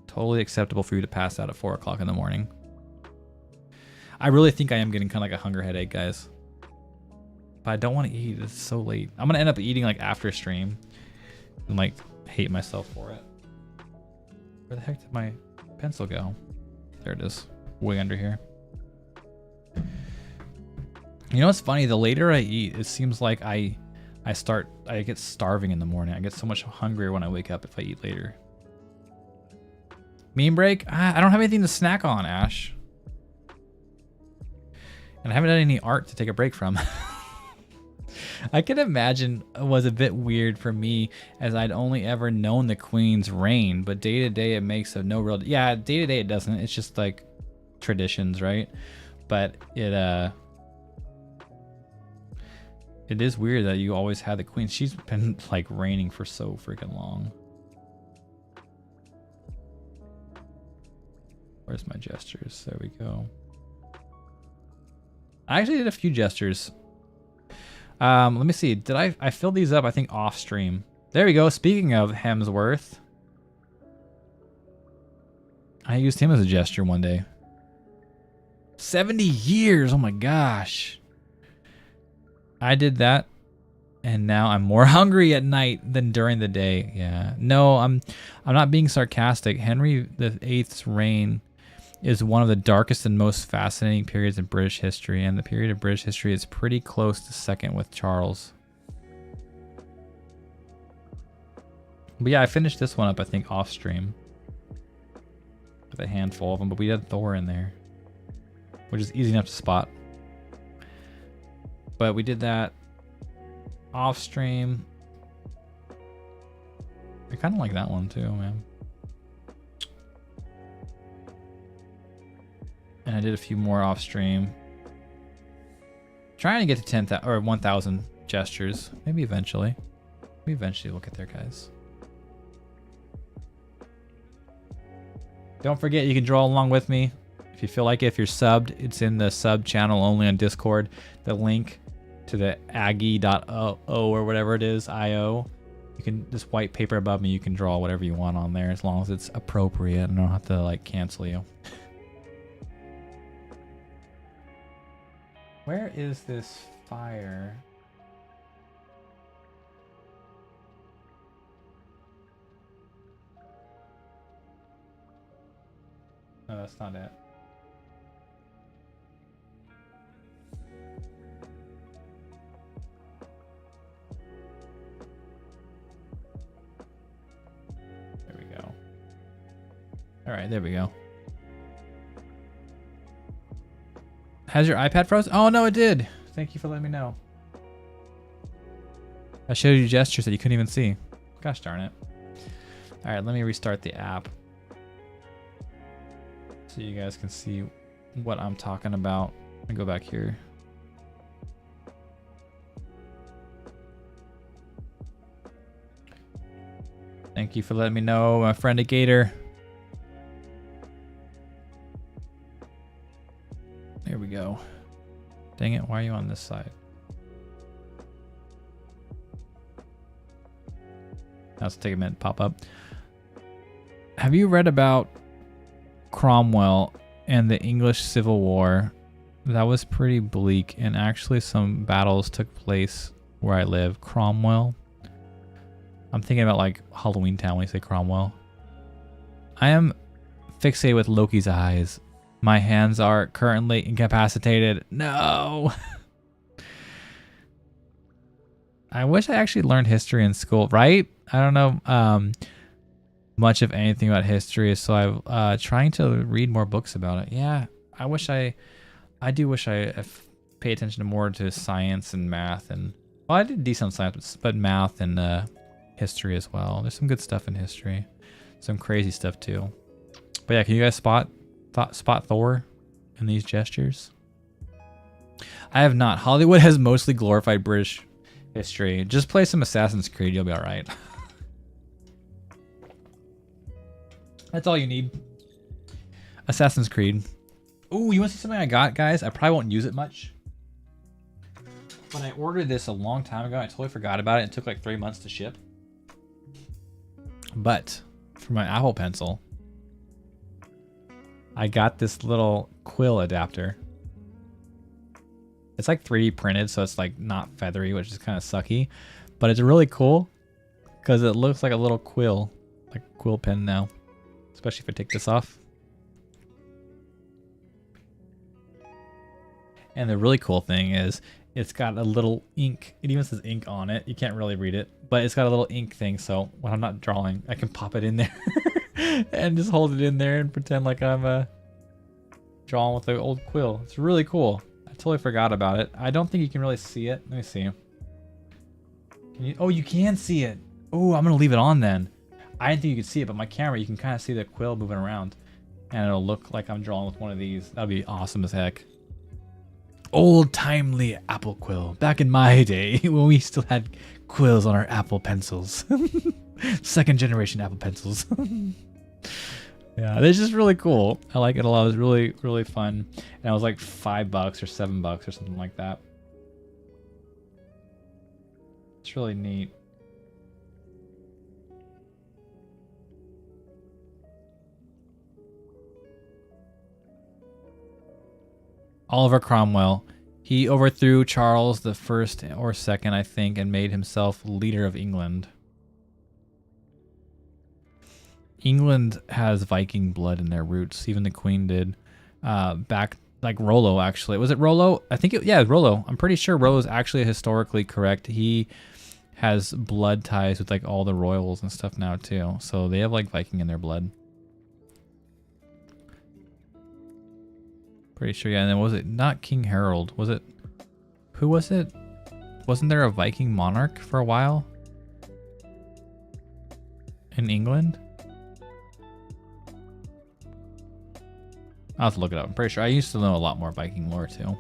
Totally acceptable for you to pass out at 4 o'clock in the morning. I really think I am getting kind of like a hunger headache, guys. But I don't want to eat. It's so late. I'm going to end up eating like after stream. And like hate myself for it. Where the heck did my pencil go? There it is. Way under here. You know what's funny? The later I eat, it seems like I get starving in the morning. I get so much hungrier when I wake up if I eat later. Meme break? I don't have anything to snack on, Ash. And I haven't done any art to take a break from. I can imagine it was a bit weird for me as I'd only ever known the Queen's reign, but day to day it makes a no real... Yeah, day to day it doesn't. It's just like traditions, right? But it is weird that you always had the Queen. She's been like reigning for so freaking long. Where's my gestures? There we go. I actually did a few gestures. Let me see. Did I filled these up, I think, off stream. There we go. Speaking of Hemsworth. I used him as a gesture one day. 70 years. Oh my gosh. I did that, and now I'm more hungry at night than during the day. Yeah. No, I'm not being sarcastic. Henry VIII's reign is one of the darkest and most fascinating periods in British history, and the period of British history is pretty close to second with Charles. But yeah, I finished this one up, I think, off stream. With a handful of them, but we had Thor in there, which is easy enough to spot. But we did that off stream. I kind of like that one too, man. And I did a few more off stream. Trying to get to 10,000 or 1,000 gestures. Maybe eventually. Maybe eventually we'll get there, guys. Don't forget, you can draw along with me if you feel like it. If you're subbed, it's in the sub channel only on Discord. The link to the Aggie.o or whatever it is, IO. You can, this white paper above me, you can draw whatever you want on there as long as it's appropriate and I don't have to like cancel you. Where is this fire? No, that's not it. There we go. All right, there we go. Has your iPad froze? Oh, no, it did. Thank you for letting me know. I showed you gestures that you couldn't even see. Gosh darn it. All right, let me restart the app so you guys can see what I'm talking about. Let me go back here. Thank you for letting me know, my friend Gator. There we go. Dang it, why are you on this side? Let's take a minute to pop up. Have you read about Cromwell and the English Civil War? That was pretty bleak, and actually some battles took place where I live. Cromwell. I'm thinking about like Halloween Town when you say Cromwell. I am fixated with Loki's eyes. My hands are currently incapacitated. No. I wish I actually learned history in school, right? I don't know much of anything about history, so I'm trying to read more books about it. Yeah, I do wish I pay attention more to science and math, and well, I did decent science, but math and history as well. There's some good stuff in history, some crazy stuff too. But yeah, can you guys spot Thor in these gestures? I have not. Hollywood has mostly glorified British history. Just play some Assassin's Creed, you'll be all right. That's all you need. Assassin's Creed. Ooh, you want to see something I got, guys? I probably won't use it much. But I ordered this a long time ago. I totally forgot about it. It took like 3 months to ship. But for my Apple Pencil, I got this little quill adapter. It's like 3D printed, so it's like not feathery, which is kind of sucky. But it's really cool because it looks like a little quill, like a quill pen now. Especially if I take this off. And the really cool thing is it's got a little ink. It even says ink on it. You can't really read it, but it's got a little ink thing. So when I'm not drawing, I can pop it in there and just hold it in there and pretend like I'm drawing with the old quill. It's really cool. I totally forgot about it. I don't think you can really see it. Let me see. Can you? Oh, you can see it. Oh, I'm going to leave it on then. I didn't think you could see it, but my camera, you can kind of see the quill moving around. And it'll look like I'm drawing with one of these. That'd be awesome as heck. Old timely Apple quill. Back in my day, when we still had quills on our Apple pencils. Second generation Apple pencils. Yeah, it's just really cool. I like it a lot. It was really, really fun. And it was like $5 or $7 or something like that. It's really neat. Oliver Cromwell He overthrew Charles the First or Second, I think, and made himself leader of England. England has Viking blood in their roots. Even the Queen did. Back like Rollo, actually. Was it Rollo? I think yeah, Rollo. I'm pretty sure Rollo is actually historically correct. He has blood ties with like all the royals and stuff now too. So they have like Viking in their blood. Pretty sure, yeah. And then was it not King Harold? Was it? Who was it? Wasn't there a Viking monarch for a while? In England? I'll have to look it up. I'm pretty sure. I used to know a lot more Viking lore too.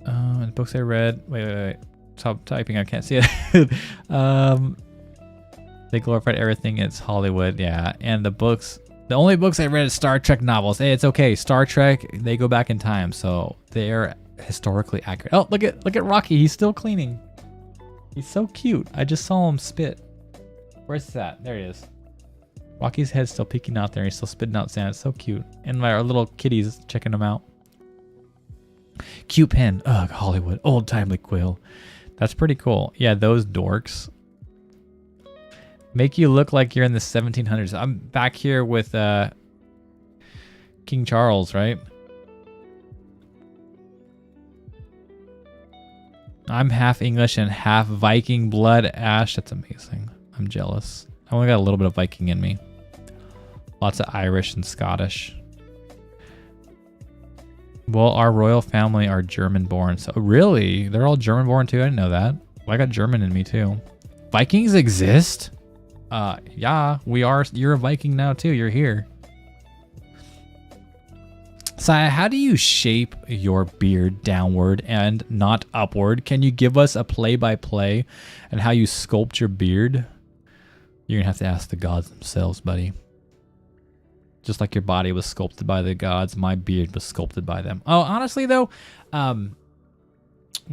The books I read. Wait. Stop typing. I can't see it. They glorified everything. It's Hollywood. Yeah. And the books. The only books I read is Star Trek novels. Hey, it's okay. Star Trek, they go back in time, so they're historically accurate. Oh, look at Rocky. He's still cleaning. He's so cute. I just saw him spit. Where's that? There he is. Rocky's head's still peeking out there. He's still spitting out sand. It's so cute. And our little kitties checking him out. Cute pen. Ugh, Hollywood. Old timely quill. That's pretty cool. Yeah, those dorks make you look like you're in the 1700s. I'm back here with King Charles, right? I'm half English and half Viking blood. Ash, that's amazing. I'm jealous. I only got a little bit of Viking in me. Lots of Irish and Scottish. Well, our royal family are German born. So really? They're all German born too? I didn't know that. Well, I got German in me too. Vikings exist? Yeah, we are. You're a Viking now too. You're here. Saya, how do you shape your beard downward and not upward? Can you give us a play-by-play and how you sculpt your beard? You're gonna have to ask the gods themselves, buddy. Just like your body was sculpted by the gods, my beard was sculpted by them. Oh, honestly though, when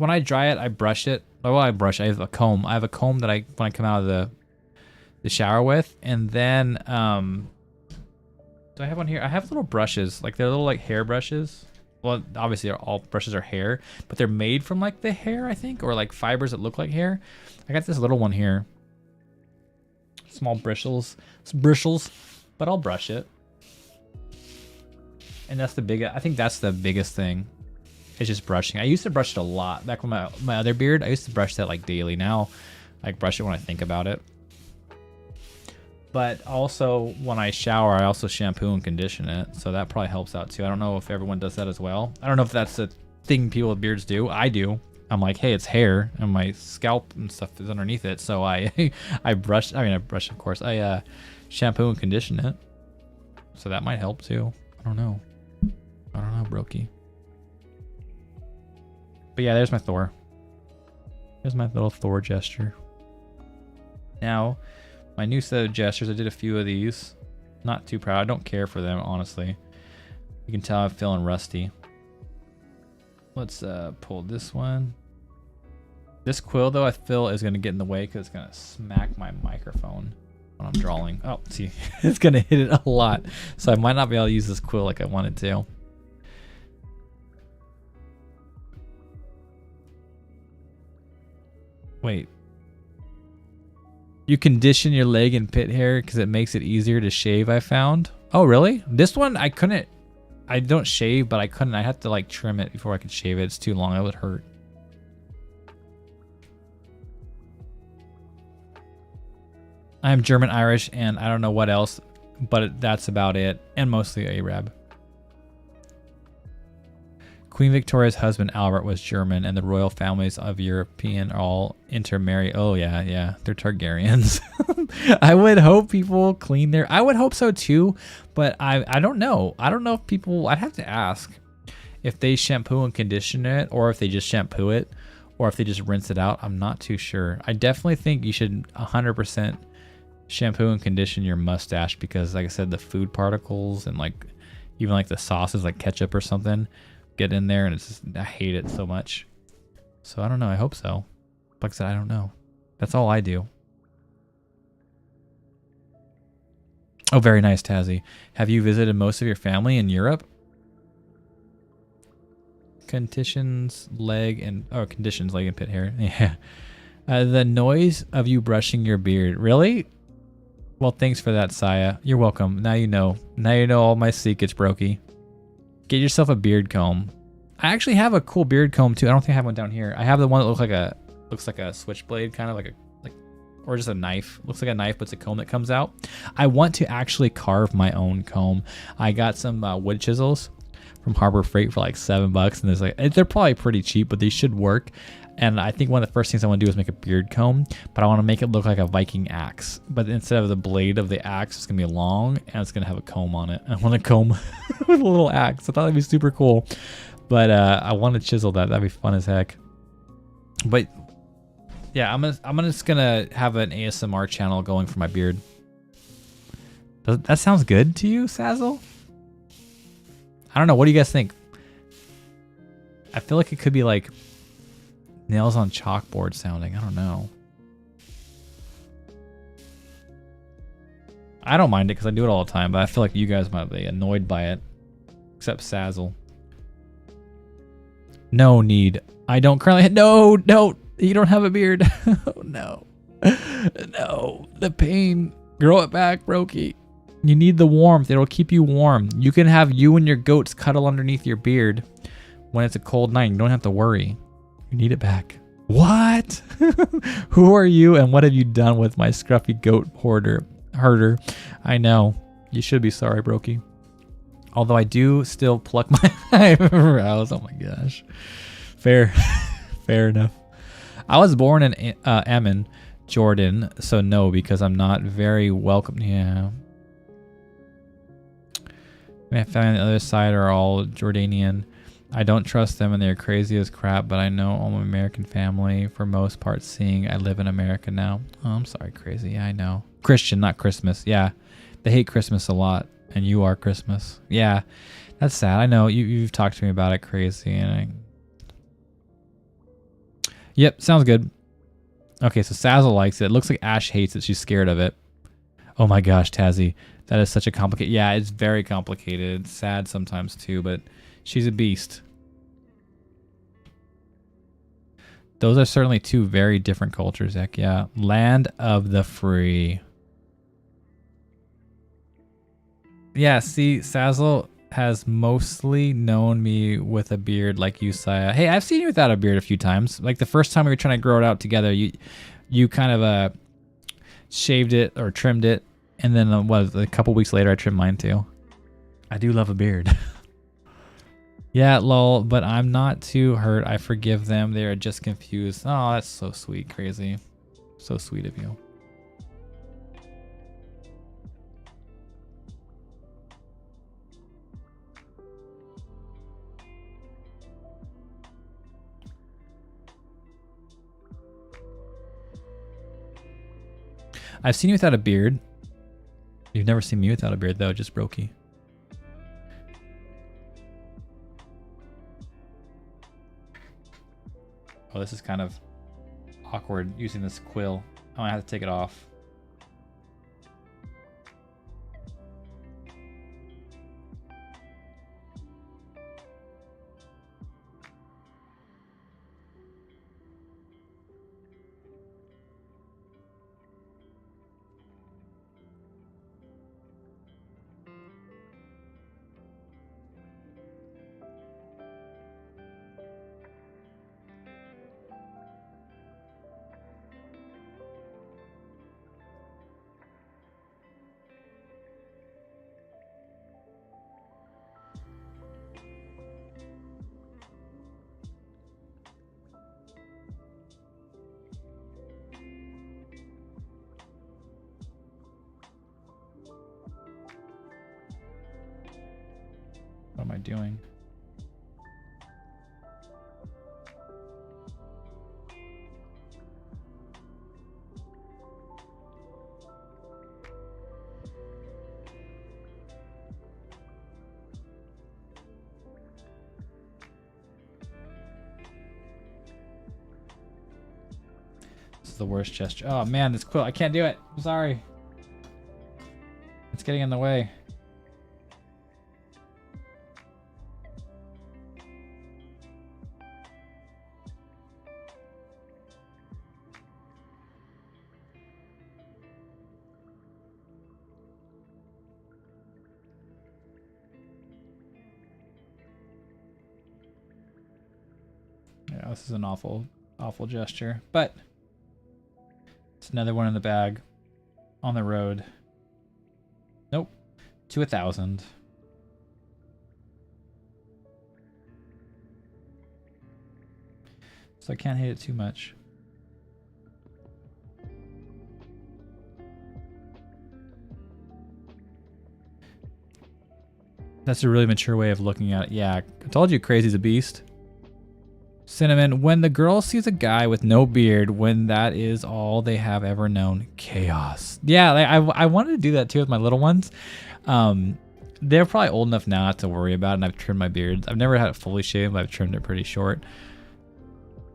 I dry it, I brush it. Well, I have a comb. I have a comb that when I come out of the shower with, and then do I have one here? I have little brushes, like they're little like hair brushes. Well, obviously all brushes are hair, but they're made from like the hair, I think, or like fibers that look like hair. I got this little one here. Small bristles, but I'll brush it. And that's I think that's the biggest thing. It's just brushing. I used to brush it a lot back with my other beard. I used to brush that like daily. Now I brush it when I think about it. But also when I shower, I also shampoo and condition it. So that probably helps out too. I don't know if everyone does that as well. I don't know if that's a thing people with beards do. I do. I'm like, hey, it's hair, and my scalp and stuff is underneath it. So I brush, of course. I shampoo and condition it. So that might help too. I don't know, Brokey. But yeah, there's my Thor. There's my little Thor gesture. Now, my new set of gestures, I did a few of these. Not too proud. I don't care for them, honestly. You can tell I'm feeling rusty. Let's pull this one. This quill, though, I feel is going to get in the way because it's going to smack my microphone when I'm drawing. Oh, see, it's going to hit it a lot. So I might not be able to use this quill like I wanted to. Wait. You condition your leg and pit hair because it makes it easier to shave, I found. Oh, really? This one, I couldn't. I don't shave, but I couldn't. I had to like trim it before I could shave it. It's too long. It would hurt. I am German, Irish, and I don't know what else, but that's about it. And mostly Arab. Queen Victoria's husband Albert was German, and the royal families of European all intermarry. Oh yeah, they're Targaryens. I would hope people clean their. I would hope so too, but I don't know. I don't know if people. I'd have to ask if they shampoo and condition it, or if they just shampoo it, or if they just rinse it out. I'm not too sure. I definitely think you should 100% shampoo and condition your mustache because, like I said, the food particles and like even like the sauces, like ketchup or something, get in there, and it's just, I hate it so much. So I don't know. I hope so. Like I said, I don't know. That's all I do. Oh, very nice, Tazzy. Have you visited most of your family in Europe? Conditions, leg, and pit hair. Yeah. The noise of you brushing your beard. Really? Well, thanks for that, Saya. You're welcome. Now you know. Now you know all my secrets, Brokey. Get yourself a beard comb. I actually have a cool beard comb too. I don't think I have one down here. I have the one that looks like a switchblade, kind of or just a knife. Looks like a knife, but it's a comb that comes out. I want to actually carve my own comb. I got some wood chisels from Harbor Freight for like $7, and they're probably pretty cheap, but they should work. And I think one of the first things I want to do is make a beard comb, but I want to make it look like a Viking axe. But instead of the blade of the axe, it's going to be long and it's going to have a comb on it. I want to comb with a little axe. I thought that'd be super cool. But I want to chisel that. That'd be fun as heck. But yeah, I'm just going to have an ASMR channel going for my beard. That sounds good to you, Sazzle? I don't know. What do you guys think? I feel like it could be like nails on chalkboard sounding. I don't know. I don't mind it because I do it all the time, but I feel like you guys might be annoyed by it. Except Sazzle. No need. I don't currently. No, you don't have a beard. Oh, no. No. The pain. Grow it back, Brokey. You need the warmth. It'll keep you warm. You can have you and your goats cuddle underneath your beard when it's a cold night. You don't have to worry. You need it back. What? Who are you and what have you done with my scruffy goat herder? I know. You should be sorry, Brokey. Although I do still pluck my eyebrows. Oh my gosh. Fair. Fair enough. I was born in Emmen, Jordan, so no, because I'm not very welcome. Yeah. My family on the other side are all Jordanian. I don't trust them and they're crazy as crap, but I know all my American family for most part, seeing I live in America now. Oh, I'm sorry, crazy. Yeah, I know. Christian, not Christmas. Yeah, they hate Christmas a lot, and you are Christmas. Yeah, that's sad. I know. You've talked to me about it, crazy. Yep, sounds good. Okay, so Sazzle likes it. It looks like Ash hates it. She's scared of it. Oh my gosh, Tazzy. That is such a complicated... Yeah, it's very complicated. It's sad sometimes too, but she's a beast. Those are certainly two very different cultures, heck yeah. Land of the free. Yeah, see, Sazzle has mostly known me with a beard like you, Saya. Hey, I've seen you without a beard a few times. Like the first time we were trying to grow it out together, you kind of shaved it or trimmed it. And then a couple weeks later, I trimmed mine too. I do love a beard. Yeah, lol, but I'm not too hurt. I forgive them. They are just confused. Oh, that's so sweet, crazy. So sweet of you. I've seen you without a beard. You've never seen me without a beard, though, just Brokey. Oh, this is kind of awkward using this quill. Oh, I have to take it off. What am I doing? This is the worst gesture. Oh man, this quilt. I can't do it. I'm sorry. It's getting in the way. Yeah, this is an awful gesture, but it's another one in the bag on the road. Nope. To 1,000. So I can't hate it too much. That's a really mature way of looking at it. Yeah, I told you Crazy's a beast. Cinnamon, when the girl sees a guy with no beard, when that is all they have ever known, chaos. Yeah, like I wanted to do that too with my little ones. They're probably old enough now not to worry about it, and I've trimmed my beard. I've never had it fully shaved, but I've trimmed it pretty short.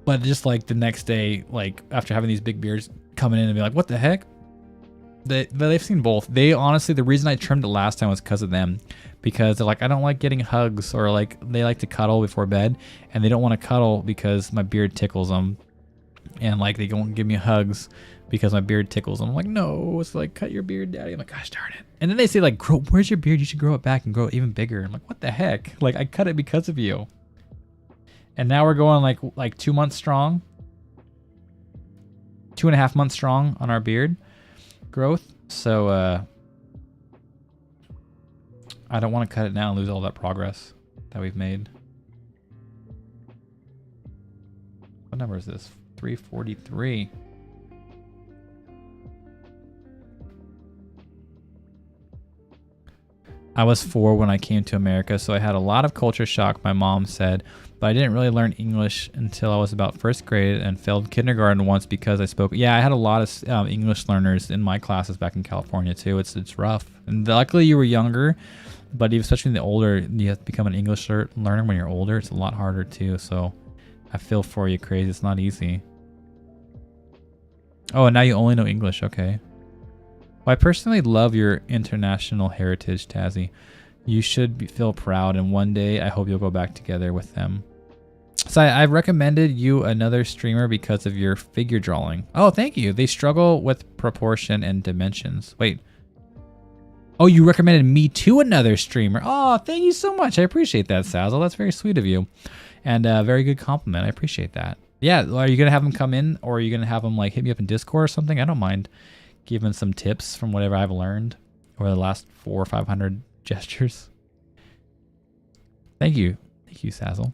But just like the next day, like after having these big beards coming in and be like, what the heck? They've seen both. They honestly, the reason I trimmed it last time was because of them. Because they're like, I don't like getting hugs, or like they like to cuddle before bed, and they don't want to cuddle because my beard tickles them, and like they don't give me hugs because my beard tickles them. I'm like, no, it's like, cut your beard, daddy. I'm like, gosh darn it. And then they say like, where's your beard? You should grow it back and grow it even bigger. I'm like, what the heck? Like I cut it because of you. And now we're going like 2 months strong, 2.5 months strong on our beard growth. So I don't want to cut it now and lose all that progress that we've made. What number is this? 343. I was 4 when I came to America, so I had a lot of culture shock, my mom said, but I didn't really learn English until I was about 1st grade and failed kindergarten once because I spoke. Yeah, I had a lot of English learners in my classes back in California too. It's rough. And luckily you were younger, but especially in the older, you have to become an English learner when you're older. It's a lot harder too. So I feel for you, Crazy. It's not easy. Oh, and now you only know English. Okay. Well, I personally love your international heritage, Tazzy. You should feel proud, and one day I hope you'll go back together with them. So I recommended you another streamer because of your figure drawing. Oh, thank you. They struggle with proportion and dimensions. Wait. Oh, you recommended me to another streamer. Oh, thank you so much. I appreciate that, Sazzle. That's very sweet of you. And a very good compliment. I appreciate that. Yeah, are you going to have them come in, or are you going to have them like hit me up in Discord or something? I don't mind giving some tips from whatever I've learned over the last 400 or 500 gestures. Thank you. Thank you, Sazzle.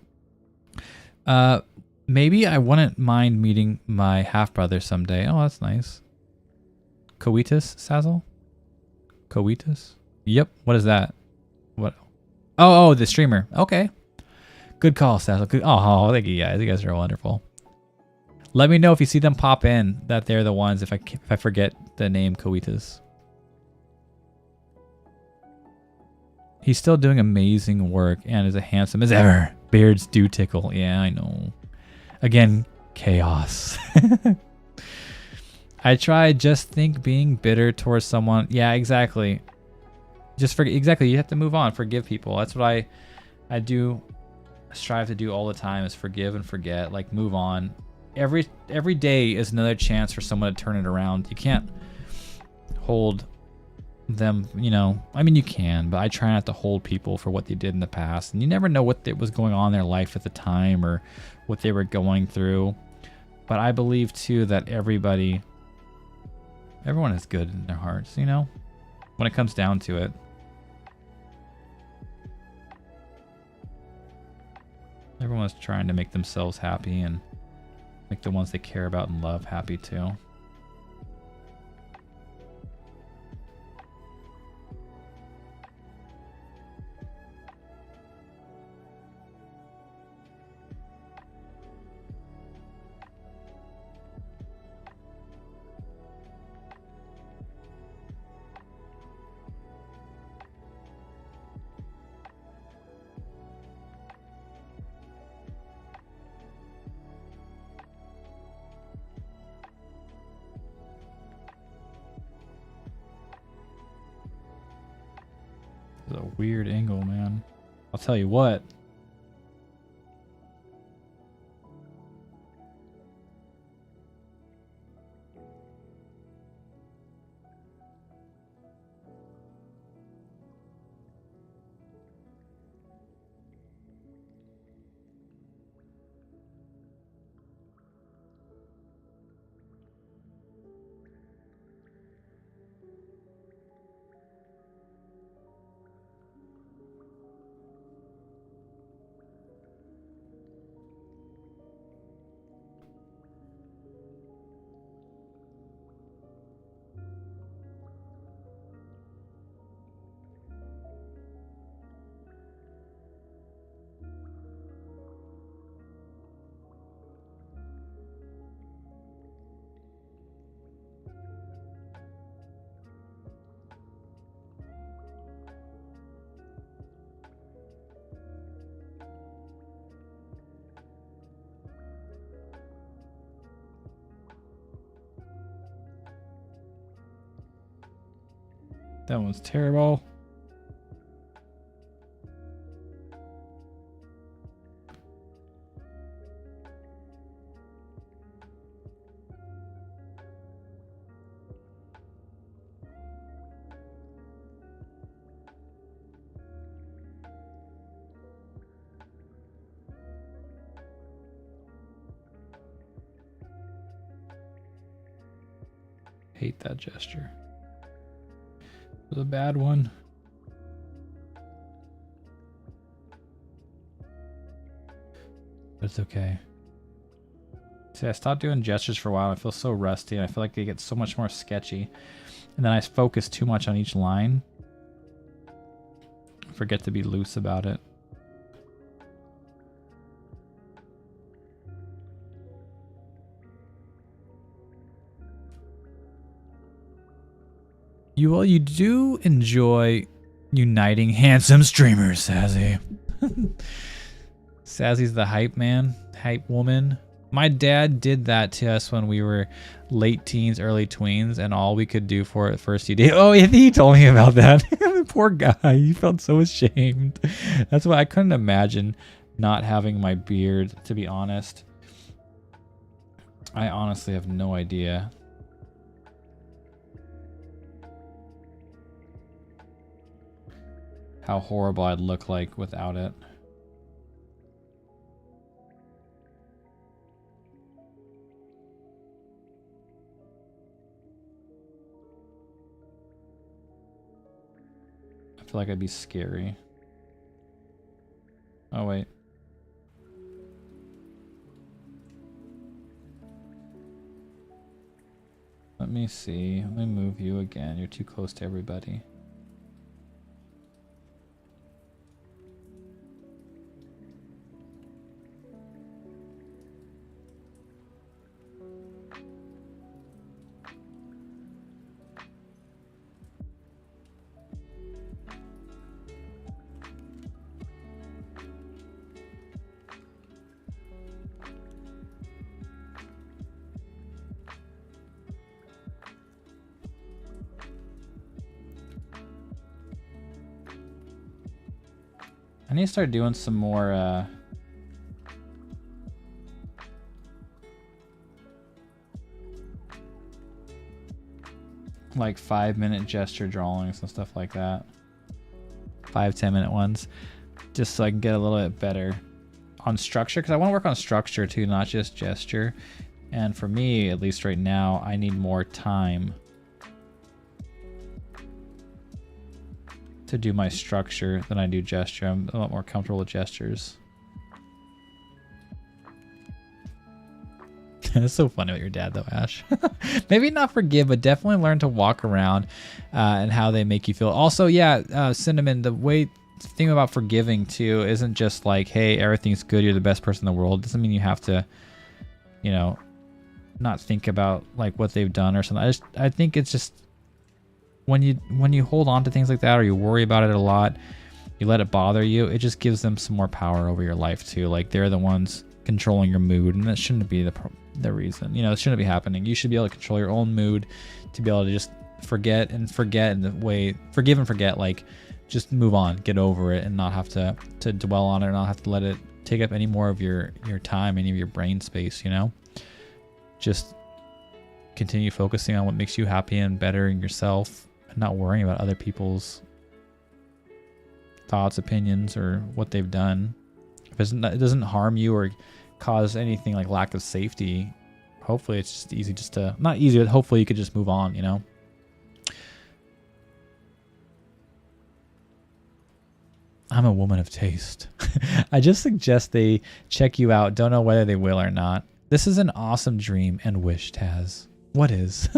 Maybe I wouldn't mind meeting my half-brother someday. Oh, that's nice. Coetus, Sazzle? Coetus? Yep. What is that? What? Oh, the streamer. Okay. Good call, Sazzle. Good. Oh, thank you guys. You guys are wonderful. Let me know if you see them pop in that they're the ones if I forget the name Coetus. He's still doing amazing work and is as handsome as ever. Beards do tickle. Yeah, I know. Again, chaos. I tried just think being bitter towards someone. Yeah, exactly. Just forget. Exactly. You have to move on. Forgive people. That's what I do strive to do all the time, is forgive and forget. Like, move on. Every day is another chance for someone to turn it around. You can't hold them, you know. I mean, you can, but I try not to hold people for what they did in the past. And you never know what was going on in their life at the time or what they were going through. But I believe too that everyone is good in their hearts, you know, when it comes down to it. Everyone's trying to make themselves happy and make the ones they care about and love happy too. weird angle, man. I'll tell you what. That one's terrible. Hate that gesture. It was a bad one. But it's okay. See, I stopped doing gestures for a while. I feel so rusty, and I feel like they get so much more sketchy. And then I focus too much on each line. I forget to be loose about it. You do enjoy uniting handsome streamers, Sassy. Sassy's the hype man, hype woman. My dad did that to us when we were late teens, early tweens, and all we could do for it first he did. Oh, yeah, he told me about that. Poor guy. He felt so ashamed. That's why I couldn't imagine not having my beard, to be honest. I honestly have no idea. How horrible I'd look like without it. I feel like I'd be scary. Oh, wait. Let me see. Let me move you again. You're too close to everybody. I need to start doing some more like 5-minute gesture drawings and stuff like that. 5-10 minute ones, just so I can get a little bit better on structure, because I want to work on structure too, not just gesture. And for me, at least right now, I need more time to do my structure than I do gesture. I'm a lot more comfortable with gestures. It's so funny with your dad though, Ash. Maybe not forgive, but definitely learn to walk around and how they make you feel. Also, yeah, Cinnamon, the thing about forgiving too isn't just like, hey, everything's good, you're the best person in the world. Doesn't mean you have to, you know, not think about like what they've done or something. I think it's just when you hold on to things like that, or you worry about it a lot, you let it bother you, it just gives them some more power over your life too. Like they're the ones controlling your mood, and that shouldn't be the reason. You know, it shouldn't be happening. You should be able to control your own mood, to be able to just forgive and forget, like just move on, get over it, and not have to dwell on it, or not have to let it take up any more of your time, any of your brain space, you know? Just continue focusing on what makes you happy and bettering yourself, and not worrying about other people's thoughts, opinions, or what they've done. If it doesn't harm you or cause anything like lack of safety, hopefully it's just easy not easy, but hopefully you could just move on, you know? I'm a woman of taste. I just suggest they check you out. Don't know whether they will or not. This is an awesome dream and wish, Taz. What is?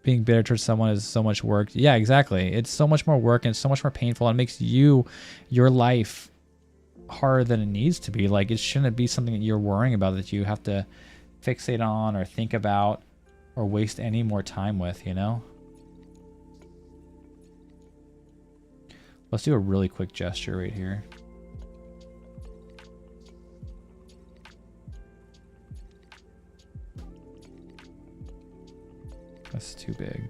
Being bitter towards someone is so much work. Yeah, exactly. It's so much more work and it's so much more painful, and it makes your life harder than it needs to be. Like, it shouldn't be something that you're worrying about, that you have to fixate on or think about or waste any more time with, you know? Let's do a really quick gesture right here. That's too big.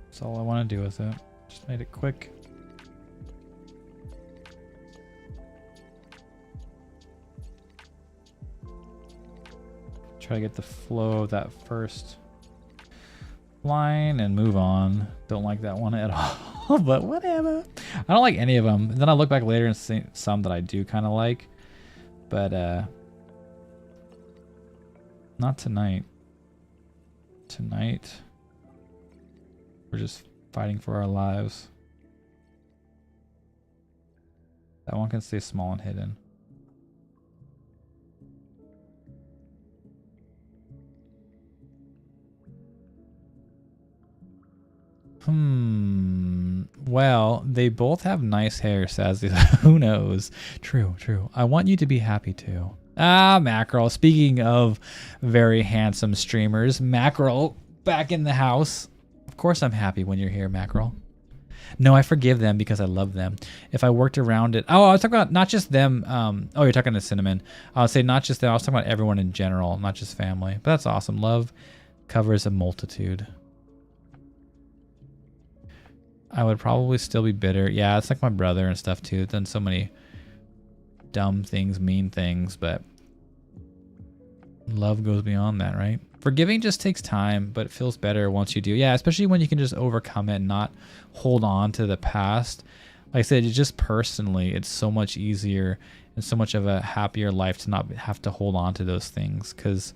That's all I want to do with it. Just made it quick. Try to get the flow of that first line and move on. Don't like that one at all, but whatever. I don't like any of them. Then I look back later and see some that I do kind of like, but not tonight. Tonight, we're just fighting for our lives. That one can stay small and hidden. Well, they both have nice hair, Sazzy. Who knows? True, true. I want you to be happy too. Ah, Mackerel. Speaking of very handsome streamers, Mackerel back in the house. Of course I'm happy when you're here, Mackerel. No, I forgive them because I love them. If I worked around it... Oh, I was talking about not just them. Oh, you're talking to Cinnamon. I would say not just them. I was talking about everyone in general, not just family. But that's awesome. Love covers a multitude. I would probably still be bitter. Yeah, it's like my brother and stuff too. Done so many dumb things, mean things, but love goes beyond that, right? Forgiving just takes time, but it feels better once you do. Yeah, especially when you can just overcome it and not hold on to the past. Like I said, it's just personally, it's so much easier and so much of a happier life to not have to hold on to those things, because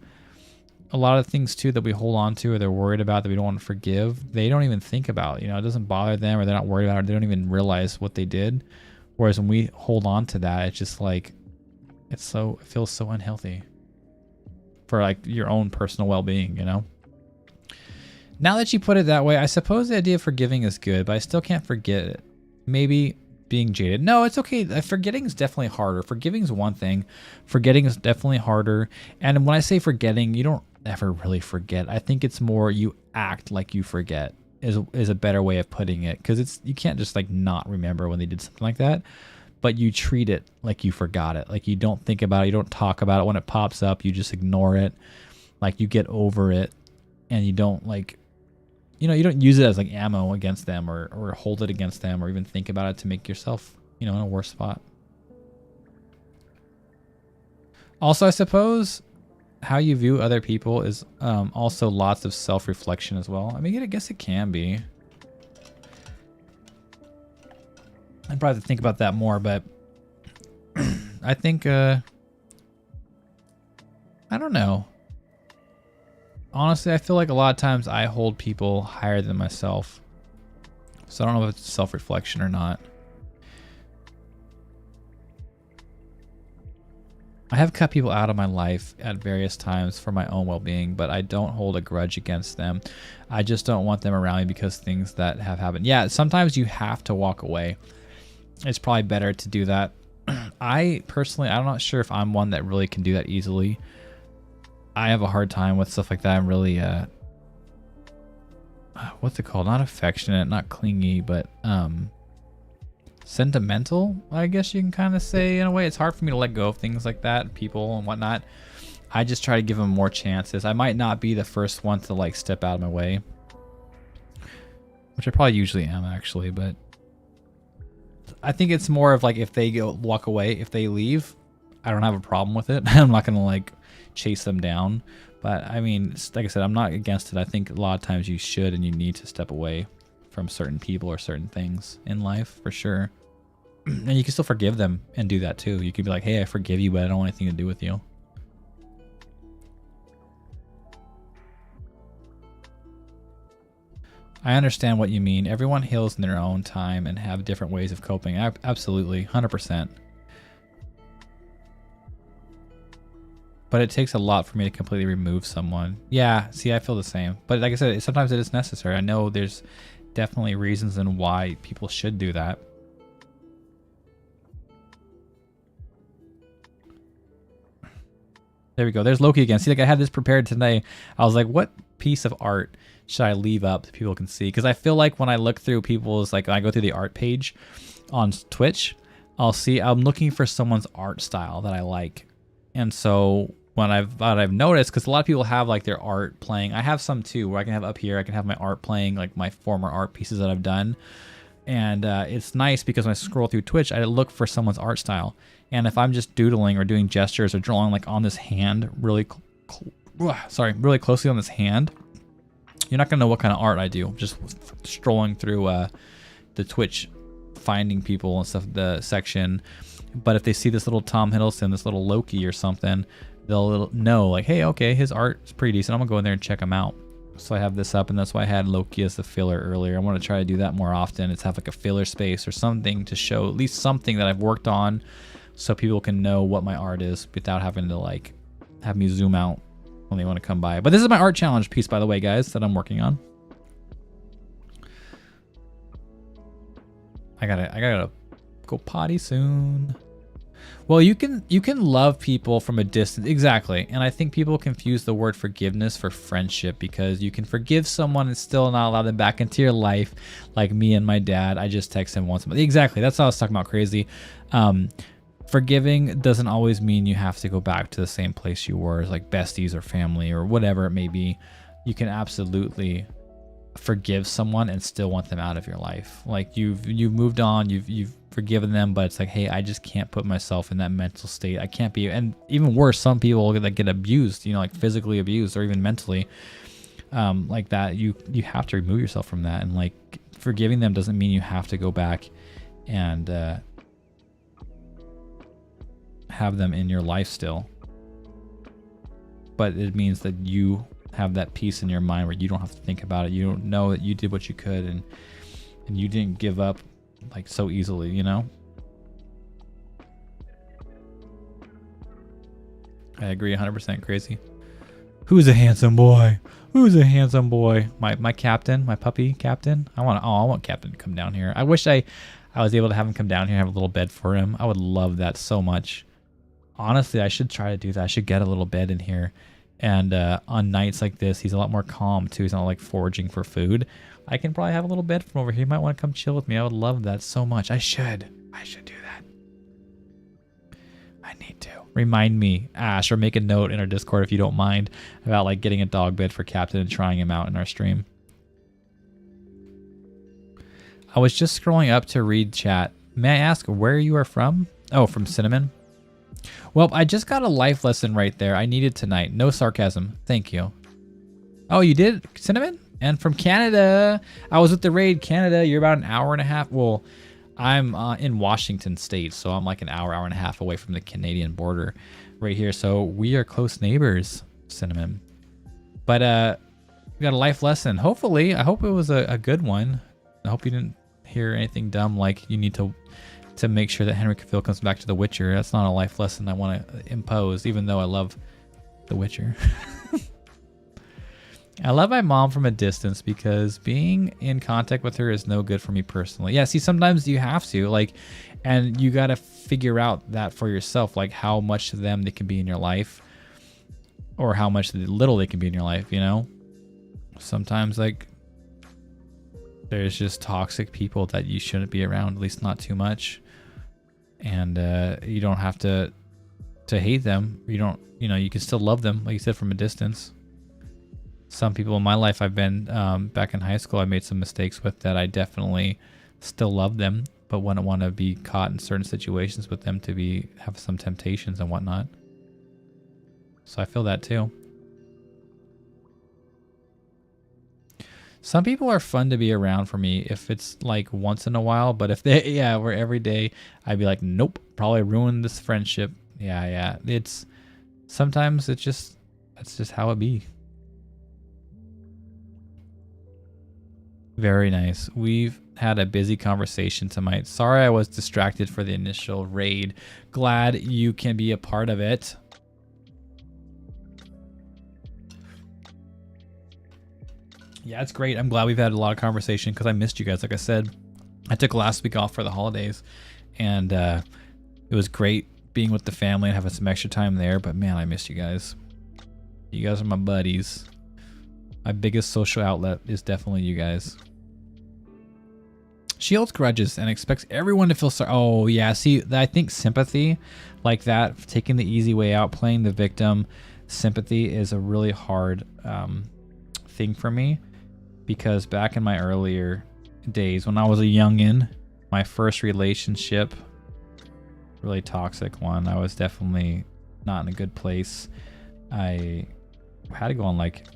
a lot of things too that we hold on to or they're worried about that we don't want to forgive, they don't even think about. You know, it doesn't bother them, or they're not worried about it. They don't even realize what they did. Whereas when we hold on to that, it's just like, it feels so unhealthy for like your own personal well-being, you know? Now that you put it that way, I suppose the idea of forgiving is good, but I still can't forget it. Maybe being jaded. No, it's okay. Forgetting is definitely harder. Forgiving is one thing. Forgetting is definitely harder. And when I say forgetting, you don't ever really forget. I think it's more you act like you forget is a better way of putting it, because you can't just like not remember when they did something like that, but you treat it like you forgot it. Like you don't think about it, you don't talk about it when it pops up, you just ignore it. Like you get over it, and you don't like, you know, you don't use it as like ammo against them, or hold it against them, or even think about it to make yourself, you know, in a worse spot. Also, I suppose how you view other people is also lots of self-reflection as well. I mean, I guess it can be. I'd probably have to think about that more, but I think, I don't know. honestly, I feel like a lot of times I hold people higher than myself. So I don't know if it's self-reflection or not. I have cut people out of my life at various times for my own well-being, but I don't hold a grudge against them. I just don't want them around me because things that have happened. Yeah, sometimes you have to walk away. It's probably better to do that. I personally, I'm not sure if I'm one that really can do that easily. I have a hard time with stuff like that. I'm really, what's it called? Not affectionate, not clingy, but sentimental, I guess you can kind of say in a way. It's hard for me to let go of things like that, people and whatnot. I just try to give them more chances. I might not be the first one to like step out of my way, which I probably usually am actually, but I think it's more of like if they walk away, if they leave, I don't have a problem with it. I'm not gonna like chase them down, but I mean, like I said, I'm not against it. I think a lot of times you should and you need to step away from certain people or certain things in life for sure. And you can still forgive them and do that too. You could be like, hey, I forgive you, but I don't want anything to do with you. I understand what you mean. Everyone heals in their own time and have different ways of coping. Absolutely, 100%. But it takes a lot for me to completely remove someone. Yeah, see, I feel the same. But like I said, sometimes it is necessary. I know there's definitely reasons and why people should do that. There we go. There's Loki again. See, like I had this prepared today. I was like, what piece of art should I leave up so people can see? Because I feel like when I look through people's, like when I go through the art page on Twitch, I'm looking for someone's art style that I like. And so when I've noticed, because a lot of people have like their art playing. I have some too, where I can have up here, I can have my art playing, like my former art pieces that I've done. And it's nice because when I scroll through Twitch, I look for someone's art style. And if I'm just doodling or doing gestures or drawing like on this hand, really closely on this hand, you're not gonna know what kind of art I do. Just strolling through the Twitch, finding people and stuff, the section. But if they see this little Tom Hiddleston, this little Loki or something, they'll know like, hey, okay, his art is pretty decent. I'm gonna go in there and check him out. So I have this up, and that's why I had Loki as the filler earlier. I want to try to do that more often. It's have like a filler space or something to show at least something that I've worked on, so people can know what my art is without having to like have me zoom out when they want to come by. But this is my art challenge piece, by the way, guys, that I'm working on. I gotta go potty soon. Well, you can love people from a distance. Exactly. And I think people confuse the word forgiveness for friendship, because you can forgive someone and still not allow them back into your life. Like me and my dad, I just text him once a month. Exactly. That's what I was talking about. Crazy. Forgiving doesn't always mean you have to go back to the same place you were as like besties or family or whatever it may be. You can absolutely forgive someone and still want them out of your life. Like you've moved on, you've forgiven them, but it's like, hey, I just can't put myself in that mental state. I can't be. And even worse, some people that get abused, like physically abused or even mentally, like that, you have to remove yourself from that. And like forgiving them doesn't mean you have to go back and have them in your life still, but it means that you have that peace in your mind where you don't have to think about it. You don't know that you did what you could, and you didn't give up like so easily, I agree 100%. Crazy. Who's a handsome boy? Who's a handsome boy? My captain, my puppy captain. I want Captain to come down here. I wish I was able to have him come down here and have a little bed for him. I would love that so much. Honestly, I should try to do that. I should get a little bed in here. And on nights like this, he's a lot more calm too. He's not like foraging for food. I can probably have a little bed from over here. He might want to come chill with me. I would love that so much. I should do that. I need to. Remind me, Ash, or make a note in our Discord if you don't mind, about like getting a dog bed for Captain and trying him out in our stream. I was just scrolling up to read chat. May I ask where you are from? Oh, from Cinnamon. Well, I just got a life lesson right there. I needed tonight. No sarcasm. Thank you. Oh, you did? Cinnamon? And from Canada. I was at the raid. Canada, you're about an hour and a half. Well, I'm in Washington State, so I'm like an hour and a half away from the Canadian border right here. So we are close neighbors, Cinnamon. But we got a life lesson. Hopefully, I hope it was a good one. I hope you didn't hear anything dumb like you need to make sure that Henry Cavill comes back to The Witcher. That's not a life lesson I want to impose, even though I love The Witcher. I love my mom from a distance because being in contact with her is no good for me personally. Yeah, see, sometimes you have to, like, and you got to figure out that for yourself, like how much of them they can be in your life or how much little they can be in your life, you know? Sometimes, like, there's just toxic people that you shouldn't be around, at least not too much. And you don't have to hate them. You don't, you know, you can still love them, like you said, from a distance. Some people in my life I've been back in high school, I made some mistakes with that I definitely still love them, but wouldn't want to be caught in certain situations with them to have some temptations and whatnot. So I feel that too. Some people are fun to be around for me if it's like once in a while, but if they were every day, I'd be like, nope, probably ruin this friendship. Yeah. Sometimes that's just how it be. Very nice. We've had a busy conversation tonight. Sorry I was distracted for the initial raid. Glad you can be a part of it. Yeah, it's great. I'm glad we've had a lot of conversation because I missed you guys. Like I said, I took last week off for the holidays, and it was great being with the family and having some extra time there. But man, I missed you guys. You guys are my buddies. My biggest social outlet is definitely you guys. She holds grudges and expects everyone to feel sorry. Oh, yeah. See, I think sympathy like that, taking the easy way out, playing the victim, sympathy is a really hard thing for me. Because back in my earlier days, when I was a youngin', my first relationship, really toxic one, I was definitely not in a good place. I had to go on like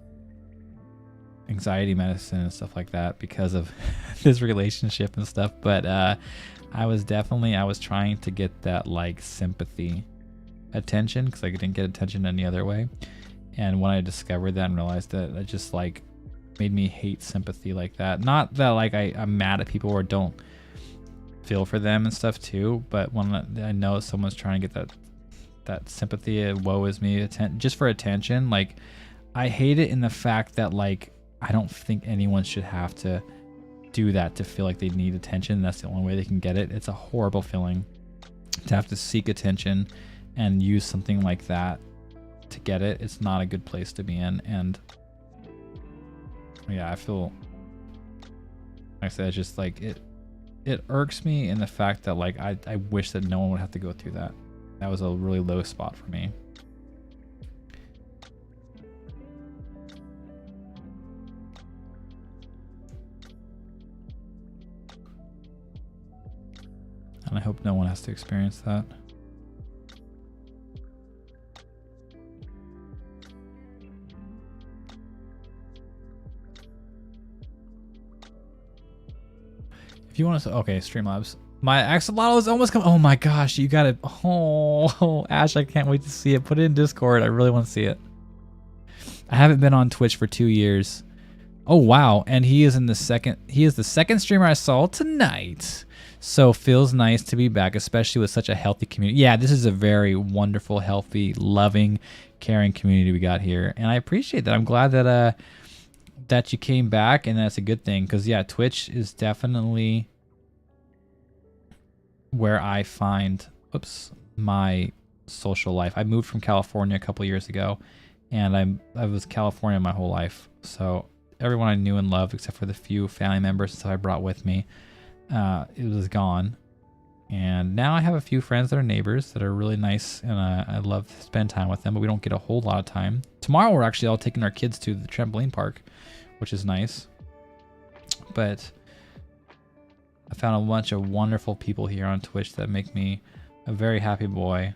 anxiety medicine and stuff like that because of this relationship and stuff. But I was trying to get that like sympathy attention because I didn't get attention any other way. And when I discovered that and realized that, it just like made me hate sympathy like that. Not that like I'm mad at people or don't feel for them and stuff too, but when I know someone's trying to get that sympathy, woe is me, just for attention, like I hate it in the fact that like I don't think anyone should have to do that to feel like they need attention. That's the only way they can get it. It's a horrible feeling to have to seek attention and use something like that to get it. It's not a good place to be in. And yeah, I feel like I said, it's just like it irks me in the fact that like I wish that no one would have to go through that. That was a really low spot for me. And I hope no one has to experience that. If you want to, okay, Streamlabs. My axolotl is almost coming. Oh my gosh, you got it. Oh, Ash, I can't wait to see it. Put it in Discord. I really want to see it. I haven't been on Twitch for 2 years. Oh wow, and he is the second streamer I saw tonight. So feels nice to be back, especially with such a healthy community. Yeah, this is a very wonderful, healthy, loving, caring community we got here, and I appreciate that. I'm glad that that you came back, and that's a good thing, because yeah, Twitch is definitely where I find my social life. I moved from California a couple years ago, and I was California my whole life. So everyone I knew and loved, except for the few family members that I brought with me, it was gone. And now I have a few friends that are neighbors that are really nice, and I love to spend time with them, but we don't get a whole lot of time. Tomorrow we're actually all taking our kids to the trampoline park, which is nice. But I found a bunch of wonderful people here on Twitch that make me a very happy boy.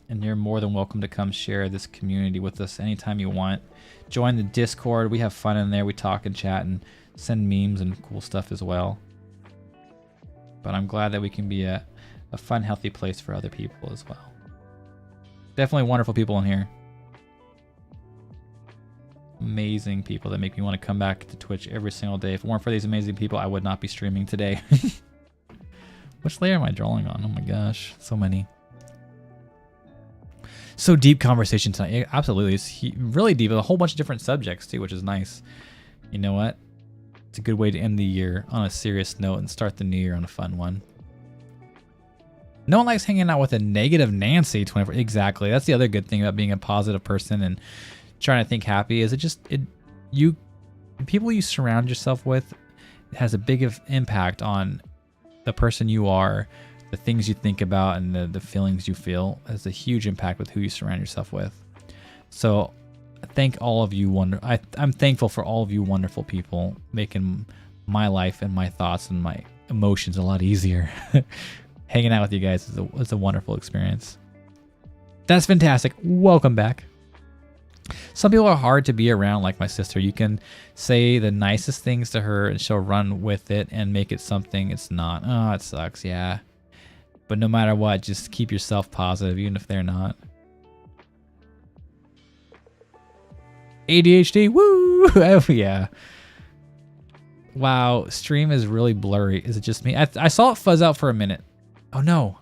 And you're more than welcome to come share this community with us anytime you want. Join the Discord. We have fun in there. We talk and chat and send memes and cool stuff as well. But I'm glad that we can be a fun, healthy place for other people as well. Definitely wonderful people in here. amazing people that make me want to come back to Twitch every single day. If it weren't for these amazing people, I would not be streaming today. Which layer am I drawing on? Oh my gosh, so many. So deep conversation tonight. Yeah, absolutely, it's really deep. A whole bunch of different subjects too, which is nice. You know what? It's a good way to end the year on a serious note and start the new year on a fun one. No one likes hanging out with a negative Nancy 24. Exactly. That's the other good thing about being a positive person and trying to think happy is the people you surround yourself with has a big impact on the person you are, the things you think about, and the feelings you feel. It has a huge impact with who you surround yourself with. So thank all of you. I'm thankful for all of you wonderful people making my life and my thoughts and my emotions a lot easier. Hanging out with you guys is a wonderful experience. That's fantastic. Welcome back. Some people are hard to be around, like my sister. You can say the nicest things to her and she'll run with it and make it something it's not. Oh, it sucks, yeah. But no matter what, just keep yourself positive, even if they're not. ADHD, woo! Oh, yeah. Wow, stream is really blurry. Is it just me? I saw it fuzz out for a minute. Oh, no.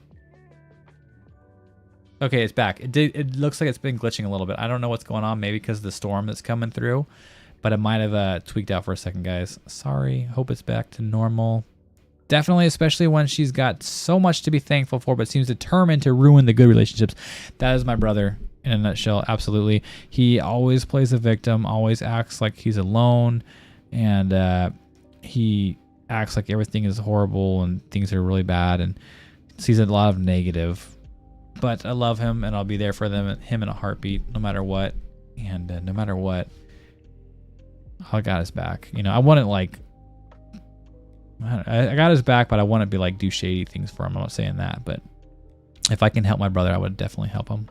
Okay, it's back. It looks like it's been glitching a little bit. I don't know what's going on. Maybe because of the storm that's coming through. But it might have tweaked out for a second, guys. Sorry. Hope it's back to normal. Definitely, especially when she's got so much to be thankful for, but seems determined to ruin the good relationships. That is my brother in a nutshell. Absolutely. He always plays a victim, always acts like he's alone. And he acts like everything is horrible and things are really bad and sees a lot of negative. But I love him and I'll be there for him in a heartbeat, no matter what. And no matter what, I got his back. You know, I wouldn't like, I got his back, but I wouldn't be like do shady things for him. I'm not saying that, but if I can help my brother, I would definitely help him.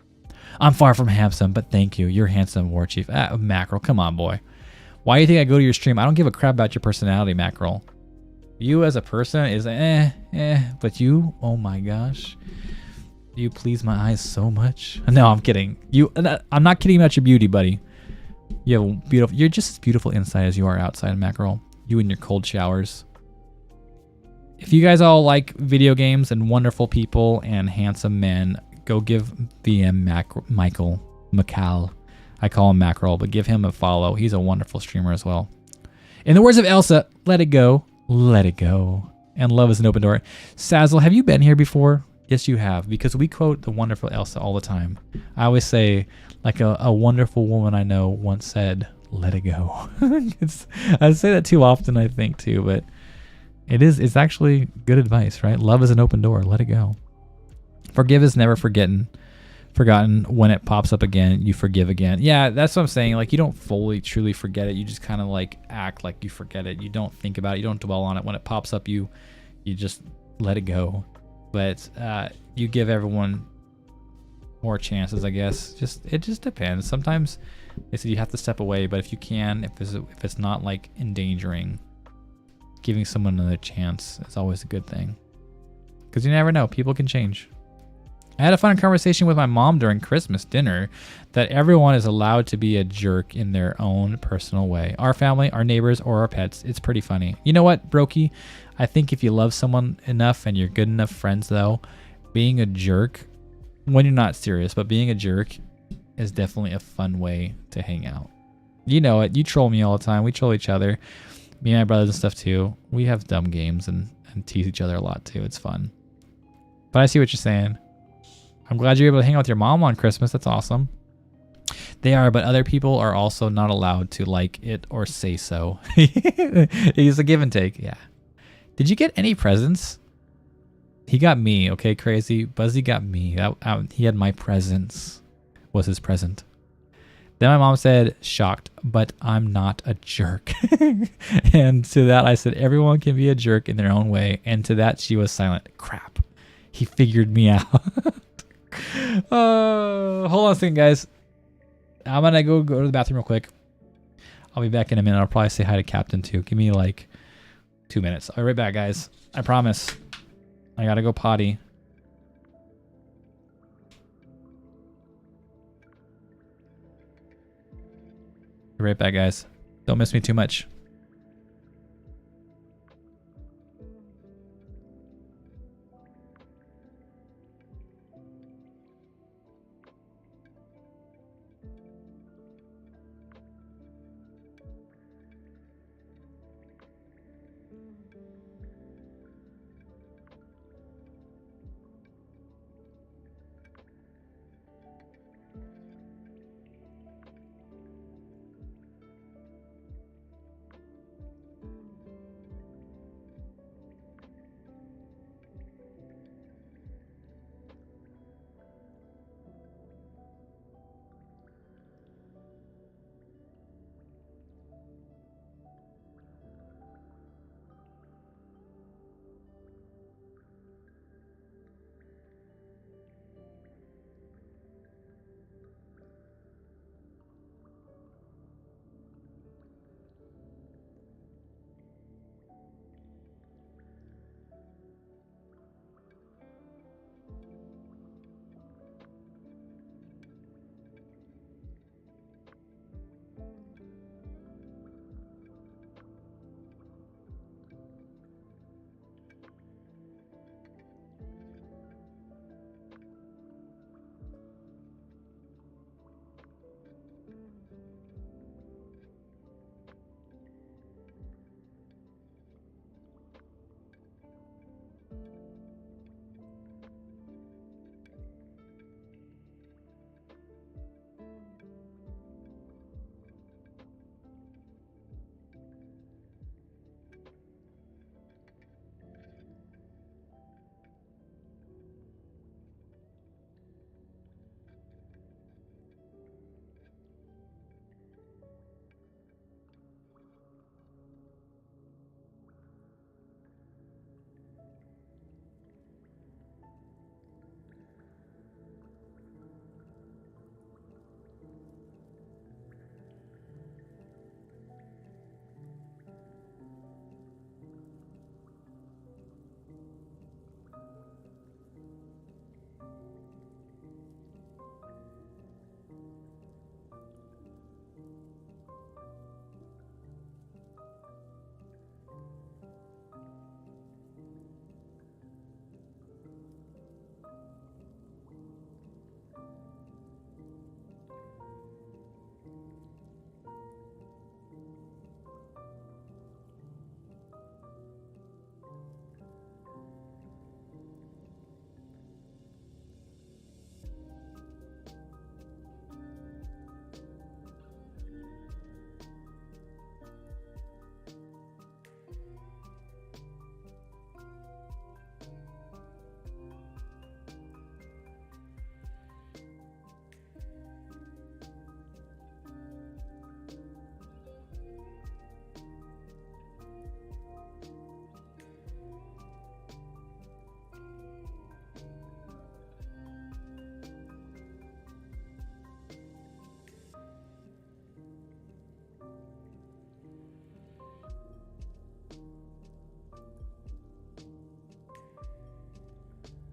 I'm far from handsome, but thank you. You're handsome, War Chief. Mackerel, come on, boy. Why do you think I go to your stream? I don't give a crap about your personality, Mackerel. You as a person is but you, oh my gosh. You please my eyes so much. No, I'm kidding. I'm not kidding about your beauty, buddy. You have beautiful. You're just as beautiful inside as you are outside, Mackerel. You and your cold showers. If you guys all like video games and wonderful people and handsome men, go give VM Michael McCall. I call him Mackerel, but give him a follow. He's a wonderful streamer as well. In the words of Elsa, let it go. Let it go. And love is an open door. Sazzle, have you been here before? Yes, you have, because we quote the wonderful Elsa all the time. I always say, like a wonderful woman I know once said, let it go. I say that too often, I think, too, but it's actually good advice, right? Love is an open door. Let it go. Forgive is never forgotten. When it pops up again, you forgive again. Yeah, that's what I'm saying. Like, you don't fully, truly forget it. You just kind of like act like you forget it. You don't think about it. You don't dwell on it. When it pops up, you just let it go. But you give everyone more chances, I guess. It just depends. Sometimes they said you have to step away, but if you can, if it's not like endangering, giving someone another chance is always a good thing. Because you never know, people can change. I had a fun conversation with my mom during Christmas dinner that everyone is allowed to be a jerk in their own personal way. Our family, our neighbors, or our pets. It's pretty funny. You know what, Brokey? I think if you love someone enough and you're good enough friends, though, being a jerk, when you're not serious, but being a jerk is definitely a fun way to hang out. You know it. You troll me all the time. We troll each other. Me and my brothers and stuff, too. We have dumb games and tease each other a lot, too. It's fun. But I see what you're saying. I'm glad you're able to hang out with your mom on Christmas. That's awesome. They are, but other people are also not allowed to like it or say so. It's a give and take. Yeah. Did you get any presents? He got me. Okay, crazy. Buzzy got me. He had my presents. Was his present. Then my mom said, shocked, but I'm not a jerk. And to that I said, everyone can be a jerk in their own way. And to that she was silent. Crap. He figured me out. Hold on a second, guys. I'm gonna go to the bathroom real quick. I'll be back in a minute. I'll probably say hi to Captain too. Give me like 2 minutes. I'll be right back, guys. I promise. I gotta go potty. Be right back, guys. Don't miss me too much.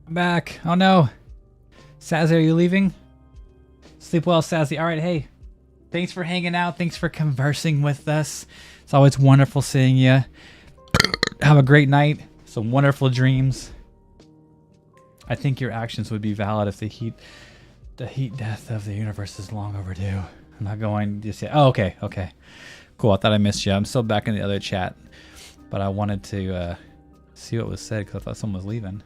I'm back. Oh no. Sassy, are you leaving? Sleep well, Sassy. All right, hey. Thanks for hanging out. Thanks for conversing with us. It's always wonderful seeing you. Have a great night. Some wonderful dreams. I think your actions would be valid if the heat death of the universe is long overdue. I'm not going just yet. Oh, okay. Okay. Cool. I thought I missed you. I'm still back in the other chat. But I wanted to see what was said because I thought someone was leaving.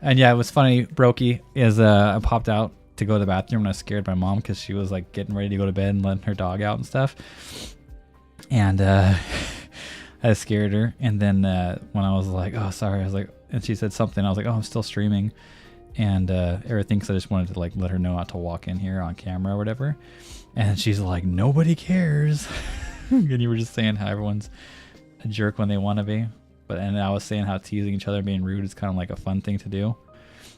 And yeah, it was funny, Brokey, is I popped out to go to the bathroom and I scared my mom because she was like getting ready to go to bed and letting her dog out and stuff. And I scared her. And then when I was like, oh, sorry, I was like, and she said something. I was like, oh, I'm still streaming. And Eric thinks I just wanted to like let her know not to walk in here on camera or whatever. And she's like, nobody cares. And you were just saying how everyone's a jerk when they want to be. And I was saying how teasing each other and being rude is kind of like a fun thing to do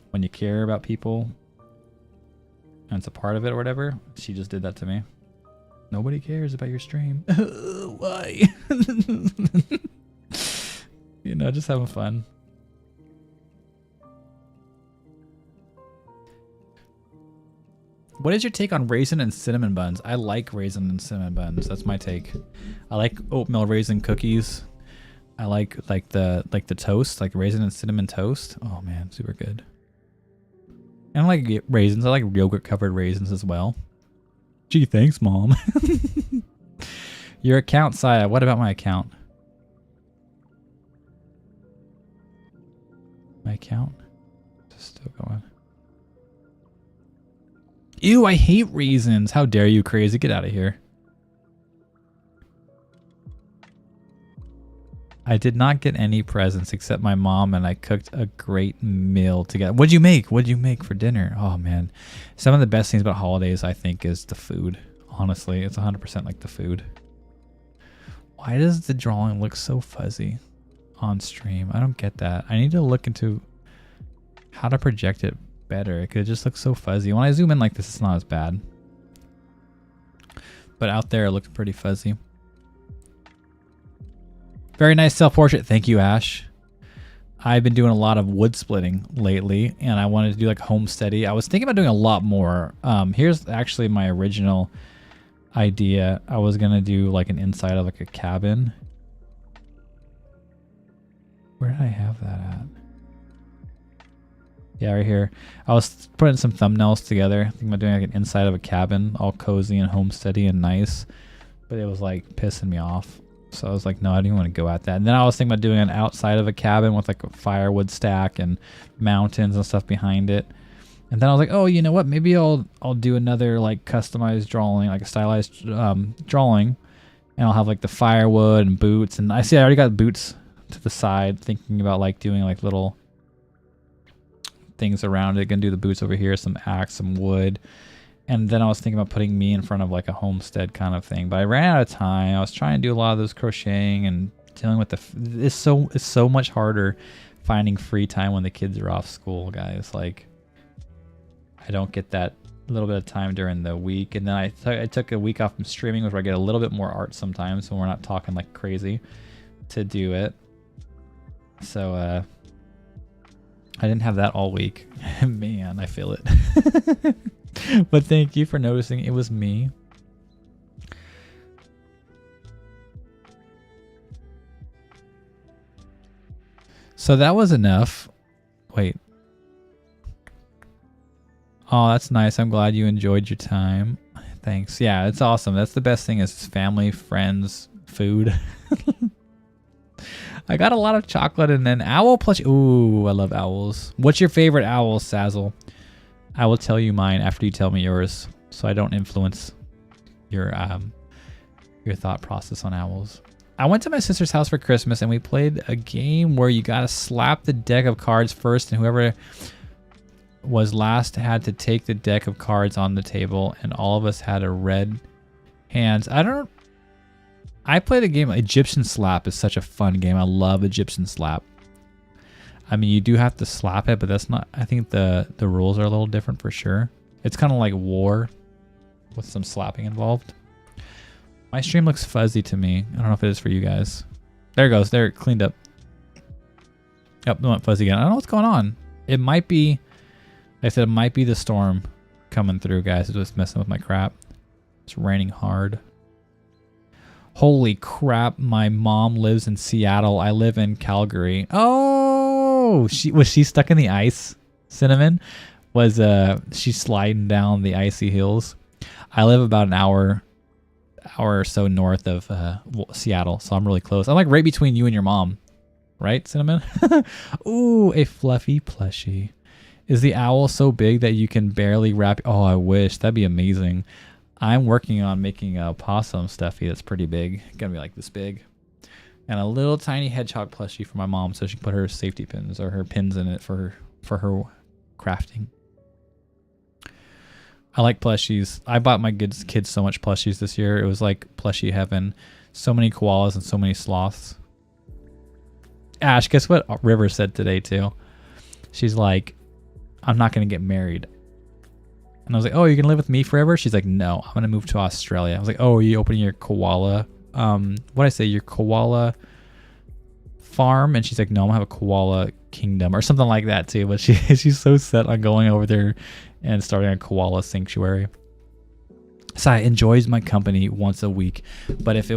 when you care about people and it's a part of it or whatever. She just did that to me. Nobody cares about your stream. Why? You know, just having fun. What is your take on raisin and cinnamon buns? I like raisin and cinnamon buns. That's my take. I like oatmeal raisin cookies. I like the toast, like raisin and cinnamon toast. Oh man, super good. And I like raisins. I like yogurt covered raisins as well. Gee, thanks, Mom. Your account, Saya. What about my account? My account? It's still going. Ew, I hate raisins. How dare you, crazy? Get out of here. I did not get any presents except my mom, and I cooked a great meal together. What'd you make? What'd you make for dinner? Oh, man. Some of the best things about holidays, I think, is the food. Honestly, it's 100% like the food. Why does the drawing look so fuzzy on stream? I don't get that. I need to look into how to project it better. It could just look so fuzzy. When I zoom in like this, it's not as bad. But out there, it looks pretty fuzzy. Very nice self-portrait. Thank you, Ash. I've been doing a lot of wood splitting lately, and I wanted to do like homesteady. I was thinking about doing a lot more. Here's actually my original idea. I was gonna do like an inside of like a cabin. Where did I have that at? Yeah, right here. I was putting some thumbnails together. Thinking about doing like an inside of a cabin, all cozy and homesteady and nice. But it was like pissing me off. So I was like, no, I didn't want to go at that. And then I was thinking about doing an outside of a cabin with like a firewood stack and mountains and stuff behind it. And then I was like, oh, you know what? Maybe I'll do another like customized drawing, like a stylized drawing. And I'll have like the firewood and boots. And I see I already got boots to the side, thinking about like doing like little things around it. Gonna do the boots over here, some axe, some wood. And then I was thinking about putting me in front of like a homestead kind of thing, but I ran out of time. I was trying to do a lot of those crocheting and dealing with it's so much harder finding free time when the kids are off school, guys. Like, I don't get that little bit of time during the week, and then I took a week off from streaming, where I get a little bit more art sometimes when we're not talking like crazy to do it. So I didn't have that all week. Man, I feel it. But thank you for noticing it was me. So that was enough. Wait. Oh, that's nice. I'm glad you enjoyed your time. Thanks. Yeah, it's awesome. That's the best thing is family, friends, food. I got a lot of chocolate and then owl plush. Ooh, I love owls. What's your favorite owl, Sazzle? I will tell you mine after you tell me yours, so I don't influence your thought process on owls. I went to my sister's house for Christmas and we played a game where you gotta slap the deck of cards first, and whoever was last had to take the deck of cards on the table, and all of us had a red hands. I played a game. Egyptian Slap is such a fun game. I love Egyptian Slap. I mean, you do have to slap it, but that's not... I think the rules are a little different for sure. It's kind of like War with some slapping involved. My stream looks fuzzy to me. I don't know if it is for you guys. There it goes. There, it cleaned up. Yep, it went fuzzy again. I don't know what's going on. It might be... Like I said, it might be the storm coming through, guys. It's just messing with my crap. It's raining hard. Holy crap, my mom lives in Seattle. I live in Calgary. Oh, was she stuck in the ice? Cinnamon? Was she sliding down the icy hills? I live about an hour or so north of Seattle, so I'm really close. I'm like right between you and your mom. Right, Cinnamon? Ooh, a fluffy plushie. Is the owl so big that you can barely wrap? Oh, I wish. That'd be amazing. I'm working on making a possum stuffy that's pretty big. Gonna be like this big. And a little tiny hedgehog plushie for my mom so she can put her safety pins or her pins in it for her crafting. I like plushies. I bought my kids so much plushies this year. It was like plushie heaven. So many koalas and so many sloths. Ash, guess what River said today too? She's like, I'm not going to get married. And I was like, oh, you're going to live with me forever? She's like, no, I'm going to move to Australia. I was like, oh, are you opening your koala, your koala farm? And she's like, no, I'm going to have a koala kingdom or something like that too. But she's so set on going over there and starting a koala sanctuary. Saya enjoys my company once a week, but if I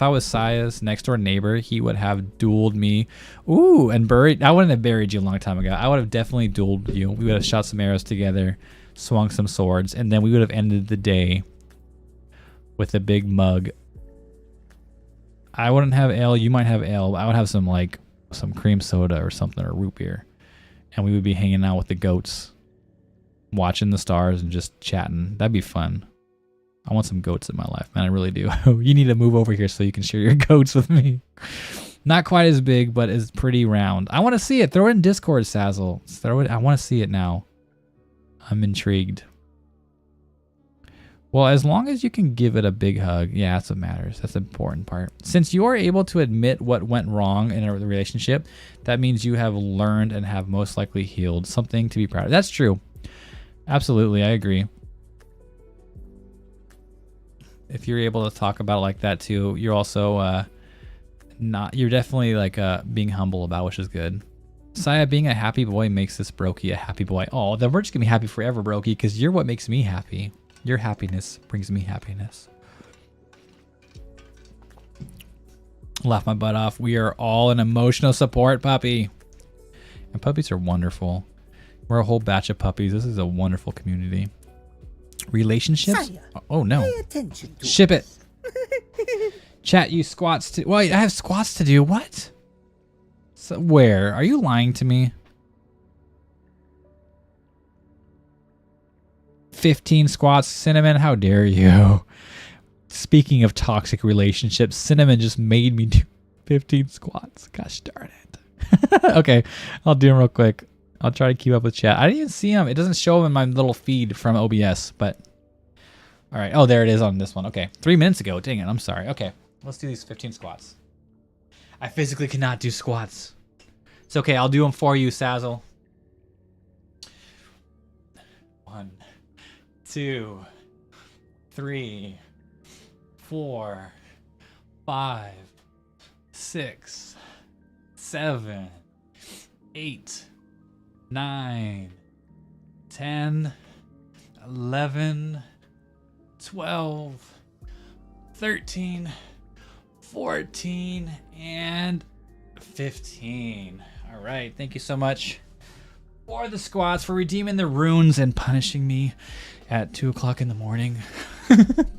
was Saya's next door neighbor, he would have dueled me. Ooh, and buried. I wouldn't have buried you a long time ago. I would have definitely dueled you. We would have shot some arrows together, swung some swords, and then we would have ended the day with a big mug. I wouldn't have ale. You might have ale. But I would have some cream soda or something, or root beer, and we would be hanging out with the goats, watching the stars and just chatting. That'd be fun. I want some goats in my life, man. I really do. You need to move over here so you can share your goats with me. Not quite as big, but it's pretty round. I want to see it. Throw it in Discord, Sazzle. Throw it. I want to see it now. I'm intrigued. Well, as long as you can give it a big hug, yeah, that's what matters. That's the important part. Since you are able to admit what went wrong in a relationship, that means you have learned and have most likely healed. Something to be proud of. That's true. Absolutely, I agree. If you're able to talk about it like that too, you're also you're definitely like being humble about, which is good. Saya, being a happy boy makes this Brokey a happy boy. Oh, then we're just gonna be happy forever, Brokey, because you're what makes me happy. Your happiness brings me happiness. Laugh my butt off. We are all an emotional support puppy. And puppies are wonderful. We're a whole batch of puppies. This is a wonderful community. Relationships? Saya, oh no. pay attention to Ship it. us. Chat, you squats to... Wait, I have squats to do. What? So where? Are you lying to me? 15 squats. Cinnamon, how dare you? Speaking of toxic relationships, Cinnamon just made me do 15 squats. Gosh darn it. Okay, I'll do them real quick. I'll try to keep up with chat. I didn't even see them. It doesn't show them in my little feed from OBS, but... All right. Oh, there it is on this one. Okay. 3 minutes ago. Dang it. I'm sorry. Okay. Let's do these 15 squats. I physically cannot do squats. It's okay. I'll do them for you, Sazzle. 1, 2, 3, 4, 5, 6, 7, 8, 9, 10, 11, 12, 13, 14, and 15. All right. Thank you so much for the squats, for redeeming the runes and punishing me at 2 o'clock in the morning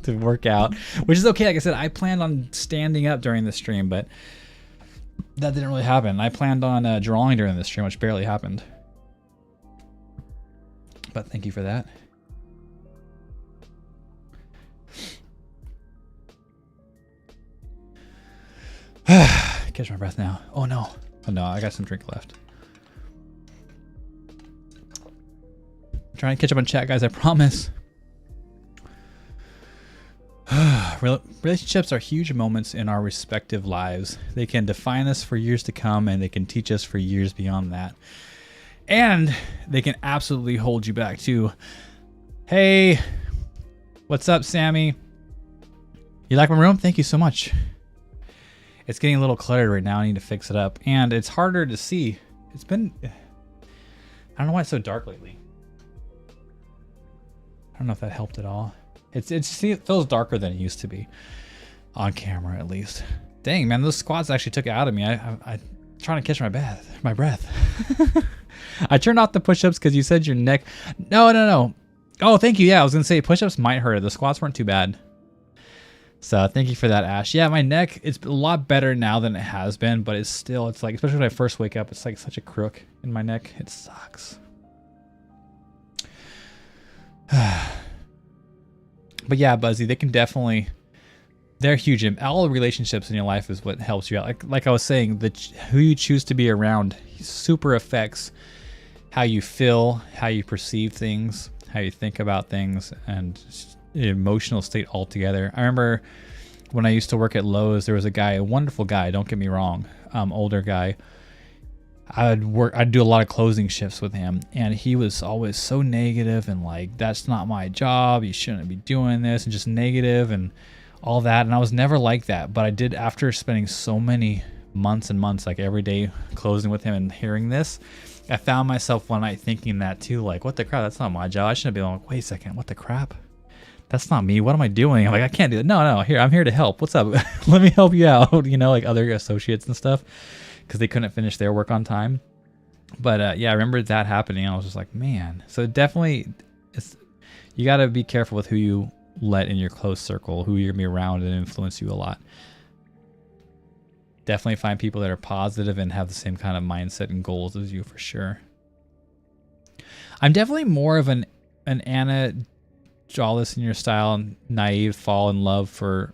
to work out, which is okay. Like I said, I planned on standing up during the stream, but that didn't really happen. I planned on drawing during the stream, which barely happened. But thank you for that. Catch my breath now. Oh no. Oh no, I got some drink left. I'm trying to catch up on chat, guys, I promise. Relationships are huge moments in our respective lives. They can define us for years to come, and they can teach us for years beyond that. And they can absolutely hold you back too. Hey, what's up, Sammy? You like my room? Thank you so much. It's getting a little cluttered right now. I need to fix it up. And it's harder to see. It's been... I don't know why it's so dark lately. I don't know if that helped at all. It feels darker than it used to be. On camera, at least. Dang, man. Those squats actually took it out of me. I'm trying to catch my breath. I turned off the push-ups because you said your neck... No. Oh, thank you. Yeah, I was going to say push-ups might hurt. The squats weren't too bad. So thank you for that, Ash. Yeah, my neck, it's a lot better now than it has been, but it's like, especially when I first wake up, it's like such a crook in my neck. It sucks. But yeah, Buzzy, they can definitely, they're huge. All the relationships in your life is what helps you out. Like I was saying, who you choose to be around super affects how you feel, how you perceive things, how you think about things, and emotional state altogether. I remember when I used to work at Lowe's, there was a guy, a wonderful guy, don't get me wrong, older guy. I'd do a lot of closing shifts with him, and he was always so negative and like, that's not my job, you shouldn't be doing this, and just negative and all that. And I was never like that, but I did, after spending so many months and months, like every day closing with him and hearing this, I found myself one night thinking that too, like, what the crap, that's not my job. I shouldn't be like, wait a second, what the crap? That's not me. What am I doing? I'm like, I can't do it. No, here, I'm here to help. What's up? Let me help you out, you know, like other associates and stuff, because they couldn't finish their work on time. But yeah, I remember that happening. I was just like, man. So definitely, you got to be careful with who you let in your close circle, who you're going to be around and influence you a lot. Definitely find people that are positive and have the same kind of mindset and goals as you, for sure. I'm definitely more of an Anna, draw this in your style, naive, fall in love for...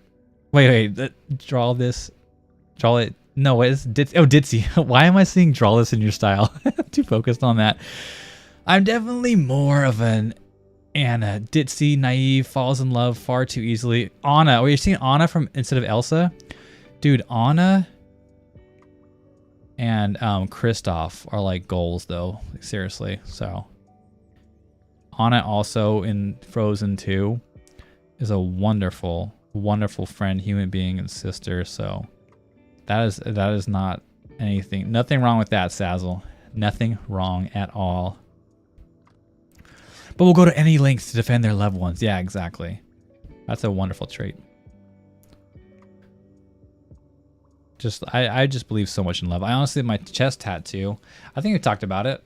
Wait, draw it. No, wait, it's Ditzy. Why am I saying draw this in your style? Too focused on that. I'm definitely more of an Anna, ditzy, naive, falls in love far too easily. Anna, you're seeing Anna from instead of Elsa? Dude, Anna and Kristoff are like goals though, like, seriously. So Anna also in Frozen 2 is a wonderful, wonderful friend, human being, and sister. So that is not nothing wrong with that, Sazzle. Nothing wrong at all. But we'll go to any lengths to defend their loved ones. Yeah, exactly. That's a wonderful trait. I just believe so much in love. I honestly, my chest tattoo, I think we talked about it.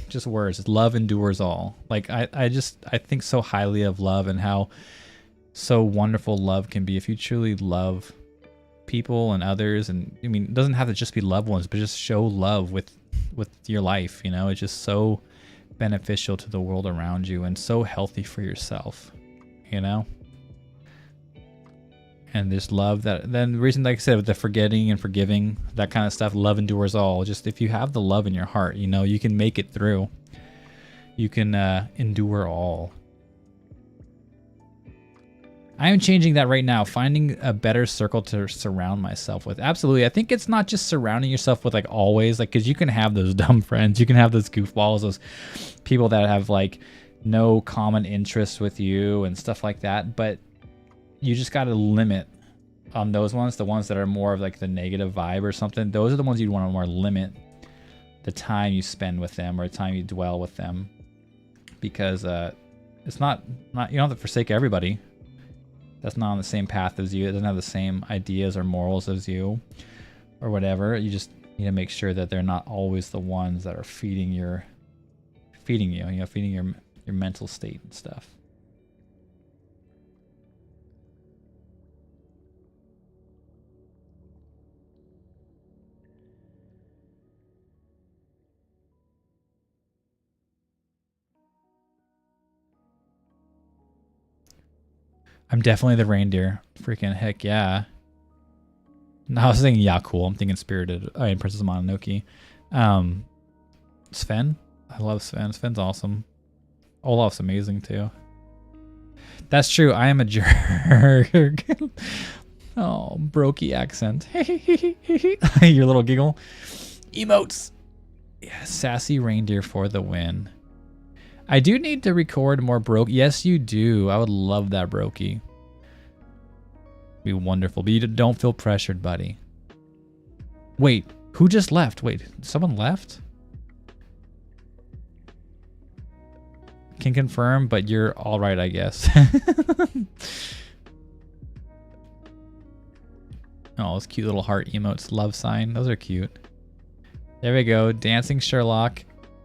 Just words. Love endures all. Like I think so highly of love and how so wonderful love can be if you truly love people and others. And I mean, it doesn't have to just be loved ones, but just show love with your life. You know, it's just so beneficial to the world around you and so healthy for yourself. You know. And this love that, then the reason, like I said, with the forgetting and forgiving, that kind of stuff, love endures all. Just if you have the love in your heart, you know, you can make it through. You can endure all. I am changing that right now, finding a better circle to surround myself with. Absolutely. I think it's not just surrounding yourself with like always, like, because you can have those dumb friends. You can have those goofballs, those people that have like no common interests with you and stuff like that. But you just got to limit on those ones, the ones that are more of like the negative vibe or something. Those are the ones you'd want to more limit the time you spend with them or the time you dwell with them, because it's not you don't have to forsake everybody that's not on the same path as you. It doesn't have the same ideas or morals as you or whatever. You just need to make sure that they're not always the ones that are feeding you, feeding your mental state and stuff. I'm definitely the reindeer. Freaking heck yeah. No, I was thinking yeah, cool. I'm thinking Spirited. Princess Mononoke. Sven. I love Sven. Sven's awesome. Olaf's amazing too. That's true. I am a jerk. Oh, brokey accent. Your little giggle. Emotes. Yeah, sassy reindeer for the win. I do need to record more broke. Yes, you do. I would love that, Brokey. Be wonderful. But you don't feel pressured, buddy. Wait, who just left? Wait, someone left? Can confirm, but you're all right, I guess. Oh, those cute little heart emotes, love sign. Those are cute. There we go. Dancing Sherlock.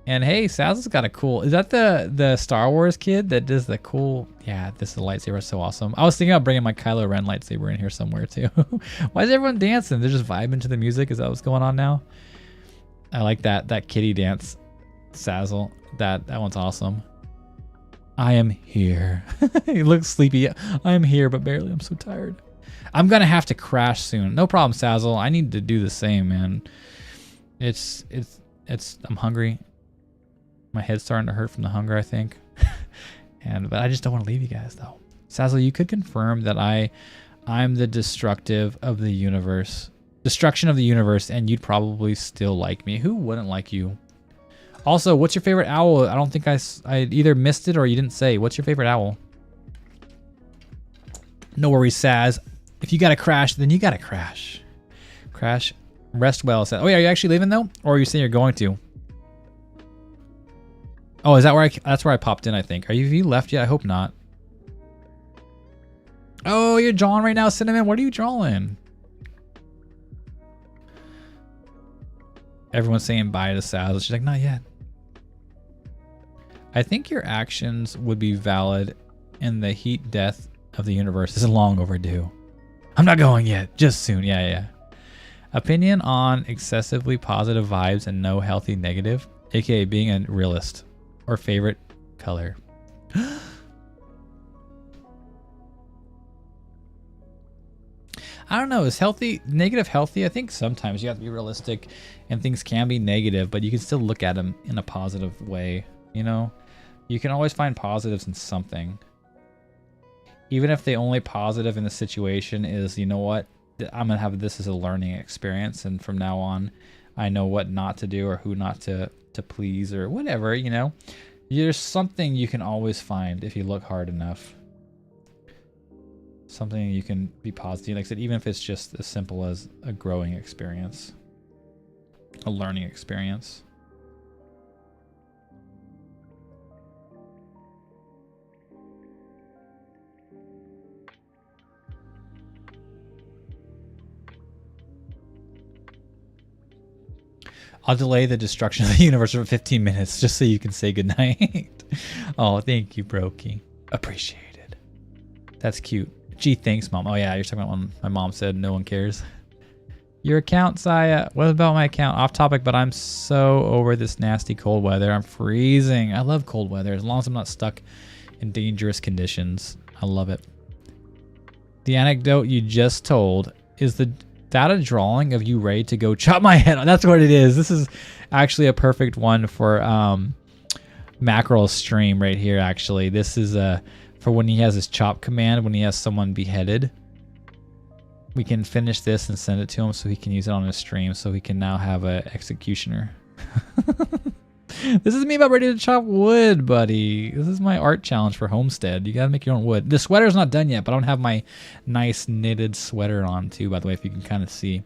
And hey, Sazzle's got a cool... Is that the Star Wars kid that does the cool... Yeah, this lightsaber is so awesome. I was thinking about bringing my Kylo Ren lightsaber in here somewhere too. Why is everyone dancing? They're just vibing to the music? Is that what's going on now? I like that kitty dance, Sazzle. That one's awesome. I am here. He looks sleepy. I am here, but barely. I'm so tired. I'm going to have to crash soon. No problem, Sazzle. I need to do the same, man. I'm hungry. My head's starting to hurt from the hunger, I think. But I just don't want to leave you guys though. Sazzle, you could confirm that I'm the destruction of the universe, and you'd probably still like me. Who wouldn't like you? Also, what's your favorite owl? I don't think I either missed it or you didn't say. What's your favorite owl? No worries, Saz. If you gotta crash, then you gotta crash. Crash. Rest well. Oh, yeah, are you actually leaving though? Or are you saying you're going to? Oh, is that where that's where I popped in, I think. Have you left yet? I hope not. Oh, you're drawing right now, Cinnamon. What are you drawing? Everyone's saying bye to Saz. She's like, not yet. I think your actions would be valid and the heat death of the universe is long overdue. I'm not going yet. Just soon. Yeah. Opinion on excessively positive vibes and no healthy negative, aka being a realist, or favorite color. I don't know. Is negative healthy? I think sometimes you have to be realistic and things can be negative, but you can still look at them in a positive way. You know, you can always find positives in something. Even if the only positive in the situation is, you know what, I'm going to have this as a learning experience. And from now on, I know what not to do or who not to please or whatever, you know. There's something you can always find if you look hard enough. Something you can be positive. Like I said, even if it's just as simple as a growing experience, a learning experience. I'll delay the destruction of the universe for 15 minutes just so you can say goodnight. Oh, thank you, Brokey. Appreciated. That's cute. Gee, thanks, Mom. Oh, yeah, you're talking about when my mom said no one cares. Your account, Saya. What about my account? Off topic, but I'm so over this nasty cold weather. I'm freezing. I love cold weather as long as I'm not stuck in dangerous conditions. I love it. The anecdote you just told is that a drawing of you ready to go chop my head on? That's what it is. This is actually a perfect one for Mackerel's stream right here, actually. This is for when he has his chop command, when he has someone beheaded. We can finish this and send it to him so he can use it on his stream so he can now have a executioner. This is me about ready to chop wood, buddy. This is my art challenge for Homestead. You gotta make your own wood. The sweater's not done yet, but I don't have my nice knitted sweater on too, by the way, if you can kind of see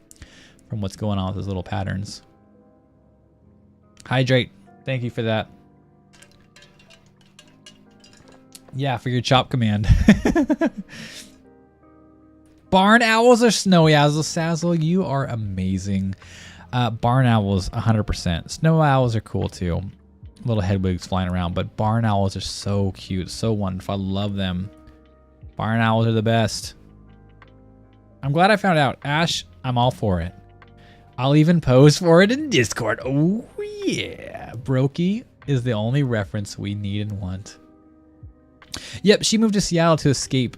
from what's going on with those little patterns. Hydrate. Thank you for that. Yeah, for your chop command. Barn owls or snow owls? Sazzle, you are amazing. Barn owls, 100%. Snow owls are cool too. Little hedwigs flying around, but barn owls are so cute, so wonderful. I love them. Barn owls are the best. I'm glad I found out. Ash, I'm all for it. I'll even pose for it in Discord. Oh yeah. Brokey is the only reference we need and want. Yep, she moved to Seattle to escape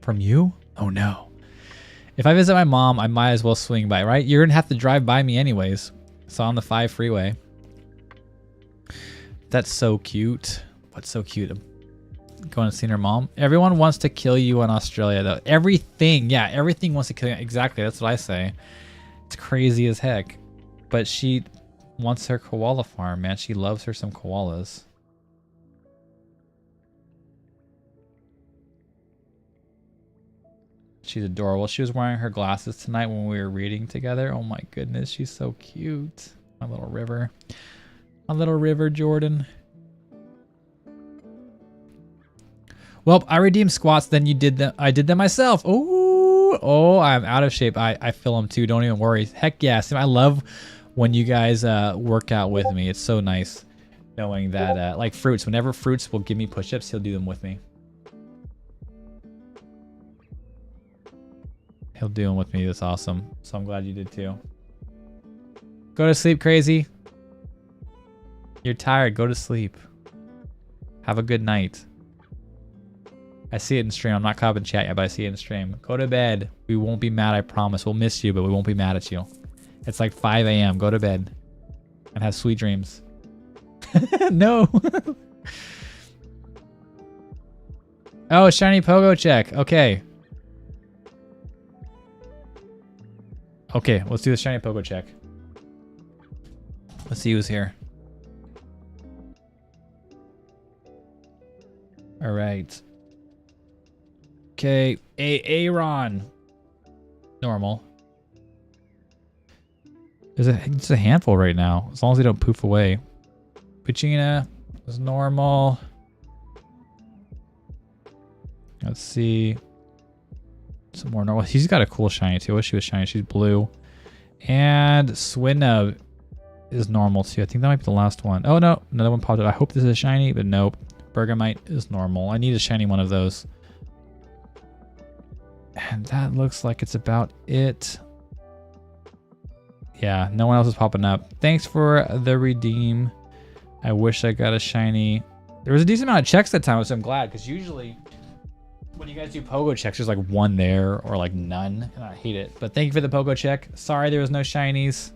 from you? Oh no. If I visit my mom, I might as well swing by, right? You're gonna have to drive by me anyways. It's on the 5 freeway. That's so cute. What's so cute? Going to see her mom. Everyone wants to kill you in Australia though. Everything wants to kill you. Exactly, that's what I say. It's crazy as heck. But she wants her koala farm, man. She loves her some koalas. She's adorable. She was wearing her glasses tonight when we were reading together. Oh my goodness, she's so cute. My little river. My little river, Jordan. Well, I redeemed squats, then you did them. I did them myself. Oh, I'm out of shape. I feel them too. Don't even worry. Heck yes. I love when you guys work out with me. It's so nice knowing that, like Fruits, whenever Fruits will give me push-ups, he'll do them with me. He'll do them with me. That's awesome. So I'm glad you did too. Go to sleep, Crazy. You're tired. Go to sleep. Have a good night. I see it in stream. I'm not caught up in chat yet, but I see it in stream. Go to bed. We won't be mad, I promise. We'll miss you, but we won't be mad at you. It's like 5 a.m. Go to bed. And have sweet dreams. No. Oh, shiny pogo check. Okay. Okay, let's do the shiny pogo check. Let's see who's here. All right. Okay, Aaron. Normal. It's a handful right now, as long as they don't poof away. Puccina is normal. Let's see. Some more normal. He's got a cool shiny too. I wish she was shiny. She's blue. And Swinub is normal too. I think that might be the last one. Oh no, another one popped up. I hope this is a shiny, but nope. Bergamite is normal. I need a shiny one of those. And that looks like it's about it. Yeah, no one else is popping up. Thanks for the redeem. I wish I got a shiny. There was a decent amount of checks that time, so I'm glad, because usually when you guys do pogo checks, there's like one there or like none, and I hate it. But thank you for the pogo check. Sorry there was no shinies.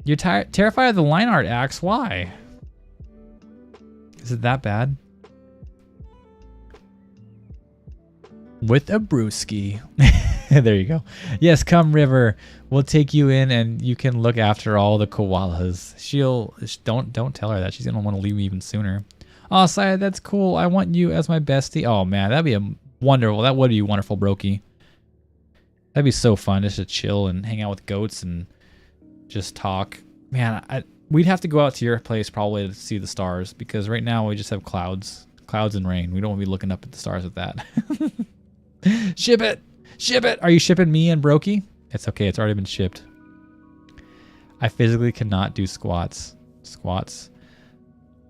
You're terrified of the line art, Axe. Why? Is it that bad? With a brewski. There you go. Yes, come River. We'll take you in and you can look after all the koalas. Don't tell her that. She's gonna want to leave me even sooner. Oh, Saya, that's cool. I want you as my bestie. Oh man, that'd be that would be wonderful, Brokey. That'd be so fun just to chill and hang out with goats and just talk. Man, we'd have to go out to your place probably to see the stars, because right now we just have clouds and rain. We don't want to be looking up at the stars with that. Ship it. Ship it! Are you shipping me and Brokey? It's okay, it's already been shipped. I physically cannot do squats. Squats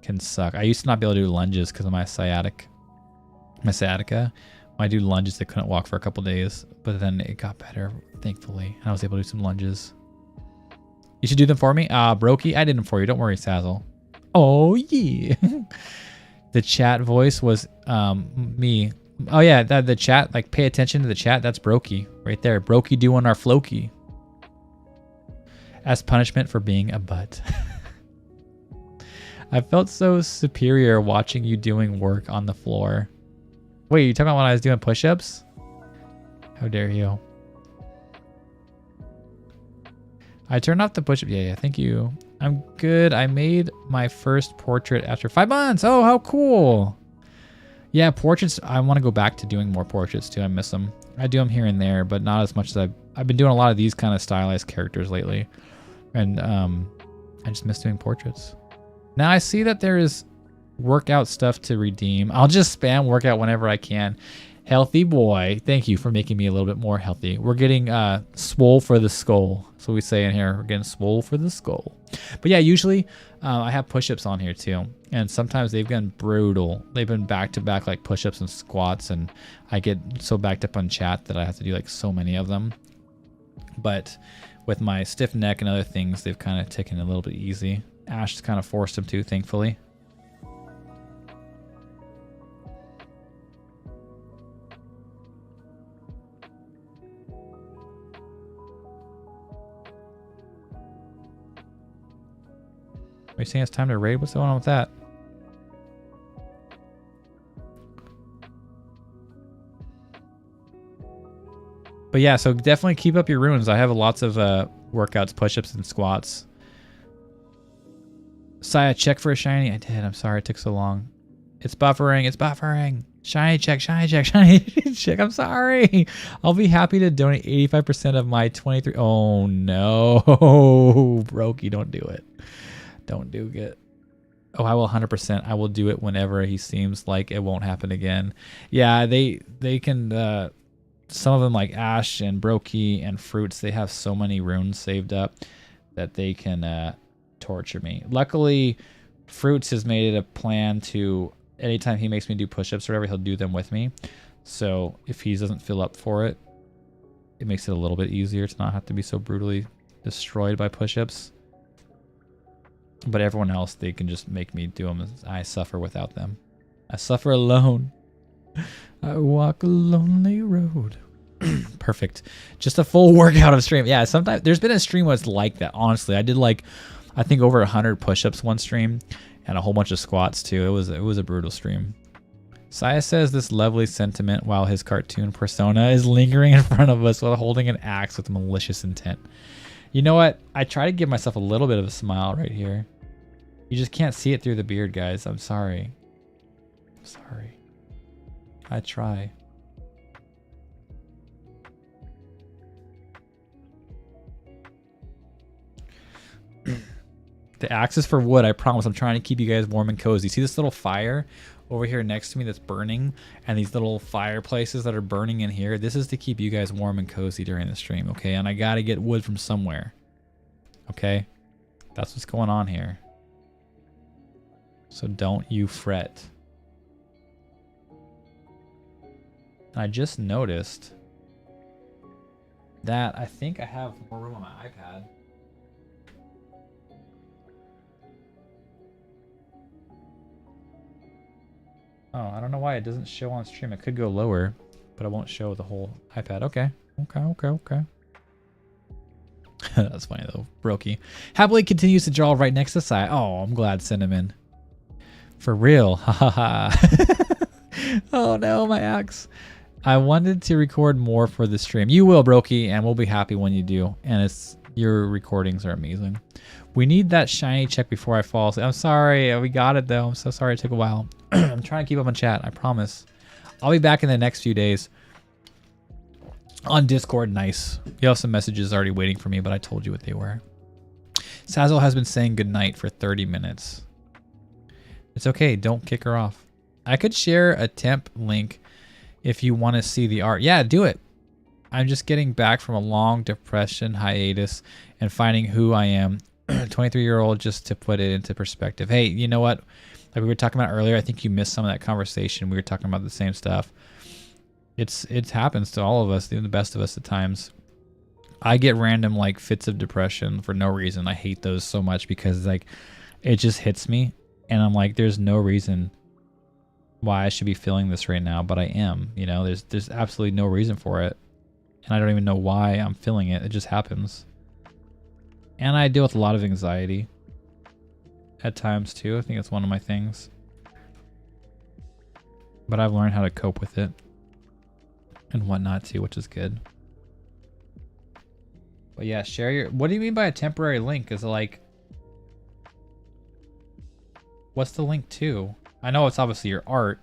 can suck. I used to not be able to do lunges because of my sciatica. When I do lunges, I couldn't walk for a couple days, but then it got better, thankfully. And I was able to do some lunges. You should do them for me? Brokey, I did them for you. Don't worry, Sazzle. Oh, yeah. The chat voice was me. Oh yeah, the chat, like pay attention to the chat. That's Brokey right there. Brokey doing our Floki. As punishment for being a butt. I felt so superior watching you doing work on the floor. Wait, you talking about when I was doing push-ups? How dare you? I turned off the push-up. Yeah, thank you. I'm good. I made my first portrait after 5 months. Oh, how cool. Yeah, portraits. I want to go back to doing more portraits too. I miss them. I do them here and there, but not as much as I've been doing a lot of these kind of stylized characters lately. And I just miss doing portraits. Now I see that there is workout stuff to redeem. I'll just spam workout whenever I can. Healthy boy. Thank you for making me a little bit more healthy. We're getting swole for the skull. That's what we say in here. We're getting swole for the skull. But yeah, usually I have push-ups on here too. And sometimes they've been brutal. They've been back-to-back like push-ups and squats. And I get so backed up on chat that I have to do like so many of them. But with my stiff neck and other things, they've kind of taken it a little bit easy. Ash kind of forced them to, thankfully. Are you saying it's time to raid? What's going on with that? But yeah, so definitely keep up your runes. I have lots of workouts, push-ups, and squats. Saya, check for a shiny. I did. I'm sorry it took so long. It's buffering. It's buffering. Shiny check, shiny check, shiny check. I'm sorry. I'll be happy to donate 85% of my 23. Oh, no. Brokey, don't do it. Don't do it. Oh, I will 100%. I will do it whenever he seems like it won't happen again. Yeah, they can... some of them like Ash and Brokey and Fruits, they have so many runes saved up that they can torture me. Luckily, Fruits has made it a plan to, anytime he makes me do push-ups or whatever, he'll do them with me. So if he doesn't fill up for it, it makes it a little bit easier to not have to be so brutally destroyed by push-ups. But everyone else, they can just make me do them. I suffer without them. I suffer alone. I walk a lonely road. Perfect. Just a full workout of stream. Yeah, sometimes there's been a stream where it's like that. Honestly, I did like, I think over 100 push-ups one stream, and a whole bunch of squats too. It was a brutal stream. Saya says this lovely sentiment while his cartoon persona is lingering in front of us while holding an axe with malicious intent. You know what? I try to give myself a little bit of a smile right here. You just can't see it through the beard, guys. I'm sorry. I'm sorry. I try. The axe is for wood, I promise. I'm trying to keep you guys warm and cozy. See this little fire over here next to me that's burning? And these little fireplaces that are burning in here? This is to keep you guys warm and cozy during the stream, okay? And I gotta get wood from somewhere. Okay? That's what's going on here. So don't you fret. I just noticed that I think I have more room on my iPad. Oh, I don't know why it doesn't show on stream. It could go lower, but it won't show the whole iPad. Okay. Okay. That's funny though. Brokey. Happily continues to draw right next to Sai. Oh, I'm glad, Cinnamon. For real. Ha ha ha. Oh no, my axe. I wanted to record more for the stream. You will, Brokey, and we'll be happy when you do. And your recordings are amazing. We need that shiny check before I fall asleep. I'm sorry. We got it though. I'm so sorry it took a while. I'm trying to keep up on chat. I promise. I'll be back in the next few days. On Discord, nice. You have some messages already waiting for me, but I told you what they were. Sazzle has been saying goodnight for 30 minutes. It's okay. Don't kick her off. I could share a temp link if you want to see the art. Yeah, do it. I'm just getting back from a long depression hiatus and finding who I am. 23-year-old, just to put it into perspective. Hey, you know what? Like we were talking about earlier, I think you missed some of that conversation. We were talking about the same stuff. It happens to all of us, even the best of us at times. I get random like fits of depression for no reason. I hate those so much because like it just hits me and I'm like, there's no reason why I should be feeling this right now, but I am. You know, there's absolutely no reason for it. And I don't even know why I'm feeling it. It just happens. And I deal with a lot of anxiety at times too. I think it's one of my things. But I've learned how to cope with it and whatnot too, which is good. But yeah, share your... What do you mean by a temporary link? Is it like... What's the link to? I know it's obviously your art.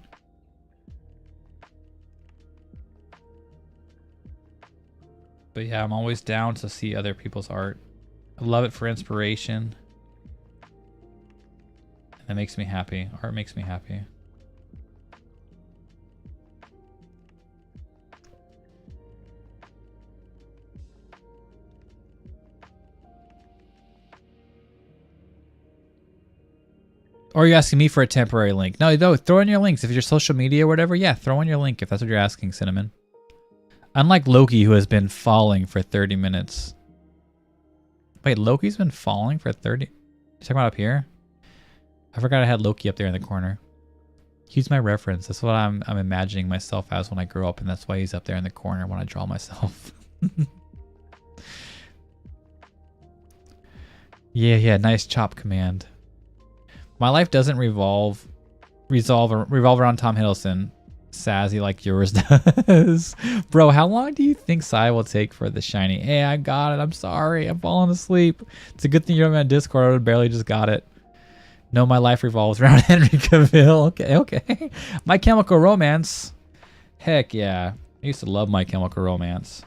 But yeah, I'm always down to see other people's art. I love it for inspiration. And that makes me happy. Art makes me happy. Or are you asking me for a temporary link? No, throw in your links. If it's your social media or whatever, yeah, throw in your link if that's what you're asking, Cinnamon. Unlike Loki, who has been falling for 30 minutes. Wait, Loki's been falling for 30? You talking about up here? I forgot I had Loki up there in the corner. He's my reference. That's what I'm imagining myself as when I grow up, and that's why he's up there in the corner when I draw myself. Yeah, nice chop command. My life doesn't revolve around Tom Hiddleston, Sassy, like yours does. Bro, how long do you think Sai will take for the shiny? Hey, I got it. I'm sorry. I'm falling asleep. It's a good thing you're on Discord. I would barely just got it. No, my life revolves around Henry Cavill. Okay. My Chemical Romance. Heck yeah. I used to love My Chemical Romance.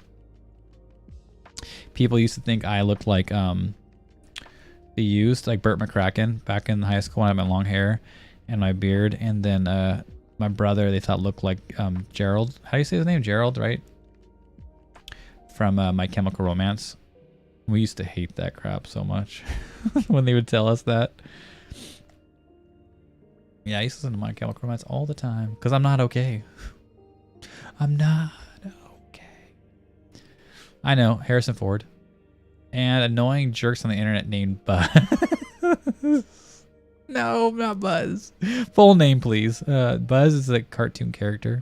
People used to think I looked like the used, like Burt McCracken back in high school when I had my long hair and my beard. And then my brother, they thought looked like Gerald. How do you say his name? Gerald, right? From My Chemical Romance. We used to hate that crap so much when they would tell us that. Yeah, I used to listen to My Chemical Romance all the time because I'm not okay. I'm not okay. I know, Harrison Ford. And annoying jerks on the internet named Buzz. No, not Buzz. Full name, please. Buzz is a cartoon character.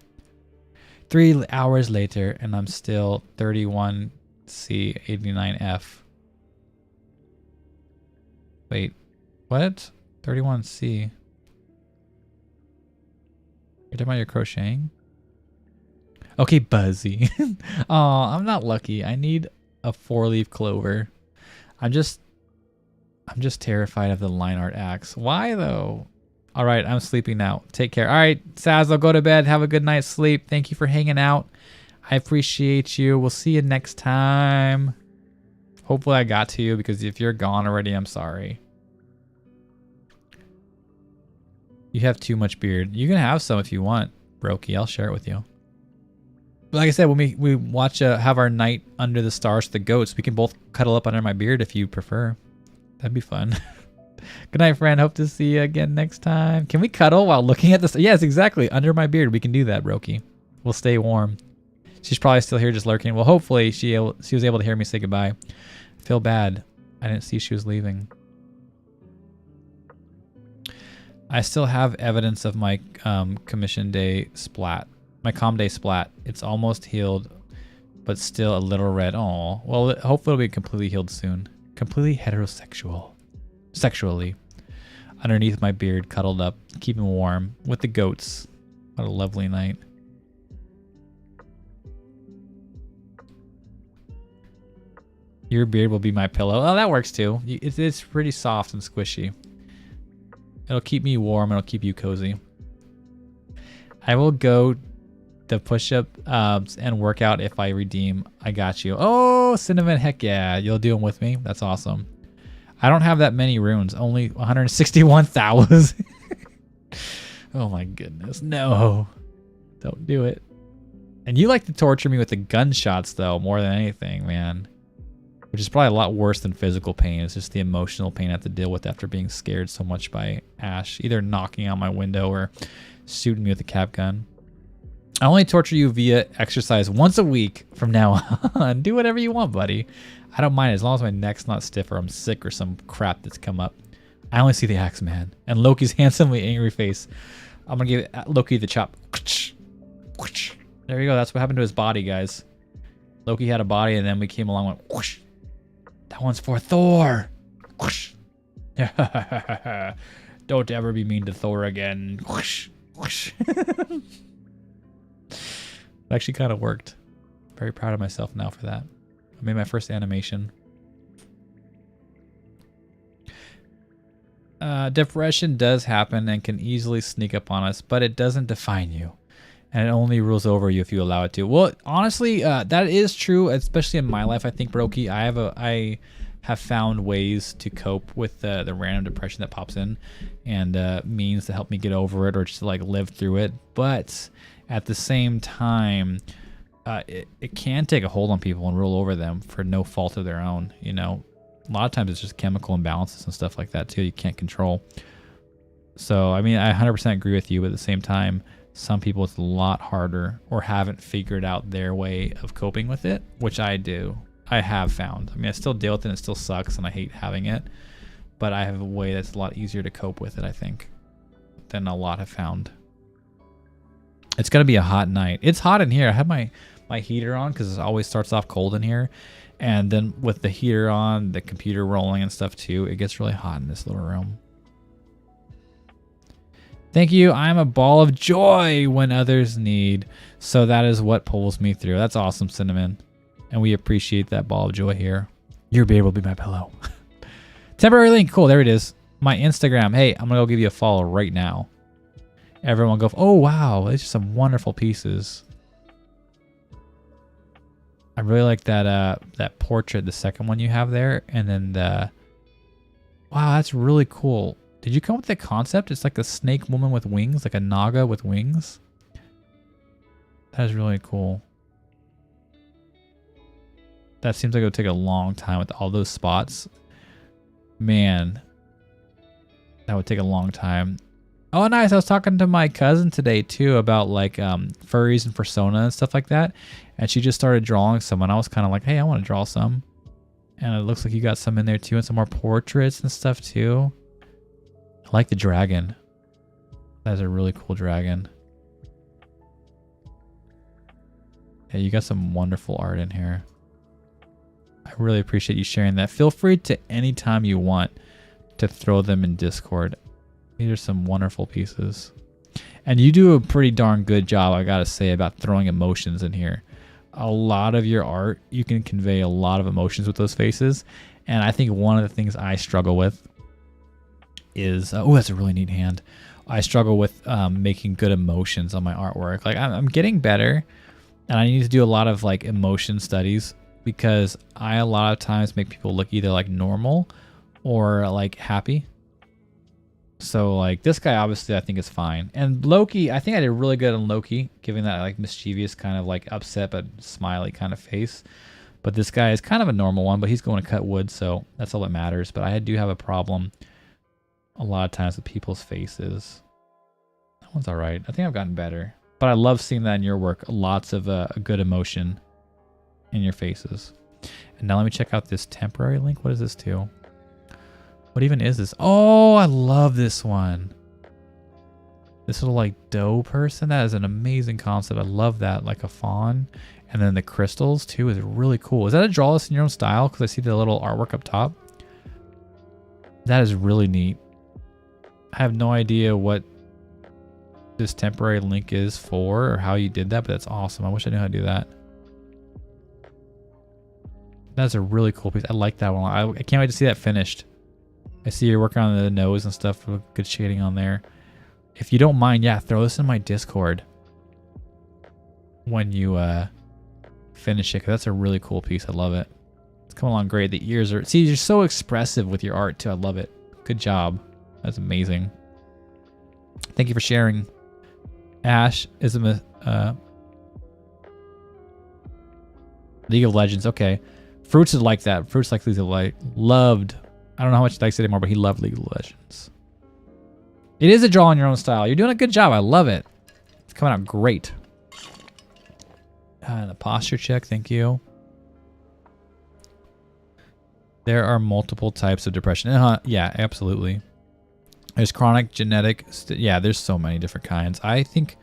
3 hours later, and I'm still 31C89F. Wait, what? 31C. You're talking about your crocheting? Okay, Buzzy. Aw, I'm not lucky. I need a 4-leaf clover. I'm just terrified of the line art axe. Why though? All right, I'm sleeping now. Take care. All right, Sazzle, go to bed. Have a good night's sleep. Thank you for hanging out. I appreciate you. We'll see you next time. Hopefully I got to you because if you're gone already, I'm sorry. You have too much beard. You can have some if you want, Brokey. I'll share it with you. But like I said, when we watch have our night under the stars with the goats, we can both cuddle up under my beard if you prefer. That'd be fun. Good night, friend. Hope to see you again next time. Can we cuddle while looking at this? Yes, exactly. Under my beard, we can do that, Brokey. We'll stay warm. She's probably still here just lurking. Well, hopefully she was able to hear me say goodbye. I feel bad. I didn't see she was leaving. I still have evidence of my commission day splat. My comm day splat. It's almost healed, but still a little red. Oh, well, hopefully it'll be completely healed soon. Completely heterosexual. Sexually. Underneath my beard, cuddled up, keeping warm with the goats. What a lovely night. Your beard will be my pillow. Oh, that works too. It's pretty soft and squishy. It'll keep me warm. It'll keep you cozy. I will go the push-up and workout if I redeem. I got you. Oh, Cinnamon. Heck yeah. You'll do them with me. That's awesome. I don't have that many runes. Only 161,000. Oh my goodness. No. Don't do it. And you like to torture me with the gunshots though, more than anything, man. Which is probably a lot worse than physical pain. It's just the emotional pain I have to deal with after being scared so much by Ash. Either knocking out my window or shooting me with a cap gun. I only torture you via exercise once a week from now on. Do whatever you want, buddy. I don't mind as long as my neck's not stiff or I'm sick or some crap that's come up. I only see the Axeman and Loki's handsomely angry face. I'm going to give Loki the chop. There you go. That's what happened to his body, guys. Loki had a body and then we came along and went whoosh. That one's for Thor. Whoosh. Don't ever be mean to Thor again. Whoosh. Whoosh. It actually kind of worked. Very proud of myself now for that. I made my first animation. Depression does happen and can easily sneak up on us, but it doesn't define you. And it only rules over you if you allow it to. Well, honestly, that is true, especially in my life. I think, Brokey, I have found ways to cope with the random depression that pops in, and means to help me get over it or just to like live through it. But at the same time, it can take a hold on people and rule over them for no fault of their own. You know, a lot of times it's just chemical imbalances and stuff like that too. You can't control. So I mean, I 100% agree with you, but at the same time, some people it's a lot harder or haven't figured out their way of coping with it, which I do. I have found. I mean, I still deal with it and it still sucks and I hate having it, but I have a way that's a lot easier to cope with it, I think, than a lot have found. It's going to be a hot night. It's hot in here. I have my heater on because it always starts off cold in here. And then with the heater on, the computer rolling and stuff too, it gets really hot in this little room. Thank you. I'm a ball of joy when others need. So that is what pulls me through. That's awesome, Cinnamon. And we appreciate that ball of joy here. Your beard will be my pillow. Temporary link. Cool. There it is. My Instagram. Hey, I'm going to go give you a follow right now. Everyone go, oh, wow. These are some wonderful pieces. I really like that portrait, the second one you have there. And then the... Wow, that's really cool. Did you come up with the concept? It's like a snake woman with wings, like a naga with wings. That is really cool. That seems like it would take a long time with all those spots. Man, that would take a long time. Oh, nice. I was talking to my cousin today too about like furries and persona and stuff like that. And she just started drawing some and I was kind of like, hey, I want to draw some. And it looks like you got some in there too and some more portraits and stuff too. I like the dragon. That's a really cool dragon. Yeah, you got some wonderful art in here. I really appreciate you sharing that. Feel free to anytime you want to throw them in Discord. These are some wonderful pieces. And you do a pretty darn good job, I gotta say, about throwing emotions in here. A lot of your art, you can convey a lot of emotions with those faces. And I think one of the things I struggle with is, oh, that's a really neat hand. I struggle with making good emotions on my artwork. Like I'm getting better and I need to do a lot of like emotion studies because I a lot of times make people look either like normal or like happy. So like this guy obviously I think is fine. And Loki, I think I did really good on Loki, giving that like mischievous kind of like upset but smiley kind of face. But this guy is kind of a normal one, but he's going to cut wood, so that's all that matters. But I do have a problem a lot of times with people's faces. That one's all right. I think I've gotten better. But I love seeing that in your work. Lots of good emotion in your faces. And now let me check out this temporary link. What is this to? What even is this? Oh, I love this one. This little like dough person. That is an amazing concept. I love that. Like a fawn. And then the crystals too is really cool. Is that a draw this in your own style? Because I see the little artwork up top. That is really neat. I have no idea what this temporary link is for or how you did that, but that's awesome. I wish I knew how to do that. That's a really cool piece. I like that one. I can't wait to see that finished. I see you're working on the nose and stuff with good shading on there. If you don't mind, yeah, throw this in my Discord when you finish it, because that's a really cool piece. I love it. It's coming along great. The ears are... See, you're so expressive with your art, too. I love it. Good job. That's amazing. Thank you for sharing. Ash is a... League of Legends. Okay. Fruits is like that. Fruits like League of Legends. Loved... I don't know how much he likes it anymore, but he loved League of Legends. It is a draw in your own style. You're doing a good job. I love it. It's coming out great. And a posture check. Thank you. There are multiple types of depression. Yeah, absolutely. There's chronic, genetic. Yeah, there's so many different kinds. I think,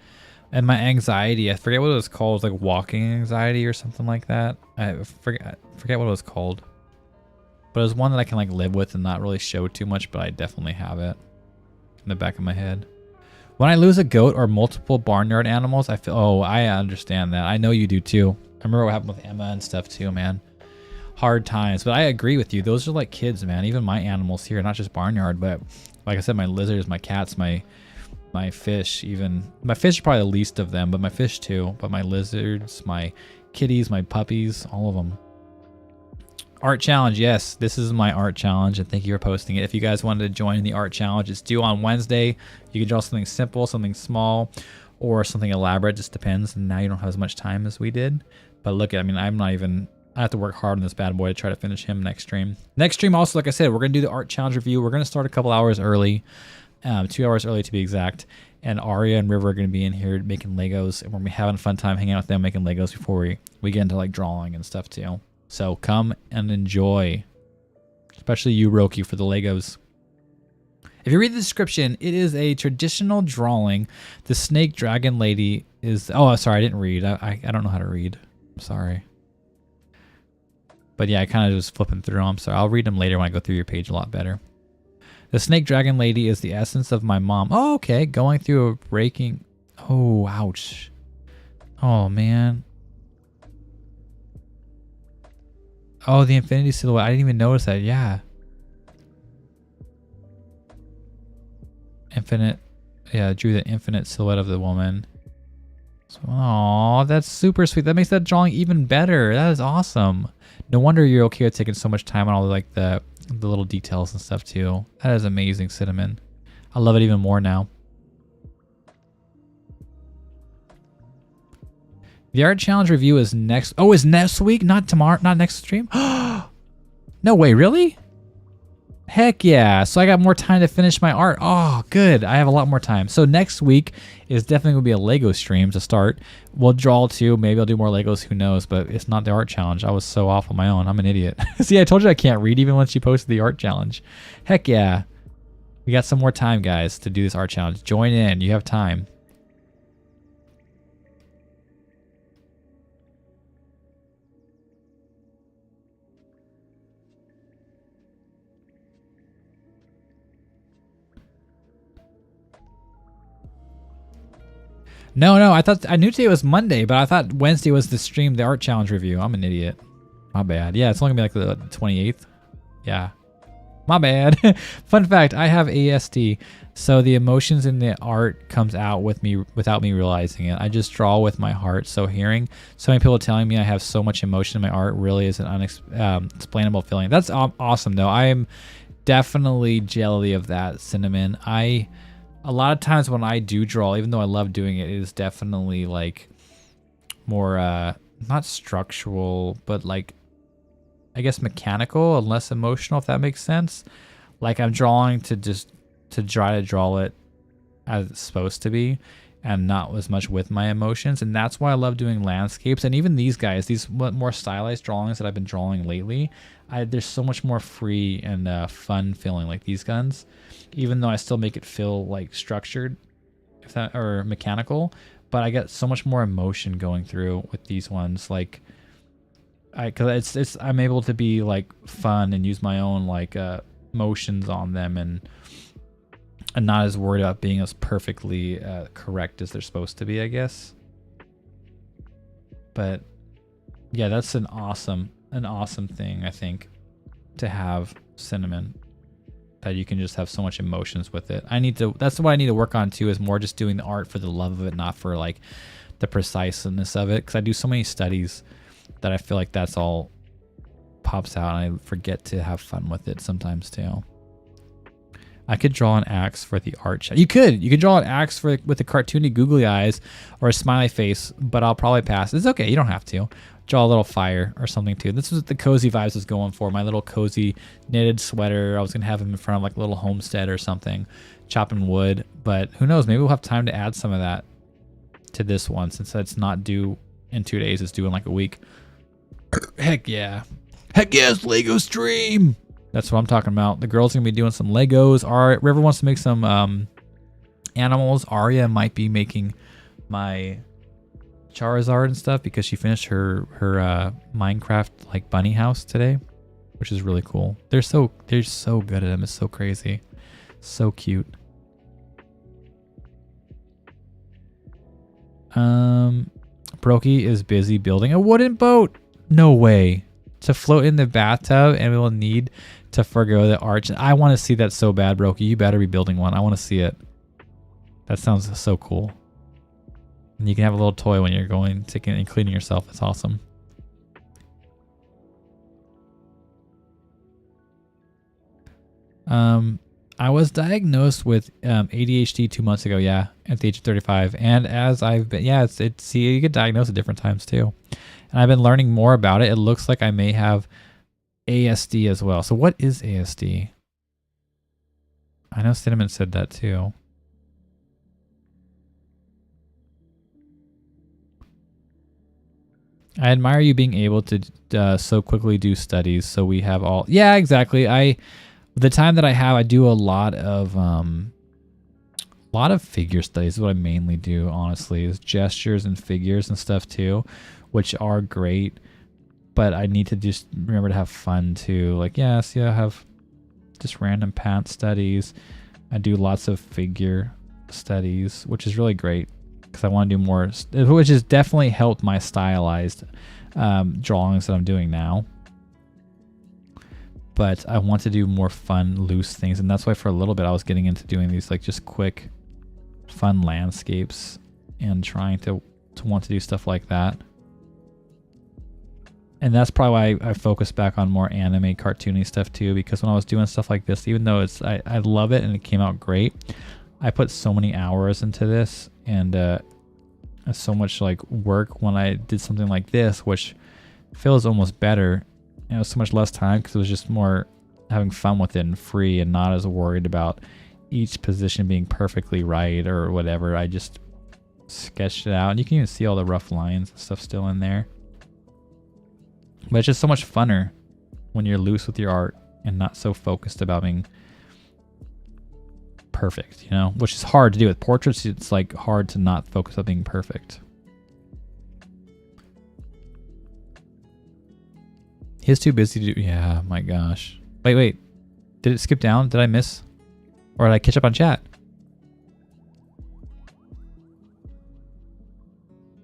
and my anxiety, I forget what it was called. It was like walking anxiety or something like that. I forget what it was called. But it was one that I can like live with and not really show too much, but I definitely have it in the back of my head. When I lose a goat or multiple barnyard animals, I feel, oh, I understand that. I know you do too. I remember what happened with Emma and stuff too, man. Hard times, but I agree with you. Those are like kids, man. Even my animals here, not just barnyard, but like I said, my lizards, my cats, my fish, even my fish are probably the least of them, but my fish too. But my lizards, my kitties, my puppies, all of them. Art challenge, yes, this is my art challenge, and thank you for posting it. If you guys wanted to join the art challenge, it's due on Wednesday. You can draw something simple, something small, or something elaborate. Just depends. And now you don't have as much time as we did. But look, I mean, I have to work hard on this bad boy to try to finish him next stream. Next stream, also, like I said, we're gonna do the art challenge review. We're gonna start a couple hours early, 2 hours early to be exact. And Arya and River are gonna be in here making Legos, and we're gonna be having a fun time hanging out with them making Legos before we get into like drawing and stuff too. So come and enjoy, especially you, Roki, for the Legos. If you read the description, it is a traditional drawing. The snake dragon lady is... Oh, sorry, I didn't read. I don't know how to read. I'm sorry. But yeah, I kind of just flipping through them. So I'll read them later when I go through your page a lot better. The snake dragon lady is the essence of my mom. Oh, okay. Going through a breaking... Oh, ouch. Oh, man. Oh, the infinity silhouette. I didn't even notice that. Yeah. Infinite. Yeah, I drew the infinite silhouette of the woman. So, oh, that's super sweet. That makes that drawing even better. That is awesome. No wonder you're okay with taking so much time on all like the little details and stuff too. That is amazing, Cinnamon. I love it even more now. The art challenge review is next. Oh, is next week? Not tomorrow? Not next stream? No way, really? Heck yeah. So I got more time to finish my art. Oh, good. I have a lot more time. So next week is definitely going to be a Lego stream to start. We'll draw too. Maybe I'll do more Legos. Who knows? But it's not the art challenge. I was so off on my own. I'm an idiot. See, I told you I can't read even once you posted the art challenge. Heck yeah. We got some more time, guys, to do this art challenge. Join in. You have time. No, I knew today was Monday, but I thought Wednesday was the stream, the art challenge review. I'm an idiot. My bad. Yeah, it's only gonna be like the 28th. Yeah. My bad. Fun fact, I have ASD, so the emotions in the art comes out with me without me realizing it. I just draw with my heart, so hearing so many people telling me I have so much emotion in my art really is an unexplainable feeling. That's awesome though. I am definitely jelly of that, Cinnamon. A lot of times when I do draw, even though I love doing it, it is definitely like more not structural, but like I guess mechanical and less emotional, if that makes sense. Like I'm drawing to try to draw it as it's supposed to be and not as much with my emotions. And that's why I love doing landscapes. And even these guys, these more stylized drawings that I've been drawing lately, there's so much more free and fun feeling like these guns, even though I still make it feel like structured or mechanical, but I get so much more emotion going through with these ones. Like cause I'm able to be like fun and use my own like motions on them and not as worried about being as perfectly correct as they're supposed to be, I guess. But yeah, that's an awesome thing, I think, to have, Cinnamon, that you can just have so much emotions with it. That's what I need to work on too, is more just doing the art for the love of it, not for like the preciseness of it. Cause I do so many studies that I feel like that's all pops out and I forget to have fun with it sometimes too. I could draw an axe for the art chat. You could draw an axe with the cartoony googly eyes or a smiley face, but I'll probably pass. It's okay. You don't have to. Draw a little fire or something too. This was what the cozy vibes I was going for. My little cozy knitted sweater. I was going to have him in front of like a little homestead or something, chopping wood. But who knows? Maybe we'll have time to add some of that to this one since it's not due in 2 days. It's due in like a week. Heck yeah. Heck yes, Lego stream. That's what I'm talking about. The girl's gonna be doing some Legos. River wants to make some animals. Arya might be making my Charizard and stuff because she finished her Minecraft like bunny house today, which is really cool. They're so good at them. It's so crazy, so cute. Brokey is busy building a wooden boat. No way. To float in the bathtub, and we will need to forgo the arch. I want to see that so bad, Brokey. You better be building one. I want to see it. That sounds so cool. And you can have a little toy when you're going to and cleaning yourself. It's awesome. I was diagnosed with ADHD 2 months ago. Yeah, at the age of 35, and as I've been, you get diagnosed at different times too. And I've been learning more about it. It looks like I may have ASD as well. So what is ASD? I know Cinnamon said that too. I admire you being able to so quickly do studies. So we have all, yeah, exactly. The time that I have, I do a lot of figure studies. Is what I mainly do, honestly, is gestures and figures and stuff too, which are great, but I need to just remember to have fun too. Like, I have just random pant studies. I do lots of figure studies, which is really great because I want to do more, which has definitely helped my stylized drawings that I'm doing now. But I want to do more fun, loose things, and that's why for a little bit I was getting into doing these like just quick, fun landscapes and trying to want to do stuff like that. And that's probably why I focused back on more anime, cartoony stuff too, because when I was doing stuff like this, even though I love it and it came out great, I put so many hours into this and so much like work when I did something like this, which feels almost better. And it was so much less time because it was just more having fun with it and free and not as worried about each position being perfectly right or whatever. I just sketched it out, and you can even see all the rough lines and stuff still in there. But it's just so much funner when you're loose with your art and not so focused about being perfect, which is hard to do with portraits. It's like hard to not focus on being perfect. He's too busy to do, yeah, my gosh. Wait. Did it skip down? Did I miss? Or did I catch up on chat?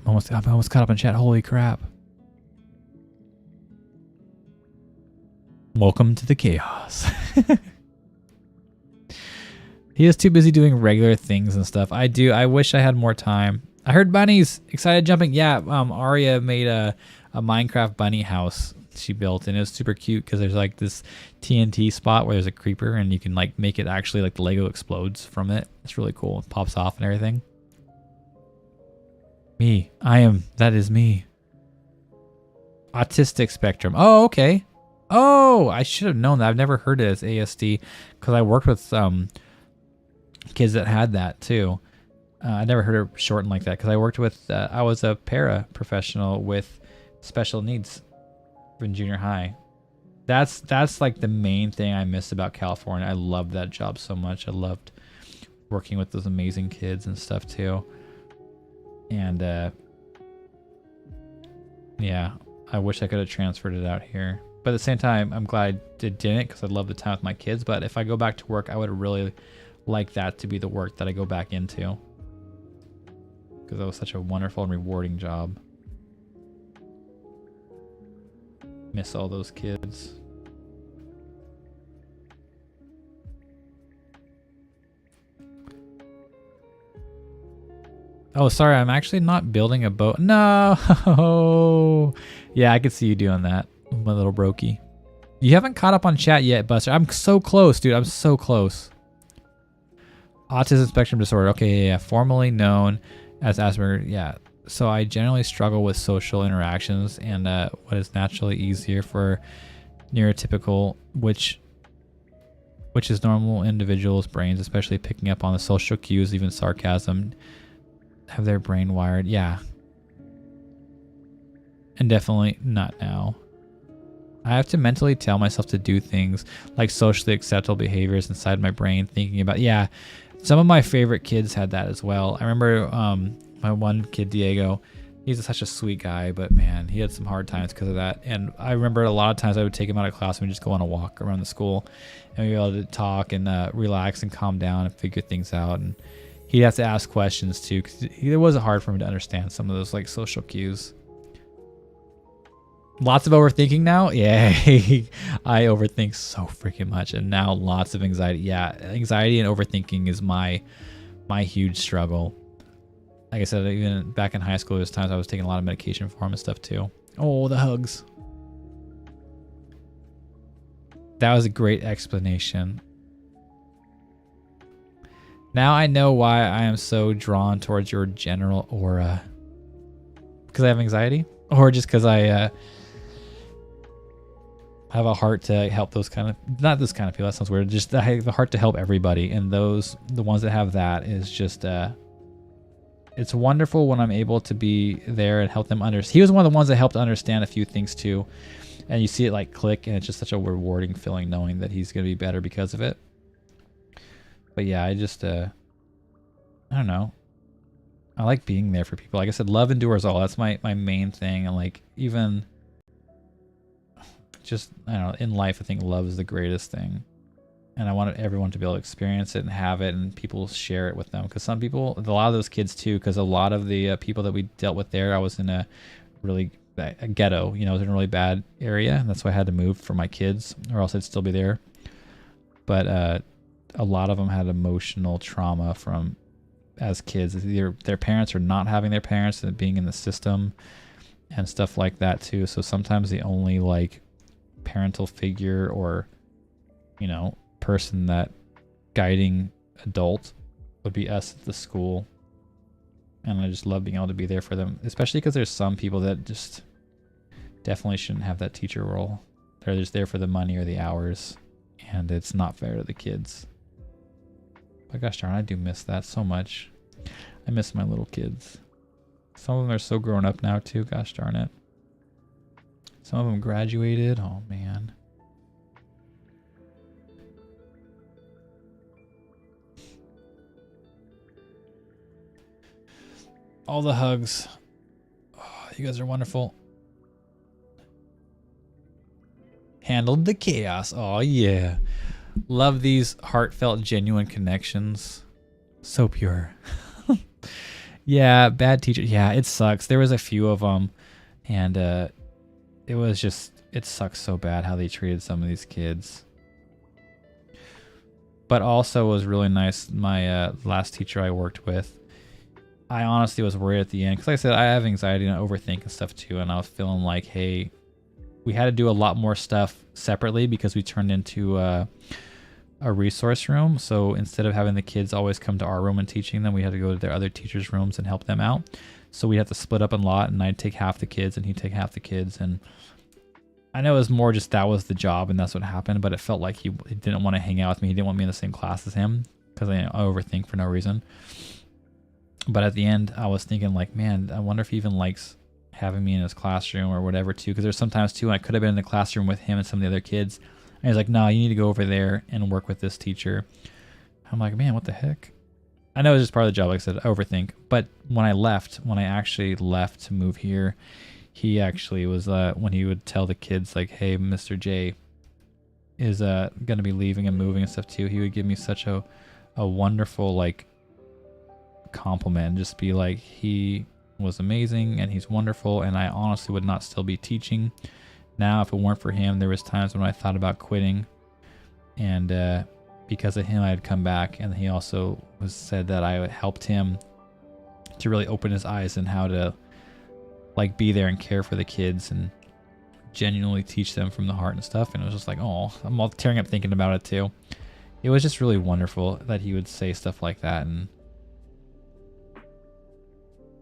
I'm almost caught up on chat. Holy crap. Welcome to the chaos. He is too busy doing regular things and stuff. I wish I had more time. I heard bunnies. Excited jumping. Yeah, Arya made a Minecraft bunny house she built, and it was super cute because there's like this TNT spot where there's a creeper, and you can like make it actually like the Lego explodes from it. It's really cool. It pops off and everything. Me. That is me. Autistic spectrum. Oh, okay. Oh, I should have known that. I've never heard it as ASD because I worked with kids that had that too. I never heard it shortened like that because I worked with, I was a para-professional with special needs in junior high. That's like the main thing I miss about California. I loved that job so much. I loved working with those amazing kids and stuff too. And yeah, I wish I could have transferred it out here. But at the same time, I'm glad I didn't because I love the time with my kids. But if I go back to work, I would really like that to be the work that I go back into. Because that was such a wonderful and rewarding job. Miss all those kids. Oh, sorry, I'm actually not building a boat. No! Yeah, I could see you doing that, my little brokey. You haven't caught up on chat yet, Buster. I'm so close, dude. I'm so close. Autism spectrum disorder. Okay, yeah. Formerly known as Asperger. Yeah. So I generally struggle with social interactions and what is naturally easier for neurotypical, which is normal individuals' brains, especially picking up on the social cues, even sarcasm, have their brain wired. Yeah. And definitely not now. I have to mentally tell myself to do things like socially acceptable behaviors inside my brain, thinking about, yeah, some of my favorite kids had that as well. I remember my one kid, Diego, he's such a sweet guy, but man, he had some hard times because of that. And I remember a lot of times I would take him out of class and we'd just go on a walk around the school and we'd be able to talk and relax and calm down and figure things out. And he'd have to ask questions too, because it was hard for him to understand some of those like social cues. Lots of overthinking now. Yeah, I overthink so freaking much, and now lots of anxiety. Yeah, anxiety and overthinking is my huge struggle. Like I said, even back in high school, there's times I was taking a lot of medication for him and stuff too. Oh, the hugs. That was a great explanation. Now I know why I am so drawn towards your general aura. Because I have anxiety? Or just because I have a heart to help those kind of, not this kind of people, that sounds weird, just I have a heart to help everybody. And the ones that have that is just, it's wonderful when I'm able to be there and help them understand. He was one of the ones that helped understand a few things too. And you see it like click, and it's just such a rewarding feeling knowing that he's going to be better because of it. But yeah, I just, I don't know. I like being there for people. Like I said, love endures all. That's my main thing. And like, even just, I don't know, in life, I think love is the greatest thing. And I want everyone to be able to experience it and have it, and people share it with them. Because some people, a lot of those kids too, because a lot of the people that we dealt with there, I was in a really a ghetto, you know, it was in a really bad area. And that's why I had to move for my kids, or else I'd still be there. But a lot of them had emotional trauma from as kids. Either their parents or not having their parents and being in the system and stuff like that too. So sometimes the only like parental figure or, you know, person that guiding adult would be us at the school. And I just love being able to be there for them, especially because there's some people that just definitely shouldn't have that teacher role. They're just there for the money or the hours, and it's not fair to the kids. But gosh darn, I do miss that so much. I miss my little kids. Some of them are so grown up now too, gosh darn it. Some of them graduated, oh man. All the hugs. Oh, you guys are wonderful. Handled the chaos. Oh yeah. Love these heartfelt, genuine connections. So pure. Yeah, bad teacher. Yeah, it sucks. There was a few of them, and it was just, it sucks so bad how they treated some of these kids. But also was really nice. My last teacher I worked with, I honestly was worried at the end, because like I said, I have anxiety and I overthink and stuff too, and I was feeling like, hey, we had to do a lot more stuff separately because we turned into a resource room. So instead of having the kids always come to our room and teaching them, we had to go to their other teachers' rooms and help them out. So we had to split up a lot, and I'd take half the kids and he'd take half the kids. And I know it was more just that was the job and that's what happened, but it felt like he didn't want to hang out with me. He didn't want me in the same class as him because I overthink for no reason. But at the end, I was thinking like, man, I wonder if he even likes having me in his classroom or whatever too. Because there's sometimes too, I could have been in the classroom with him and some of the other kids. And he's like, no, you need to go over there and work with this teacher. I'm like, man, what the heck? I know it's just part of the job. Like I said, I overthink. But when I actually left to move here, he actually was, when he would tell the kids like, hey, Mr. J is going to be leaving and moving and stuff too, he would give me such a wonderful like compliment. Just be like, he was amazing and he's wonderful, and I honestly would not still be teaching now if it weren't for him. There was times when I thought about quitting, and because of him I had come back. And he also said that I helped him to really open his eyes and how to like be there and care for the kids and genuinely teach them from the heart and stuff. And it was just like, oh, I'm all tearing up thinking about it too. It was just really wonderful that he would say stuff like that. And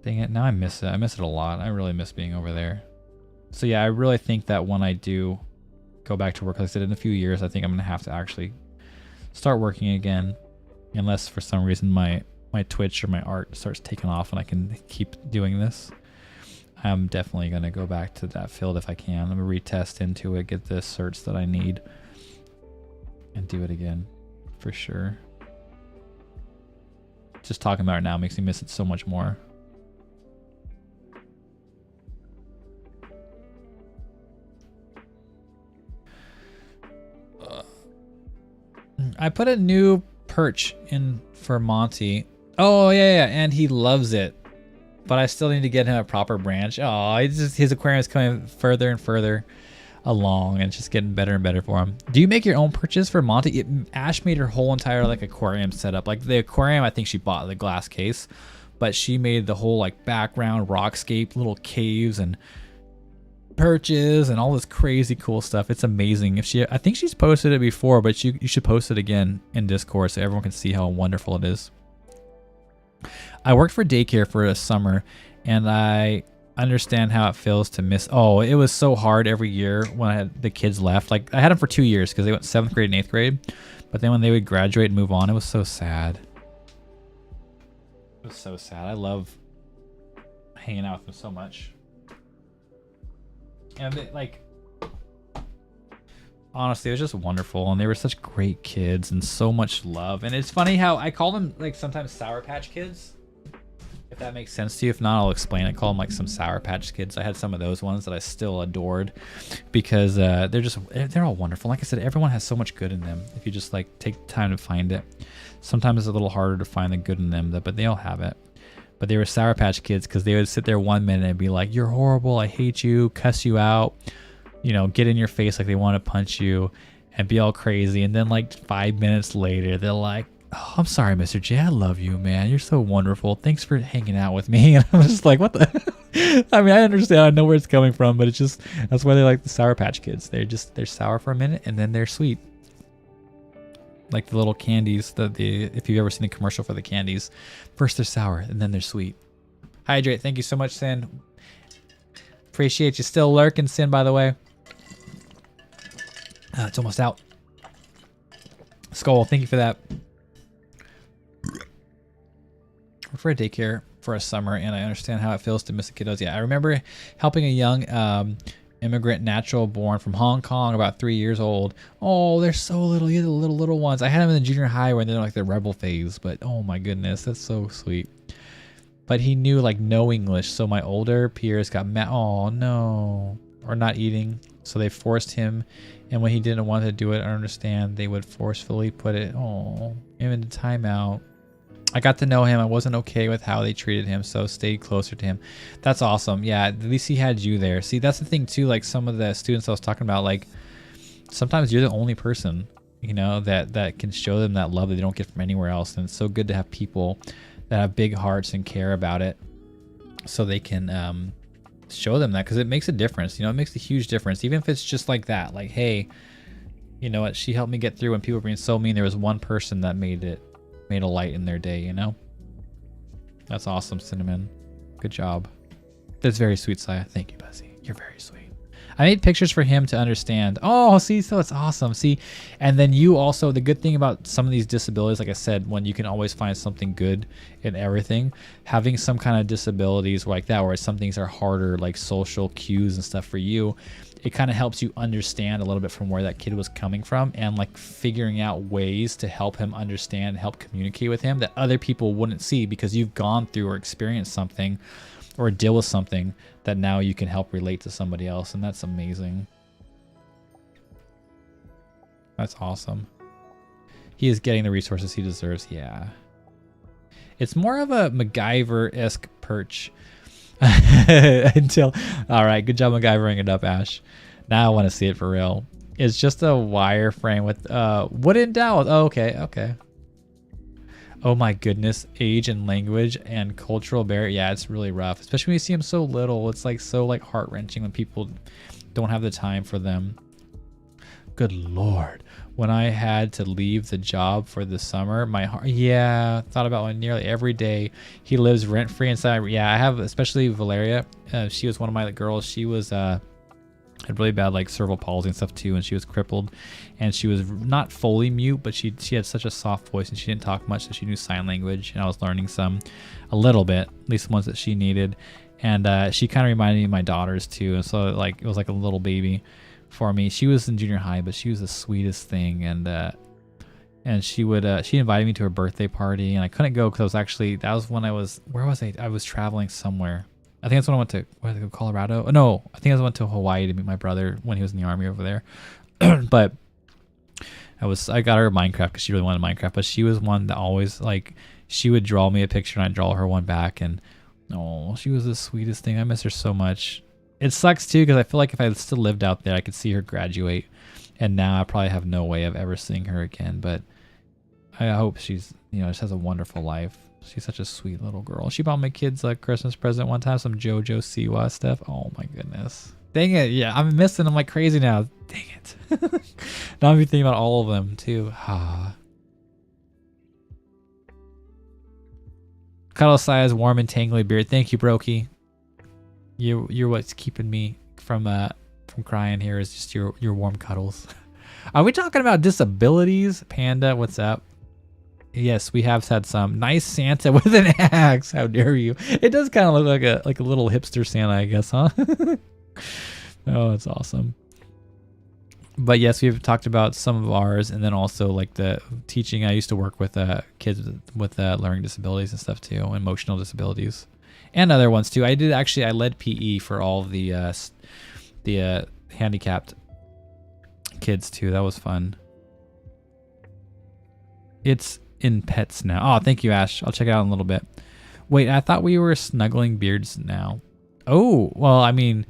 dang it, now I miss it. I miss it a lot. I really miss being over there. So yeah, I really think that when I do go back to work, like I said, in a few years, I think I'm going to have to actually start working again. Unless for some reason my Twitch or my art starts taking off and I can keep doing this. I'm definitely going to go back to that field if I can. I'm going to retest into it, get the certs that I need, and do it again for sure. Just talking about it now makes me miss it so much more. I put a new perch in for Monty. Oh yeah, and he loves it. But I still need to get him a proper branch. Oh, his aquarium is coming further and further along, and it's just getting better and better for him. Do you make your own perches for Monty? Ash made her whole entire like aquarium setup. Like the aquarium, I think she bought the glass case, but she made the whole like background rockscape, little caves and perches and all this crazy cool stuff. It's amazing. I think she's posted it before, but you should post it again in Discord so everyone can see how wonderful it is. I worked for daycare for a summer, and I understand how it feels to miss. Oh, it was so hard every year when the kids left. Like I had them for 2 years because they went 7th grade and 8th grade, but then when they would graduate and move on, it was so sad. It was so sad. I love hanging out with them so much. And they, like, honestly, it was just wonderful, and they were such great kids and so much love. And it's funny how I call them like sometimes Sour Patch Kids, if that makes sense to you. If not, I'll explain. I call them like some Sour Patch Kids. I had some of those ones that I still adored because they're all wonderful. Like I said, everyone has so much good in them if you just like take time to find it. Sometimes it's a little harder to find the good in them, but they all have it. But they were Sour Patch Kids because they would sit there 1 minute and be like, you're horrible, I hate you, cuss you out, you know, get in your face like they want to punch you and be all crazy. And then like 5 minutes later, they're like, oh, I'm sorry, Mr. J, I love you, man. You're so wonderful. Thanks for hanging out with me. And I'm just like, what the? I mean, I understand. I know where it's coming from, but it's just, that's why they like the Sour Patch Kids. They're sour for a minute and then they're sweet. Like the little candies, if you've ever seen a commercial for the candies, first they're sour and then they're sweet. Hydrate, thank you so much, Sin. Appreciate you still lurking, Sin, by the way. It's almost out. Skull, thank you for that. We're for a daycare for a summer, and I understand how it feels to miss the kiddos. Yeah, I remember helping a young immigrant natural born from Hong Kong, about 3 years old. Oh, they're so little. You're the little ones. I had them in the junior high when they're like the rebel phase, but oh my goodness, that's so sweet. But he knew like no English, so my older peers got mad. Oh no, or not eating, so they forced him. And when he didn't want to do it, I understand, they would forcefully put it him into timeout. I got to know him. I wasn't okay with how they treated him, so stayed closer to him. That's awesome. Yeah, at least he had you there. See, that's the thing too. Like some of the students I was talking about, like sometimes you're the only person, you know, that can show them that love that they don't get from anywhere else. And it's so good to have people that have big hearts and care about it, so they can show them that, because it makes a difference. You know, it makes a huge difference, even if it's just like that. Like, hey, you know what? She helped me get through when people were being so mean. There was one person that made a light in their day. You know, that's awesome, Cinnamon. Good job. That's very sweet, Saya. Thank you, Bessie. You're very sweet. I made pictures for him to understand. Oh, see, so it's awesome. See, and then you also, the good thing about some of these disabilities, like I said, when you can always find something good in everything, having some kind of disabilities like that, where some things are harder, like social cues and stuff for you, it kind of helps you understand a little bit from where that kid was coming from, and like figuring out ways to help him understand, help communicate with him that other people wouldn't see, because you've gone through or experienced something or deal with something that now you can help relate to somebody else. And that's amazing. That's awesome. He is getting the resources he deserves. Yeah. It's more of a MacGyver-esque perch. Until, all right, good job MacGyvering it up, Ash. Now I want to see it for real. It's just a wireframe with wooden dowels. Oh, okay. Oh my goodness, age and language and cultural barrier. Yeah, it's really rough, especially when you see them so little. It's like so like heart-wrenching when people don't have the time for them. Good Lord. When I had to leave the job for the summer, my heart, yeah, thought about one nearly every day. He lives rent-free inside. Yeah, I have, especially Valeria. She was one of my girls. She was had really bad like cerebral palsy and stuff too, and she was crippled, and she was not fully mute, but she had such a soft voice, and she didn't talk much, so she knew sign language, and I was learning a little bit, at least the ones that she needed. And she kind of reminded me of my daughters too, and so like it was like a little baby for me. She was in junior high, but she was the sweetest thing, and she invited me to her birthday party, and I couldn't go because that was when I was traveling somewhere. I think that's when I went to Colorado. Oh, no, I think I went to Hawaii to meet my brother when he was in the army over there. But I got her Minecraft because she really wanted Minecraft. But she was one that always, like, she would draw me a picture and I'd draw her one back. And oh, she was the sweetest thing. I miss her so much. It sucks too, because I feel like if I still lived out there, I could see her graduate. And now I probably have no way of ever seeing her again. But I hope she's, just has a wonderful life. She's such a sweet little girl. She bought my kids a Christmas present one time, some JoJo Siwa stuff. Oh my goodness. Dang it. Yeah, I'm missing them like crazy now. Dang it. Now I'm thinking about all of them too. Cuddle size, warm and tangly beard. Thank you, Brokey. You're what's keeping me from crying here, is just your warm cuddles. Are we talking about disabilities? Panda, what's up? Yes, we have had some. Nice Santa with an axe. How dare you? It does kind of look like a little hipster Santa, I guess, huh? Oh, that's awesome. But yes, we've talked about some of ours, and then also like the teaching. I used to work with kids with learning disabilities and stuff too, emotional disabilities, and other ones too. I led PE for all of the handicapped kids too. That was fun. It's in pets now. Oh, thank you, Ash. I'll check it out in a little bit. Wait, I thought we were snuggling beards now. Oh, well, I mean,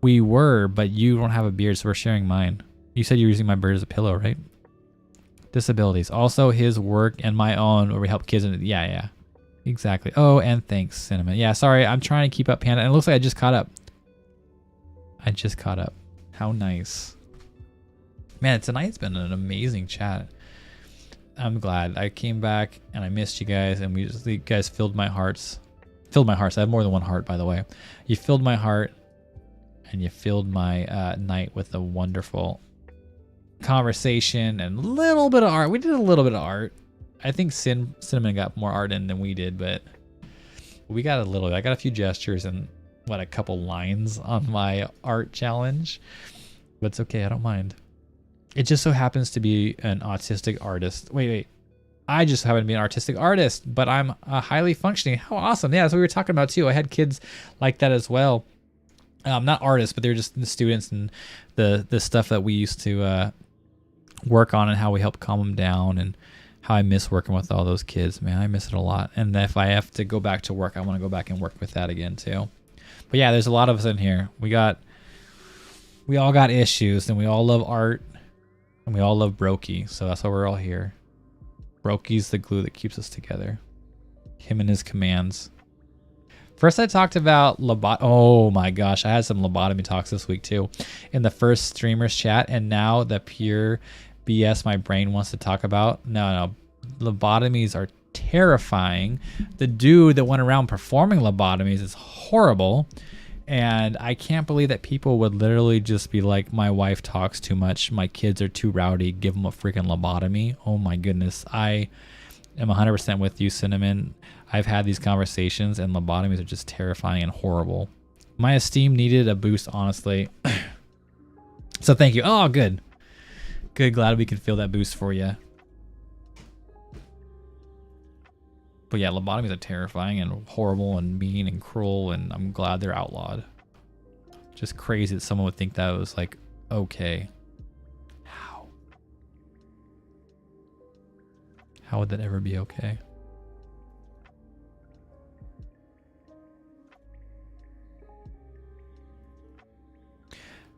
we were, but you don't have a beard, so we're sharing mine. You said you're using my beard as a pillow, right? Disabilities. Also his work and my own, where we help kids. Yeah. Exactly. Oh, and thanks, Cinnamon. Yeah, sorry. I'm trying to keep up, Panda. And it looks like I just caught up. How nice. Man, tonight's been an amazing chat. I'm glad I came back and I missed you guys, and you guys filled my hearts. I have more than one heart, by the way. You filled my heart, and you filled my night with a wonderful conversation and a little bit of art. We did a little bit of art. I think Cinnamon got more art in than we did, but we got a little. I got a few gestures and a couple lines on my art challenge, but it's okay. I don't mind. It just so happens to be an autistic artist. Wait. I just happen to be an artistic artist, but I'm a highly functioning. How awesome. Yeah, that's what we were talking about too. I had kids like that as well. Not artists, but they're just the students and the stuff that we used to work on, and how we help calm them down, and how I miss working with all those kids. Man, I miss it a lot. And if I have to go back to work, I want to go back and work with that again too. But yeah, there's a lot of us in here. We all got issues, and we all love art. And we all love Brokey, so that's why we're all here. Brokey's the glue that keeps us together. Him and his commands. First, I talked about Oh my gosh, I had some lobotomy talks this week too, in the first streamers chat, and now the pure BS my brain wants to talk about. No, lobotomies are terrifying. The dude that went around performing lobotomies is horrible, and I can't believe that people would literally just be like, my wife talks too much, my kids are too rowdy, give them a freaking lobotomy. Oh my goodness, I am 100% with you, Cinnamon. I've had these conversations, and lobotomies are just terrifying and horrible. My esteem needed a boost, honestly. So thank you. Oh, good. Good, glad we can feel that boost for you. But yeah, lobotomies are terrifying and horrible and mean and cruel, and I'm glad they're outlawed. Just crazy that someone would think that was like okay. How? How would that ever be okay?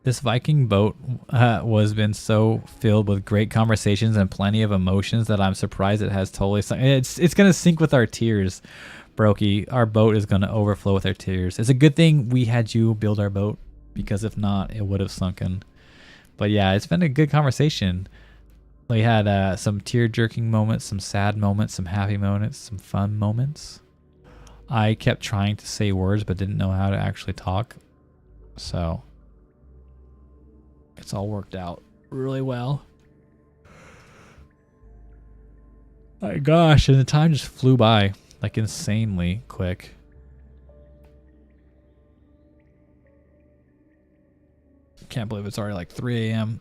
This Viking boat was been so filled with great conversations and plenty of emotions that I'm surprised it has totally sunk. It's gonna sink with our tears, Brokey. Our boat is gonna overflow with our tears. It's a good thing we had you build our boat, because if not, it would have sunken. But yeah, it's been a good conversation. We had some tear-jerking moments, some sad moments, some happy moments, some fun moments. I kept trying to say words but didn't know how to actually talk, so it's all worked out really well. My gosh, and the time just flew by like insanely quick. Can't believe it's already like 3 a.m.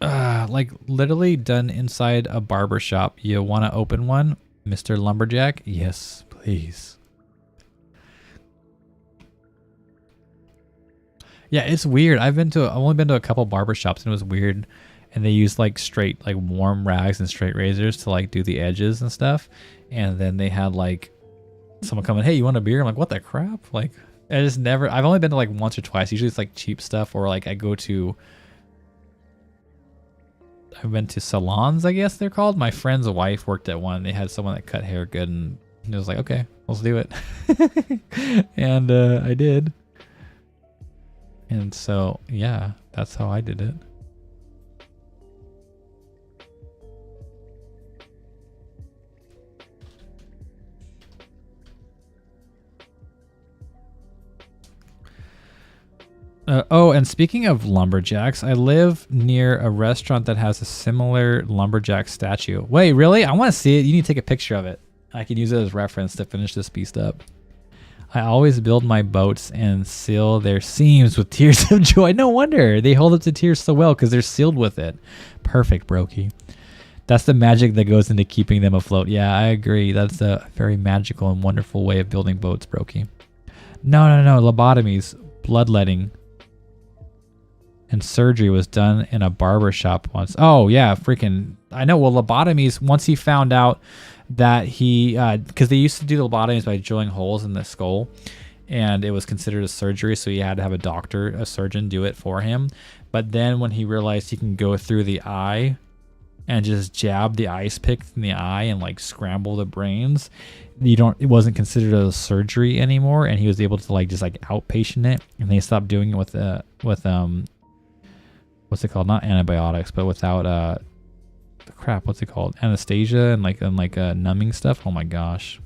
Like literally done inside a barber shop. You want to open one, Mr. Lumberjack? Yes, please. Yeah, it's weird. I've only been to a couple barber shops, and it was weird. And they use like straight, like warm rags and straight razors to like do the edges and stuff. And then they had like someone come in, hey, you want a beer? I'm like, what the crap? Like, I've only been to like once or twice. Usually it's like cheap stuff, or like I've been to salons, I guess they're called. My friend's wife worked at one. They had someone that cut hair good, and it was like, okay, let's do it. And I did. And so, yeah, that's how I did it. Oh, and speaking of lumberjacks, I live near a restaurant that has a similar lumberjack statue. Wait, really? I want to see it. You need to take a picture of it. I can use it as reference to finish this beast up. I always build my boats and seal their seams with tears of joy. No wonder they hold up to tears so well, because they're sealed with it. Perfect, Brokey. That's the magic that goes into keeping them afloat. Yeah, I agree. That's a very magical and wonderful way of building boats, Brokey. No. Lobotomies, bloodletting, and surgery was done in a barber shop once. Oh, yeah, freaking. I know. Well, lobotomies, once he found out that because they used to do the lobotomies by drilling holes in the skull, and it was considered a surgery, so he had to have a surgeon do it for him. But then when he realized he can go through the eye and just jab the ice pick in the eye and like scramble the brains, it wasn't considered a surgery anymore, and he was able to like just like outpatient it, and they stopped doing it with what's it called? Not antibiotics, but without what's it called? Anesthesia and like numbing stuff. Oh my gosh.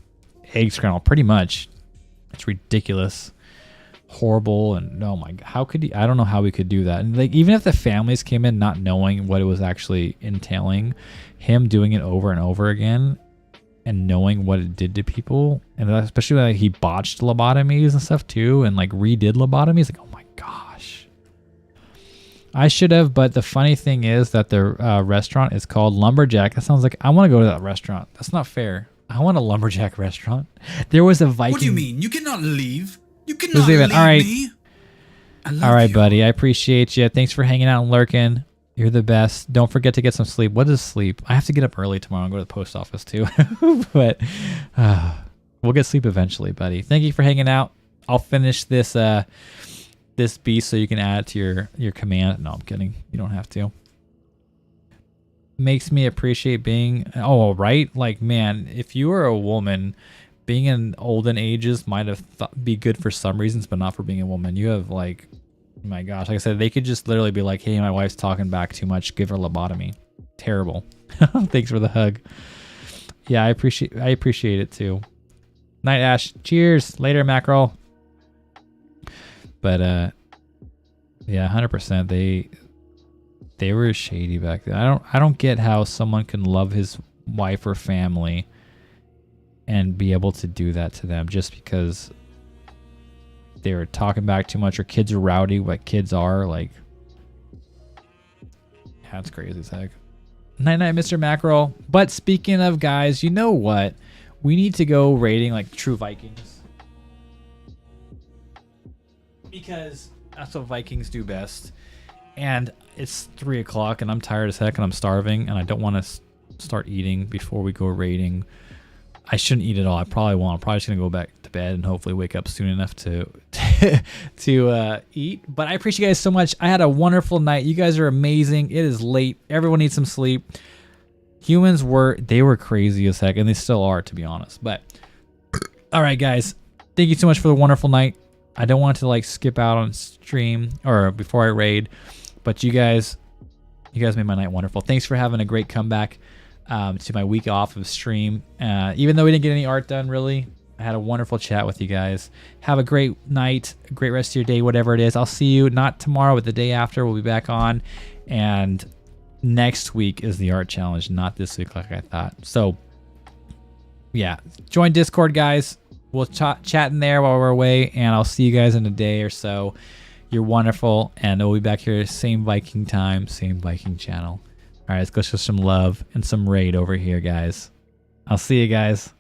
Egg scramble, pretty much. It's ridiculous. Horrible. And oh my god, how could he? I don't know how we could do that. And like, even if the families came in not knowing what it was actually entailing, him doing it over and over again and knowing what it did to people, and especially when like, he botched lobotomies and stuff too, and like redid lobotomies, like, oh my gosh. I should have, but the funny thing is that the restaurant is called Lumberjack. That sounds like I want to go to that restaurant. That's not fair. I want a lumberjack restaurant. There was a Viking. What do you mean? You cannot leave. You cannot leave leave all right. me. All right, buddy. I appreciate you. Thanks for hanging out and lurking. You're the best. Don't forget to get some sleep. What is sleep? I have to get up early tomorrow and go to the post office too. But we'll get sleep eventually, buddy. Thank you for hanging out. I'll finish this this beast so you can add it to your command. No, I'm kidding. You don't have to. Makes me appreciate being right. Like, man, if you were a woman being in olden ages might have be good for some reasons, but not for being a woman. You have like, my gosh, like I said, they could just literally be like, hey, my wife's talking back too much, give her a lobotomy. Terrible. Thanks for the hug. Yeah, I appreciate it too. Night Ash, cheers. Later, Mackerel. But yeah, 100%. They were shady back then. I don't get how someone can love his wife or family and be able to do that to them just because they were talking back too much or kids are rowdy, what kids are. Like, that's crazy as heck. Night night, Mr. Mackerel. But speaking of guys, you know what? We need to go raiding like true Vikings. Because that's what Vikings do best. And it's 3 o'clock and I'm tired as heck and I'm starving and I don't want to start eating before we go raiding. I shouldn't eat at all. I probably won't. I'm probably just going to go back to bed and hopefully wake up soon enough to eat. But I appreciate you guys so much. I had a wonderful night. You guys are amazing. It is late. Everyone needs some sleep. Humans were crazy as heck and they still are, to be honest. But all right, guys. Thank you so much for the wonderful night. I don't want to like skip out on stream or before I raid, but you guys made my night wonderful. Thanks for having a great comeback to my week off of stream. Even though we didn't get any art done, really, I had a wonderful chat with you guys. Have a great night, a great rest of your day, whatever it is. I'll see you not tomorrow, but the day after. We'll be back on, and next week is the art challenge, not this week like I thought. So yeah, join Discord, guys. We'll chat in there while we're away, and I'll see you guys in a day or so. You're wonderful, and we'll be back here same Viking time, same Viking channel. All right, let's go show some love and some raid over here, guys. I'll see you guys.